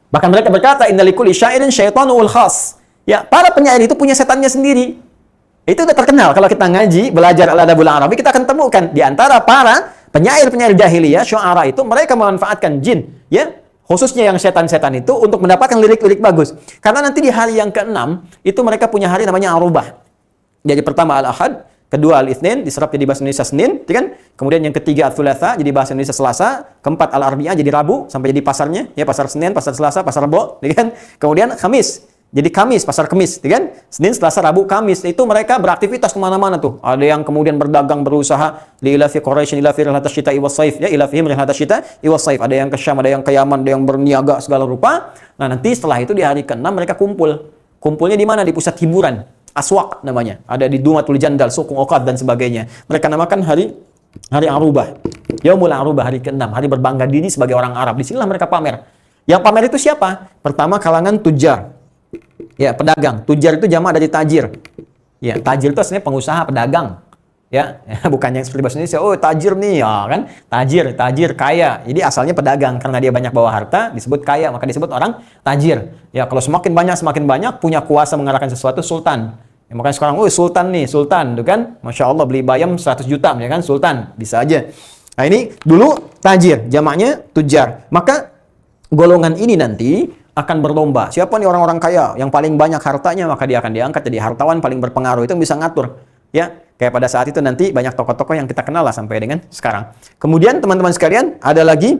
Bahkan mereka berkata, inna likulli syairin syaitanul khas. Ya, para penyair itu punya setannya sendiri. Itu udah terkenal. Kalau kita ngaji, belajar al-adabul arabi, kita akan temukan di antara para penyair-penyair jahiliyah, syu'ara itu, mereka memanfaatkan jin, ya, khususnya yang setan-setan itu untuk mendapatkan lirik-lirik bagus. Karena nanti di hari yang ke-6 itu mereka punya hari namanya Arubah. Jadi pertama Al-Ahad, kedua Al-Itsnin, diserap jadi bahasa Indonesia Senin, ya kan? Kemudian yang ketiga Al-Thulatsa, jadi bahasa Indonesia Selasa, keempat Al-Arbi'ah, jadi Rabu, sampai jadi pasarnya, ya, pasar Senin, pasar Selasa, pasar Rebo, ya kan? Kemudian Khamis, jadi Kamis, pasar Kemis, ya kan? Senin, Selasa, Rabu, Kamis. Itu mereka beraktivitas kemana-mana tuh. Ada yang kemudian berdagang, berusaha. Li'ilafi Quraisy, ilafi rihlatas syita'i was-saif. Ya, ilafihim rihlatas syita'i was-saif. Ada yang ke Syam, ada yang ke Yaman, ada yang berniaga segala rupa. Nah, nanti setelah itu di hari ke-6 mereka kumpul. Kumpulnya di mana? Di pusat hiburan. Aswaq namanya. Ada di Dumatul Jandal, Suq Uqad dan sebagainya. Mereka namakan hari Arubah. Yaumul Arubah, hari ke-6. Hari berbangga diri sebagai orang Arab. Di sinilah mereka pamer. Yang pamer itu siapa? Pertama kalangan tujar. Ya, pedagang. Tujar itu jamak dari tajir. Ya, tajir itu aslinya pengusaha, pedagang. Ya, bukan yang seperti bahasa Indonesia, oh tajir nih, ya kan? Tajir, kaya. Jadi asalnya pedagang, karena dia banyak bawa harta, disebut kaya, maka disebut orang tajir. Ya, kalau semakin banyak, punya kuasa mengarahkan sesuatu, sultan. Ya, makanya sekarang, oh sultan nih, sultan, tuh kan? Masya Allah, beli bayam 100 juta, ya kan? Sultan, bisa aja. Nah, ini dulu tajir, jamaknya tujar. Maka golongan ini nanti akan berlomba. Siapa nih orang-orang kaya yang paling banyak hartanya, maka dia akan diangkat jadi hartawan paling berpengaruh. Itu yang bisa ngatur. Ya, kayak pada saat itu nanti banyak tokoh-tokoh yang kita kenal lah sampai dengan sekarang. Kemudian teman-teman sekalian, ada lagi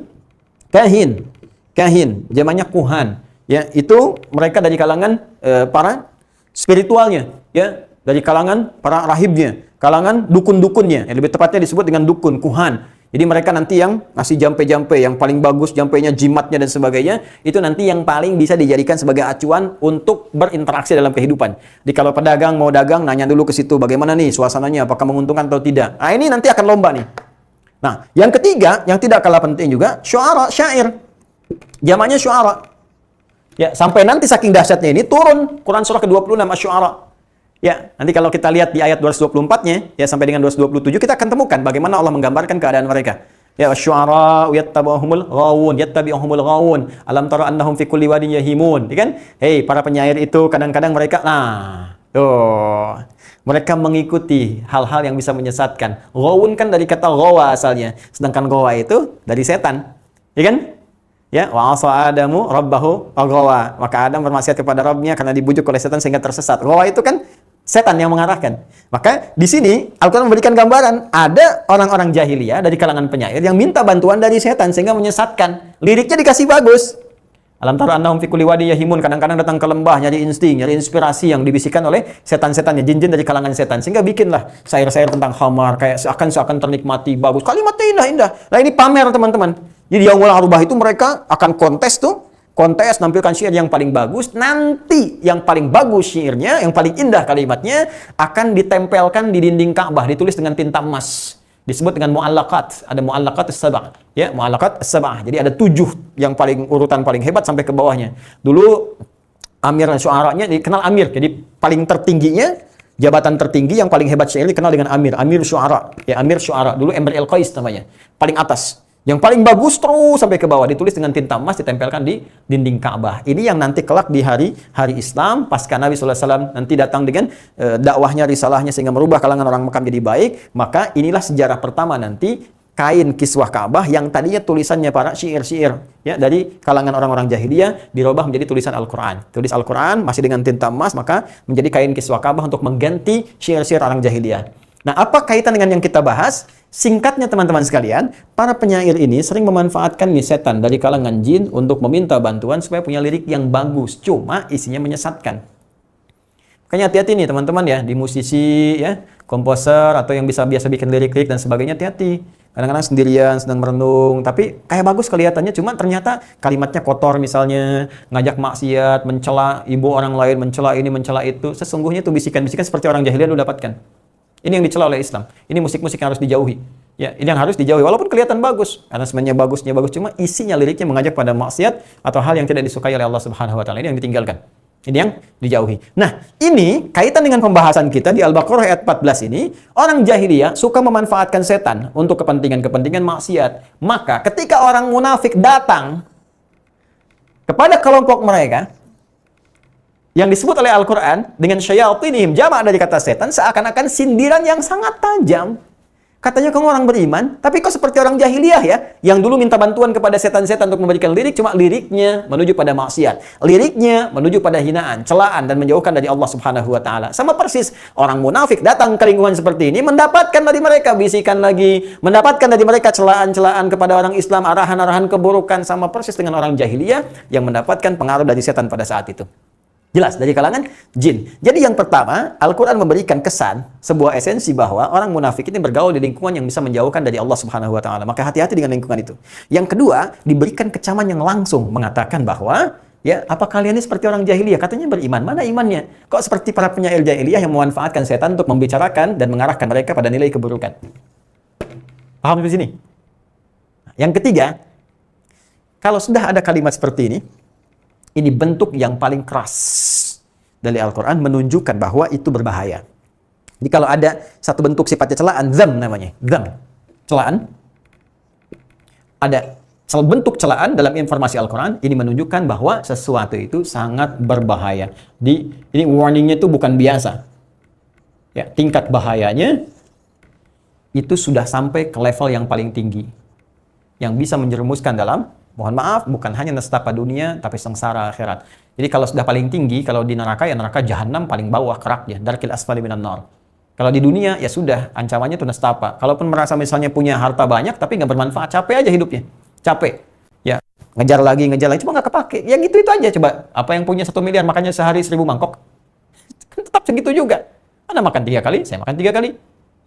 kahin. Kahin, jamaknya kuhan. Ya, itu mereka dari kalangan para spiritualnya, ya, dari kalangan para rahibnya, kalangan dukun-dukunnya. Yang lebih tepatnya disebut dengan dukun, kuhan. Jadi mereka nanti yang ngasih jampe-jampe, yang paling bagus jampenya, jimatnya dan sebagainya, itu nanti yang paling bisa dijadikan sebagai acuan untuk berinteraksi dalam kehidupan. Jadi kalau pedagang mau dagang, nanya dulu ke situ, bagaimana nih suasananya, apakah menguntungkan atau tidak. Nah ini nanti akan lomba nih. Nah, yang ketiga, yang tidak kalah penting juga, syu'ara, syair. Jamaknya syu'ara. Ya, sampai nanti saking dahsyatnya ini turun Quran surah ke-26 Asy-Syu'ara. Ya, nanti kalau kita lihat di ayat 224-nya ya sampai dengan 227 kita akan temukan bagaimana Allah menggambarkan keadaan mereka. Ya, asy-syu'ara yattabi'uhumul ghawun, yattabi'uhumul ghawun. Alam tara annahum fi kulli wadin yahimun. Ya kan? Hei, para penyair itu kadang-kadang mereka tuh, mereka mengikuti hal-hal yang bisa menyesatkan. Ghawun kan dari kata ghawa asalnya, sedangkan ghawa itu dari setan. Ya kan? Ya, wa asa Adamu rabbahu aghawa. Maka Adam bermaksiat kepada Rabbnya karena dibujuk oleh setan sehingga tersesat. Ghawa itu kan setan yang mengarahkan. Maka di sini Al-Qur'an memberikan gambaran ada orang-orang jahiliyah dari kalangan penyair yang minta bantuan dari setan sehingga menyesatkan. Liriknya dikasih bagus. Alam tara annahum fi kulli wadin yahimun, kadang-kadang datang ke lembah nyari insting, nyari inspirasi yang dibisikkan oleh setan-setannya, jin-jin dari kalangan setan. Sehingga bikinlah syair-syair tentang khamar kayak seakan-akan ternikmati, bagus. Kalimatnya indah-indah. Nah, ini pamer, teman-teman. Jadi Yaumul Arubah itu mereka akan kontes nampilkan syair yang paling bagus. Nanti yang paling bagus syairnya, yang paling indah kalimatnya akan ditempelkan di dinding Ka'bah, ditulis dengan tinta emas. Disebut dengan mu'allaqat. Ada mu'allaqat as-sab'ah. Ya, mu'allaqat as-sab'ah. Jadi ada 7 yang paling urutan paling hebat sampai ke bawahnya. Dulu Amir Syu'aranya dikenal Amir. Jadi paling tertingginya, jabatan tertinggi yang paling hebat syair dikenal dengan Amir. Amir Syu'ara. Ya, Amir Syu'ara. Dulu Emir El-Qais namanya. Paling atas. Yang paling bagus terus sampai ke bawah, ditulis dengan tinta emas, ditempelkan di dinding Ka'bah. Ini yang nanti kelak di hari Islam, pasca Nabi SAW nanti datang dengan dakwahnya, risalahnya sehingga merubah kalangan orang Mekah menjadi baik. Maka inilah sejarah pertama nanti kain kiswah Ka'bah yang tadinya tulisannya para syair-syair ya dari kalangan orang-orang jahiliyah dirubah menjadi tulisan Al-Qur'an. Tulis Al-Qur'an masih dengan tinta emas, maka menjadi kain kiswah Ka'bah untuk mengganti syair-syair orang jahiliyah. Nah, apa kaitan dengan yang kita bahas? Singkatnya teman-teman sekalian, para penyair ini sering memanfaatkan setan dari kalangan jin untuk meminta bantuan supaya punya lirik yang bagus, cuma isinya menyesatkan. Makanya hati-hati nih teman-teman ya, di musisi ya, komposer atau yang bisa biasa bikin lirik-lirik dan sebagainya, hati-hati. Kadang-kadang sendirian, sedang merenung, tapi kayak bagus kelihatannya, cuma ternyata kalimatnya kotor misalnya, ngajak maksiat, mencela ibu orang lain, mencela ini, mencela itu. Sesungguhnya itu bisikan-bisikan seperti orang jahiliyah dulu dapatkan. Ini yang dicela oleh Islam. Ini musik-musik yang harus dijauhi. Ya, ini yang harus dijauhi. Walaupun kelihatan bagus, karena sebenarnya bagusnya bagus, cuma isinya liriknya mengajak pada maksiat atau hal yang tidak disukai oleh Allah Subhanahu wa taala. Ini yang ditinggalkan. Ini yang dijauhi. Nah, ini kaitan dengan pembahasan kita di Al-Baqarah ayat 14 ini, orang jahiliyah suka memanfaatkan setan untuk kepentingan-kepentingan maksiat. Maka ketika orang munafik datang kepada kelompok mereka, yang disebut oleh Al-Quran dengan syayatinihim, jamak dari kata setan, seakan-akan sindiran yang sangat tajam. Katanya kamu orang beriman, tapi kok seperti orang jahiliyah ya, yang dulu minta bantuan kepada setan-setan untuk memberikan lirik, cuma liriknya menuju pada maksiat. Liriknya menuju pada hinaan, celaan, dan menjauhkan dari Allah Subhanahu wa Ta'ala. Sama persis, orang munafik datang ke lingkungan seperti ini, mendapatkan dari mereka bisikan lagi, mendapatkan dari mereka celaan-celaan kepada orang Islam, arahan-arahan keburukan, sama persis dengan orang jahiliyah yang mendapatkan pengaruh dari setan pada saat itu. Jelas, dari kalangan jin. Jadi yang pertama, Al-Quran memberikan kesan, sebuah esensi bahwa orang munafik ini bergaul di lingkungan yang bisa menjauhkan dari Allah Subhanahu wa Ta'ala. Maka hati-hati dengan lingkungan itu. Yang kedua, diberikan kecaman yang langsung mengatakan bahwa, ya, apa kalian ini seperti orang jahiliyah? Katanya beriman. Mana imannya? Kok seperti para penyair jahiliyah yang memanfaatkan setan untuk membicarakan dan mengarahkan mereka pada nilai keburukan? Paham di sini? Yang ketiga, kalau sudah ada kalimat seperti ini bentuk yang paling keras dari Al-Quran menunjukkan bahwa itu berbahaya. Jadi kalau ada satu bentuk sifatnya celaan, dzam namanya, dzam, celaan. Ada bentuk celaan dalam informasi Al-Quran, ini menunjukkan bahwa sesuatu itu sangat berbahaya. Ini warningnya itu bukan biasa. Ya, tingkat bahayanya itu sudah sampai ke level yang paling tinggi, yang bisa menjerumuskan dalam, mohon maaf, bukan hanya nestapa dunia, tapi sengsara akhirat. Jadi kalau sudah paling tinggi, kalau di neraka, ya neraka jahanam paling bawah keraknya, darkil asfali minan nar. Kalau di dunia, ya sudah, ancamannya itu nestapa. Kalaupun merasa misalnya punya harta banyak, tapi nggak bermanfaat, capek aja hidupnya. Capek. Ya, ngejar lagi, cuma nggak kepake. Ya gitu itu aja. Coba, apa yang punya 1 miliar makannya sehari 1000 mangkok? Kan tetap segitu juga. Anda makan 3 kali, saya makan 3 kali.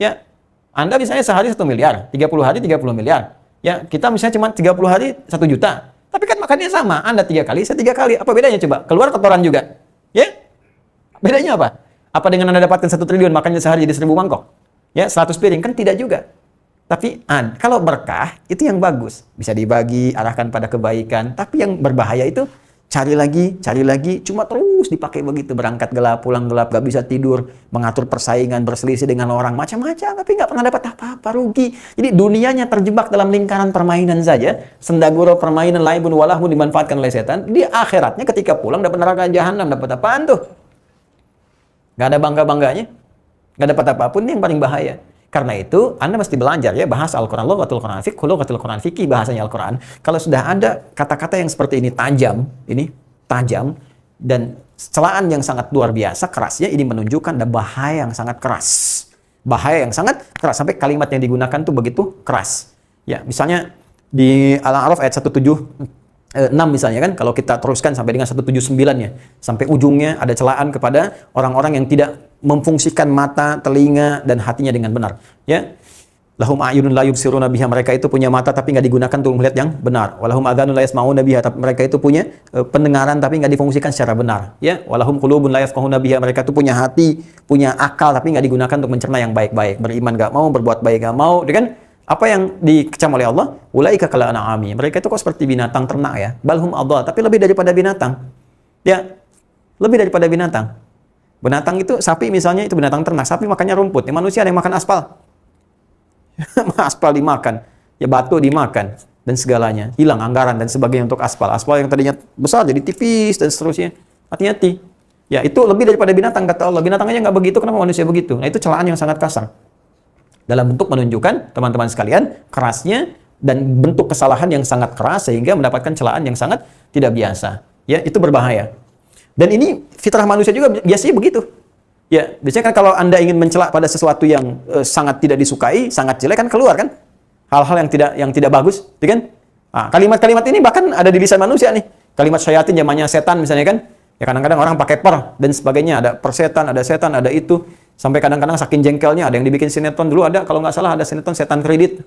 Ya, Anda misalnya sehari 1 miliar, 30 hari 30 miliar. Ya, kita misalnya cuma 30 hari 1 juta. Tapi kan makannya sama, Anda 3 kali, saya 3 kali. Apa bedanya coba? Keluar kotoran juga. Ya, bedanya apa? Apa dengan Anda dapatkan 1 triliun makannya sehari jadi 1000 mangkok? Ya, 100 piring, kan tidak juga. Tapi kalau berkah, itu yang bagus. Bisa dibagi, arahkan pada kebaikan. Tapi yang berbahaya itu, cari lagi, cuma terus dipakai begitu. Berangkat gelap, pulang gelap, gak bisa tidur, mengatur persaingan, berselisih dengan orang, macam-macam. Tapi gak pernah dapat apa-apa, rugi. Jadi dunianya terjebak dalam lingkaran permainan saja. Sendaguro permainan laibun walahu dimanfaatkan oleh setan. Di akhiratnya ketika pulang dapat neraka jahanam, dapat apaan tuh? Gak ada bangga-bangganya. Gak dapat apapun, ini yang paling bahaya. Karena itu, Anda mesti belajar ya, bahasa Al-Quran, lughatul Quran fiqh, lughatul Quran fikih, bahasanya Al-Quran. Kalau sudah ada kata-kata yang seperti ini tajam, dan celaan yang sangat luar biasa, kerasnya, ini menunjukkan ada bahaya yang sangat keras. Bahaya yang sangat keras, sampai kalimat yang digunakan tuh begitu keras. Ya, misalnya di Al-A'raf ayat 176 misalnya kan, kalau kita teruskan sampai dengan 179-nya, sampai ujungnya ada celaan kepada orang-orang yang tidak memfungsikan mata, telinga, dan hatinya dengan benar. Ya, lahum a'yunun la yubsiruna biha, mereka itu punya mata tapi nggak digunakan untuk melihat yang benar. Walahum adhanun la yasma'una biha, mereka itu punya pendengaran tapi nggak difungsikan secara benar. Ya, walahum qulubun la yafqahuna biha, mereka itu punya hati, punya akal tapi nggak digunakan untuk mencerna yang baik-baik. Beriman nggak mau, berbuat baik nggak mau, kan? Apa yang dikecam oleh Allah? Ulaika kal an'ami, mereka itu kok seperti binatang ternak ya. Balhum adhal, tapi lebih daripada binatang. Ya, lebih daripada binatang. Binatang itu, sapi misalnya, itu binatang ternak. Sapi makannya rumput. Ya, manusia ada yang makan aspal. Aspal dimakan. Ya, batu dimakan. Dan segalanya. Hilang anggaran dan sebagainya untuk aspal. Aspal yang tadinya besar jadi tipis dan seterusnya. Hati-hati. Ya, itu lebih daripada binatang, kata Allah. Binatang aja nggak begitu, kenapa manusia begitu? Nah, itu celaan yang sangat kasar. Dalam bentuk menunjukkan, teman-teman sekalian, kerasnya dan bentuk kesalahan yang sangat keras sehingga mendapatkan celaan yang sangat tidak biasa. Ya, itu berbahaya. Dan ini fitrah manusia juga biasanya begitu. Ya, biasanya kan kalau Anda ingin mencela pada sesuatu yang sangat tidak disukai, sangat jelek kan keluar kan? Hal-hal yang tidak bagus, gitu kan? Nah, kalimat-kalimat ini bahkan ada di lisan manusia nih. Kalimat syayatin zamannya setan misalnya kan? Ya kadang-kadang orang pakai per dan sebagainya, ada persetan, ada itu. Sampai kadang-kadang saking jengkelnya ada yang dibikin sinetron dulu, ada kalau nggak salah ada sinetron setan kredit.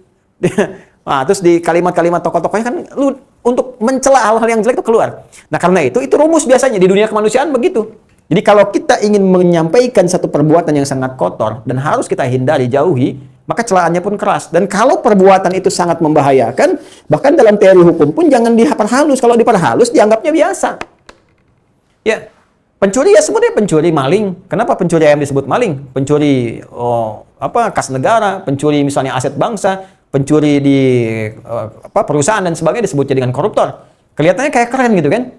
Nah, terus di kalimat-kalimat tokoh-tokohnya kan lu untuk mencela hal-hal yang jelek itu keluar. Nah, karena itu rumus biasanya di dunia kemanusiaan begitu. Jadi kalau kita ingin menyampaikan satu perbuatan yang sangat kotor dan harus kita hindari, jauhi, maka celaannya pun keras. Dan kalau perbuatan itu sangat membahayakan, bahkan dalam teori hukum pun jangan diperhalus. Kalau diperhalus dianggapnya biasa. Ya, pencuri ya sebenarnya pencuri, maling. Kenapa pencuri ayam disebut maling? Pencuri kas negara, pencuri misalnya aset bangsa, pencuri di perusahaan dan sebagainya disebutnya dengan koruptor. Kelihatannya kayak keren gitu kan?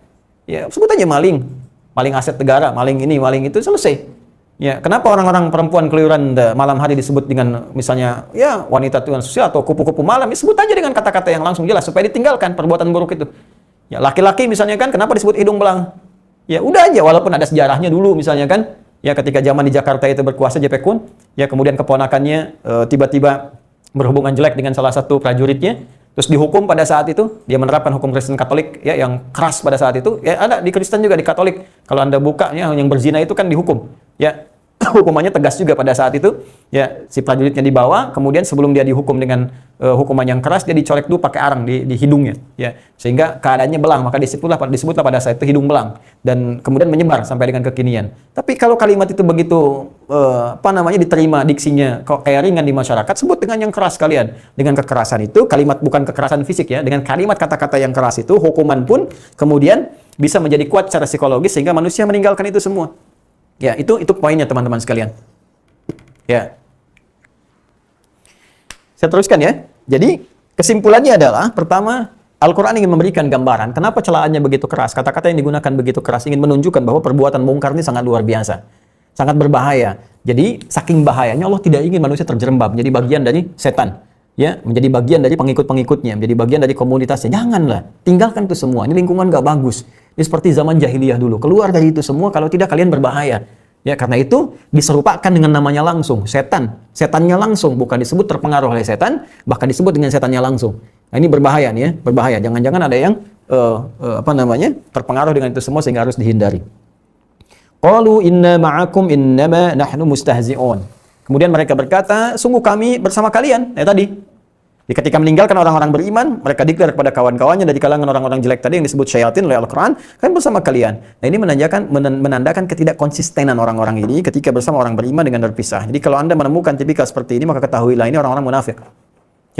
Ya, sebut aja maling. Maling aset negara, maling ini, maling itu, selesai. Ya, kenapa orang-orang perempuan keluyuran malam hari disebut dengan misalnya ya wanita tuan sosial atau kupu-kupu malam? Ya, sebut aja dengan kata-kata yang langsung jelas supaya ditinggalkan perbuatan buruk itu. Ya, laki-laki misalnya kan kenapa disebut hidung belang? Ya, udah aja walaupun ada sejarahnya dulu misalnya kan. Ya, ketika zaman di Jakarta itu berkuasa JP Kun, ya kemudian keponakannya tiba-tiba berhubungan jelek dengan salah satu prajuritnya, terus dihukum pada saat itu, dia menerapkan hukum Kristen Katolik ya yang keras pada saat itu. Ya ada di Kristen juga, di Katolik. Kalau Anda buka ya yang berzina itu kan dihukum. Ya, hukumannya tegas juga pada saat itu. Ya, si prajuritnya dibawa, kemudian sebelum dia dihukum dengan hukuman yang keras, dia dicorek dulu pakai arang di hidungnya. Ya, sehingga keadaannya belang, maka disebutlah pada saat itu hidung belang dan kemudian menyebar sampai dengan kekinian. Tapi kalau kalimat itu begitu diterima diksinya kok kayak ringan di masyarakat, sebut dengan yang keras kalian. Dengan kekerasan itu, kalimat bukan kekerasan fisik ya, dengan kalimat kata-kata yang keras itu, hukuman pun kemudian bisa menjadi kuat secara psikologis sehingga manusia meninggalkan itu semua. Ya, itu poinnya teman-teman sekalian. Ya. Saya teruskan ya. Jadi, kesimpulannya adalah pertama, Al-Quran ingin memberikan gambaran kenapa celaannya begitu keras. Kata-kata yang digunakan begitu keras ingin menunjukkan bahwa perbuatan mungkar ini sangat luar biasa. Sangat berbahaya. Jadi, saking bahayanya Allah tidak ingin manusia terjerembab menjadi bagian dari setan. Ya, menjadi bagian dari pengikut-pengikutnya, menjadi bagian dari komunitasnya. Janganlah, tinggalkan itu semua. Ini lingkungan gak bagus. Ini seperti zaman jahiliyah dulu. Keluar dari itu semua, kalau tidak kalian berbahaya. Ya, karena itu diserupakan dengan namanya langsung, setan. Setannya langsung, bukan disebut terpengaruh oleh setan, bahkan disebut dengan setannya langsung. Nah, ini berbahaya nih ya, berbahaya. Jangan-jangan ada yang terpengaruh dengan itu semua sehingga harus dihindari. Qalu inna ma'akum innama nahnu mustahzi'un. Kemudian mereka berkata, sungguh kami bersama kalian. Tadi. Ketika meninggalkan orang-orang beriman, mereka declare kepada kawan-kawannya dari kalangan orang-orang jelek tadi yang disebut syaitan oleh Al-Quran, kami bersama kalian. Nah, ini menandakan ketidakkonsistenan orang-orang ini ketika bersama orang beriman dengan berpisah. Jadi kalau Anda menemukan tipikal seperti ini, maka ketahuilah ini orang-orang munafik.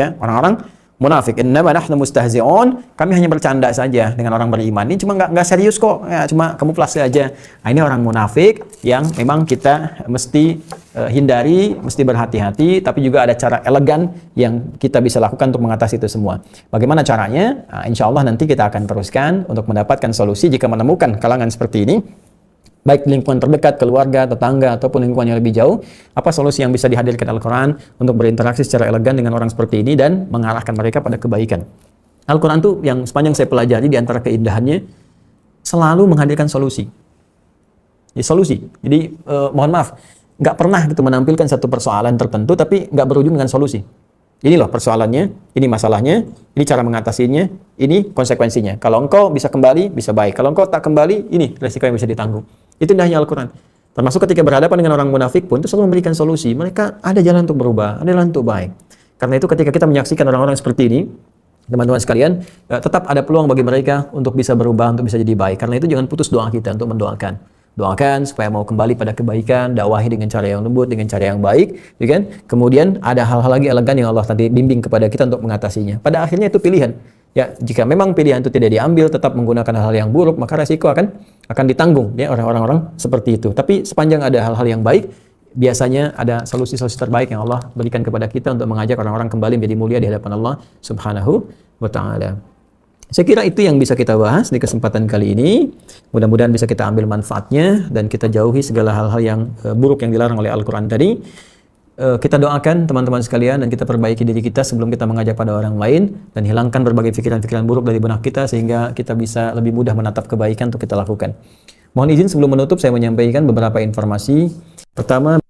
Ya, orang-orang munafik. Innama nahnu mustahzi'un, kami hanya bercanda saja dengan orang beriman. Ini cuma nggak serius kok, ya, cuma kamuflase aja. Nah, ini orang munafik yang memang kita mesti hindari, mesti berhati-hati, tapi juga ada cara elegan yang kita bisa lakukan untuk mengatasi itu semua. Bagaimana caranya? Nah, insya Allah nanti kita akan teruskan untuk mendapatkan solusi jika menemukan kalangan seperti ini. Baik lingkungan terdekat, keluarga, tetangga, ataupun lingkungan yang lebih jauh, apa solusi yang bisa dihadirkan Al-Quran untuk berinteraksi secara elegan dengan orang seperti ini dan mengarahkan mereka pada kebaikan. Al-Quran itu yang sepanjang saya pelajari di antara keindahannya, selalu menghadirkan solusi. Ya, solusi. Jadi, mohon maaf, nggak pernah gitu menampilkan satu persoalan tertentu, tapi nggak berujung dengan solusi. Ini loh persoalannya, ini masalahnya, ini cara mengatasinya, ini konsekuensinya. Kalau engkau bisa kembali, bisa baik. Kalau engkau tak kembali, ini resiko yang bisa ditanggung. Itu indahnya Al-Quran. Termasuk ketika berhadapan dengan orang munafik pun, itu selalu memberikan solusi. Mereka ada jalan untuk berubah, ada jalan untuk baik. Karena itu ketika kita menyaksikan orang-orang seperti ini, teman-teman sekalian, tetap ada peluang bagi mereka untuk bisa berubah, untuk bisa jadi baik. Karena itu jangan putus doa kita untuk mendoakan. Doakan supaya mau kembali pada kebaikan, dakwahi dengan cara yang lembut, dengan cara yang baik, ya kan? Kemudian ada hal-hal lagi elegan yang Allah tadi bimbing kepada kita untuk mengatasinya. Pada akhirnya itu pilihan. Ya, jika memang pilihan itu tidak diambil, tetap menggunakan hal-hal yang buruk, maka resiko akan ditanggung ya orang-orang seperti itu. Tapi sepanjang ada hal-hal yang baik, biasanya ada solusi-solusi terbaik yang Allah berikan kepada kita untuk mengajak orang-orang kembali menjadi mulia di hadapan Allah Subhanahu wa taala. Saya kira itu yang bisa kita bahas di kesempatan kali ini. Mudah-mudahan bisa kita ambil manfaatnya dan kita jauhi segala hal-hal yang buruk yang dilarang oleh Al-Quran tadi. Kita doakan teman-teman sekalian dan kita perbaiki diri kita sebelum kita mengajak pada orang lain dan hilangkan berbagai pikiran-pikiran buruk dari benak kita sehingga kita bisa lebih mudah menatap kebaikan untuk kita lakukan. Mohon izin sebelum menutup saya menyampaikan beberapa informasi. Pertama,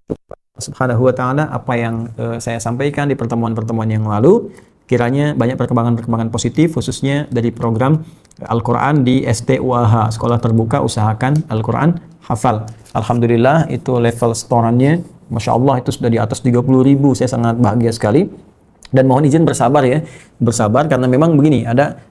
Subhanahu wa ta'ala, apa yang saya sampaikan di pertemuan-pertemuan yang lalu, kiranya banyak perkembangan-perkembangan positif khususnya dari program Al-Quran di STUAH, Sekolah Terbuka Usahakan Al-Quran Hafal. Alhamdulillah itu level setorannya, Masya Allah itu sudah di atas 30.000, saya sangat bahagia sekali. Dan mohon izin bersabar ya, bersabar karena memang begini, ada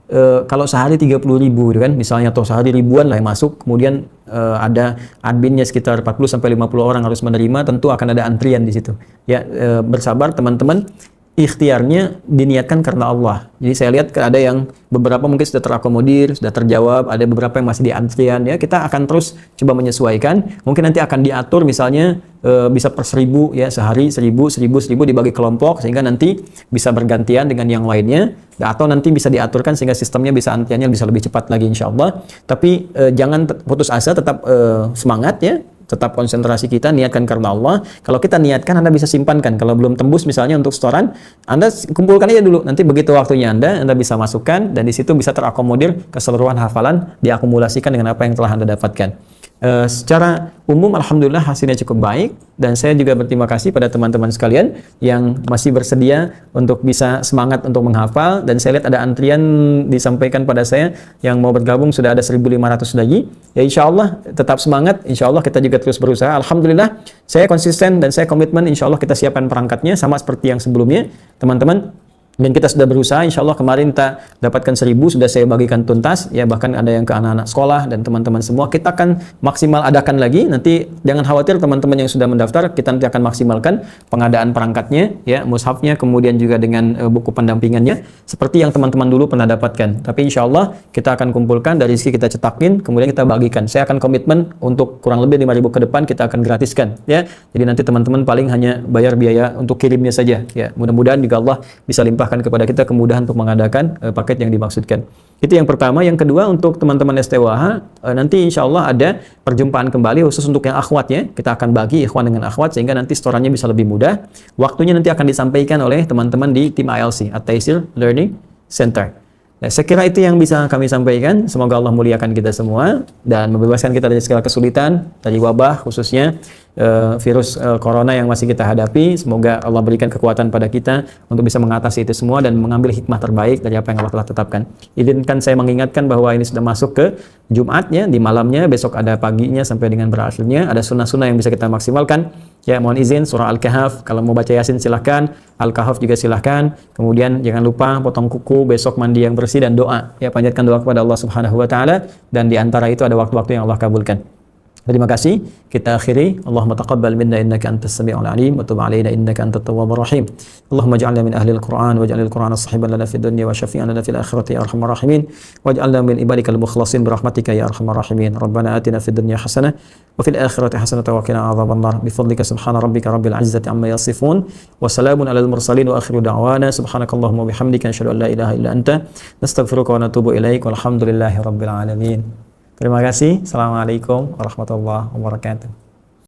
kalau sehari 30.000 gitu kan, misalnya atau sehari ribuan lah yang masuk, kemudian ada adminnya sekitar 40-50 orang harus menerima, tentu akan ada antrian di situ. Ya, bersabar teman-teman. Ikhtiarnya diniatkan karena Allah. Jadi saya lihat ada yang beberapa mungkin sudah terakomodir, sudah terjawab, ada beberapa yang masih di antrian ya. Kita akan terus coba menyesuaikan. Mungkin nanti akan diatur misalnya bisa per 1000 ya, sehari 1000 dibagi kelompok sehingga nanti bisa bergantian dengan yang lainnya. Atau nanti bisa diaturkan sehingga sistemnya bisa antriannya bisa lebih cepat lagi insya Allah. Tapi jangan putus asa, tetap semangat ya. Tetap konsentrasi kita, niatkan karena Allah. Kalau kita niatkan, Anda bisa simpankan. Kalau belum tembus misalnya untuk setoran, Anda kumpulkan aja dulu. Nanti begitu waktunya Anda bisa masukkan dan di situ bisa terakomodir keseluruhan hafalan, diakumulasikan dengan apa yang telah Anda dapatkan. Secara umum alhamdulillah hasilnya cukup baik dan saya juga berterima kasih pada teman-teman sekalian yang masih bersedia untuk bisa semangat untuk menghafal dan saya lihat ada antrian disampaikan pada saya yang mau bergabung sudah ada 1.500 lagi. Ya insya Allah tetap semangat, insya Allah kita juga terus berusaha. Alhamdulillah saya konsisten dan saya komitmen, insya Allah kita siapkan perangkatnya sama seperti yang sebelumnya teman-teman. Dan kita sudah berusaha, insya Allah kemarin kita dapatkan 1.000, sudah saya bagikan tuntas, ya bahkan ada yang ke anak-anak sekolah dan teman-teman semua. Kita akan maksimal adakan lagi, nanti jangan khawatir teman-teman yang sudah mendaftar, kita nanti akan maksimalkan pengadaan perangkatnya, ya mushafnya, kemudian juga dengan buku pendampingannya, seperti yang teman-teman dulu pernah dapatkan. Tapi insya Allah kita akan kumpulkan, dari sisi kita cetakin, kemudian kita bagikan. Saya akan komitmen untuk kurang lebih 5.000 ke depan kita akan gratiskan, ya. Jadi nanti teman-teman paling hanya bayar biaya untuk kirimnya saja, ya. Mudah-mudahan juga Allah bisa limpah kepada kita kemudahan untuk mengadakan paket yang dimaksudkan. Itu yang pertama. Yang kedua, untuk teman-teman STWH nanti insya Allah ada perjumpaan kembali khusus untuk yang akhwat ya. Kita akan bagi ikhwan dengan akhwat sehingga nanti setorannya bisa lebih mudah. Waktunya nanti akan disampaikan oleh teman-teman di tim ALC, At-Taisir Learning Center. Nah, saya kira itu yang bisa kami sampaikan. Semoga Allah muliakan kita semua dan membebaskan kita dari segala kesulitan, dari wabah khususnya virus corona yang masih kita hadapi. Semoga Allah berikan kekuatan pada kita untuk bisa mengatasi itu semua dan mengambil hikmah terbaik dari apa yang Allah telah tetapkan. Izinkan saya mengingatkan bahwa ini sudah masuk ke Jumatnya, di malamnya, besok ada paginya sampai dengan berakhirnya. Ada sunnah-sunnah yang bisa kita maksimalkan. Ya, mohon izin surah Al-Kahf, kalau mau baca Yasin silahkan, Al-Kahf juga silahkan. Kemudian jangan lupa potong kuku, besok mandi yang bersih dan doa. Ya, panjatkan doa kepada Allah Subhanahu wa taala dan di antara itu ada waktu-waktu yang Allah kabulkan. Terima kasih. Kita akhiri. Allahumma taqabbal minna innaka antas sami'ul alim wa tub 'alaina innaka antat tawwabur rahim. Allahumma ij'alna min ahli al-Qur'an waj'al al-Qur'ana sahiban lana fid dunya wa syafi'an lana fil akhirati ya arhamar rahimin. Waj'alna min ibadikal mukhlasin bi rahmatika ya arhamar rahimin. Rabbana atina fid dunya hasanah wa fil akhirati hasanah wa qina adzabannar. Bi fadlika subhana rabbika rabbil 'izzati amma yasifun wa salamun 'alal mursalin wa akhiru da'wana subhanakallahumma wa bihamdika asyhadu an la ilaha illa anta nastaghfiruka wa natubu ilaik walhamdulillahi rabbil alamin. Terima kasih. Assalamualaikum warahmatullahi wabarakatuh.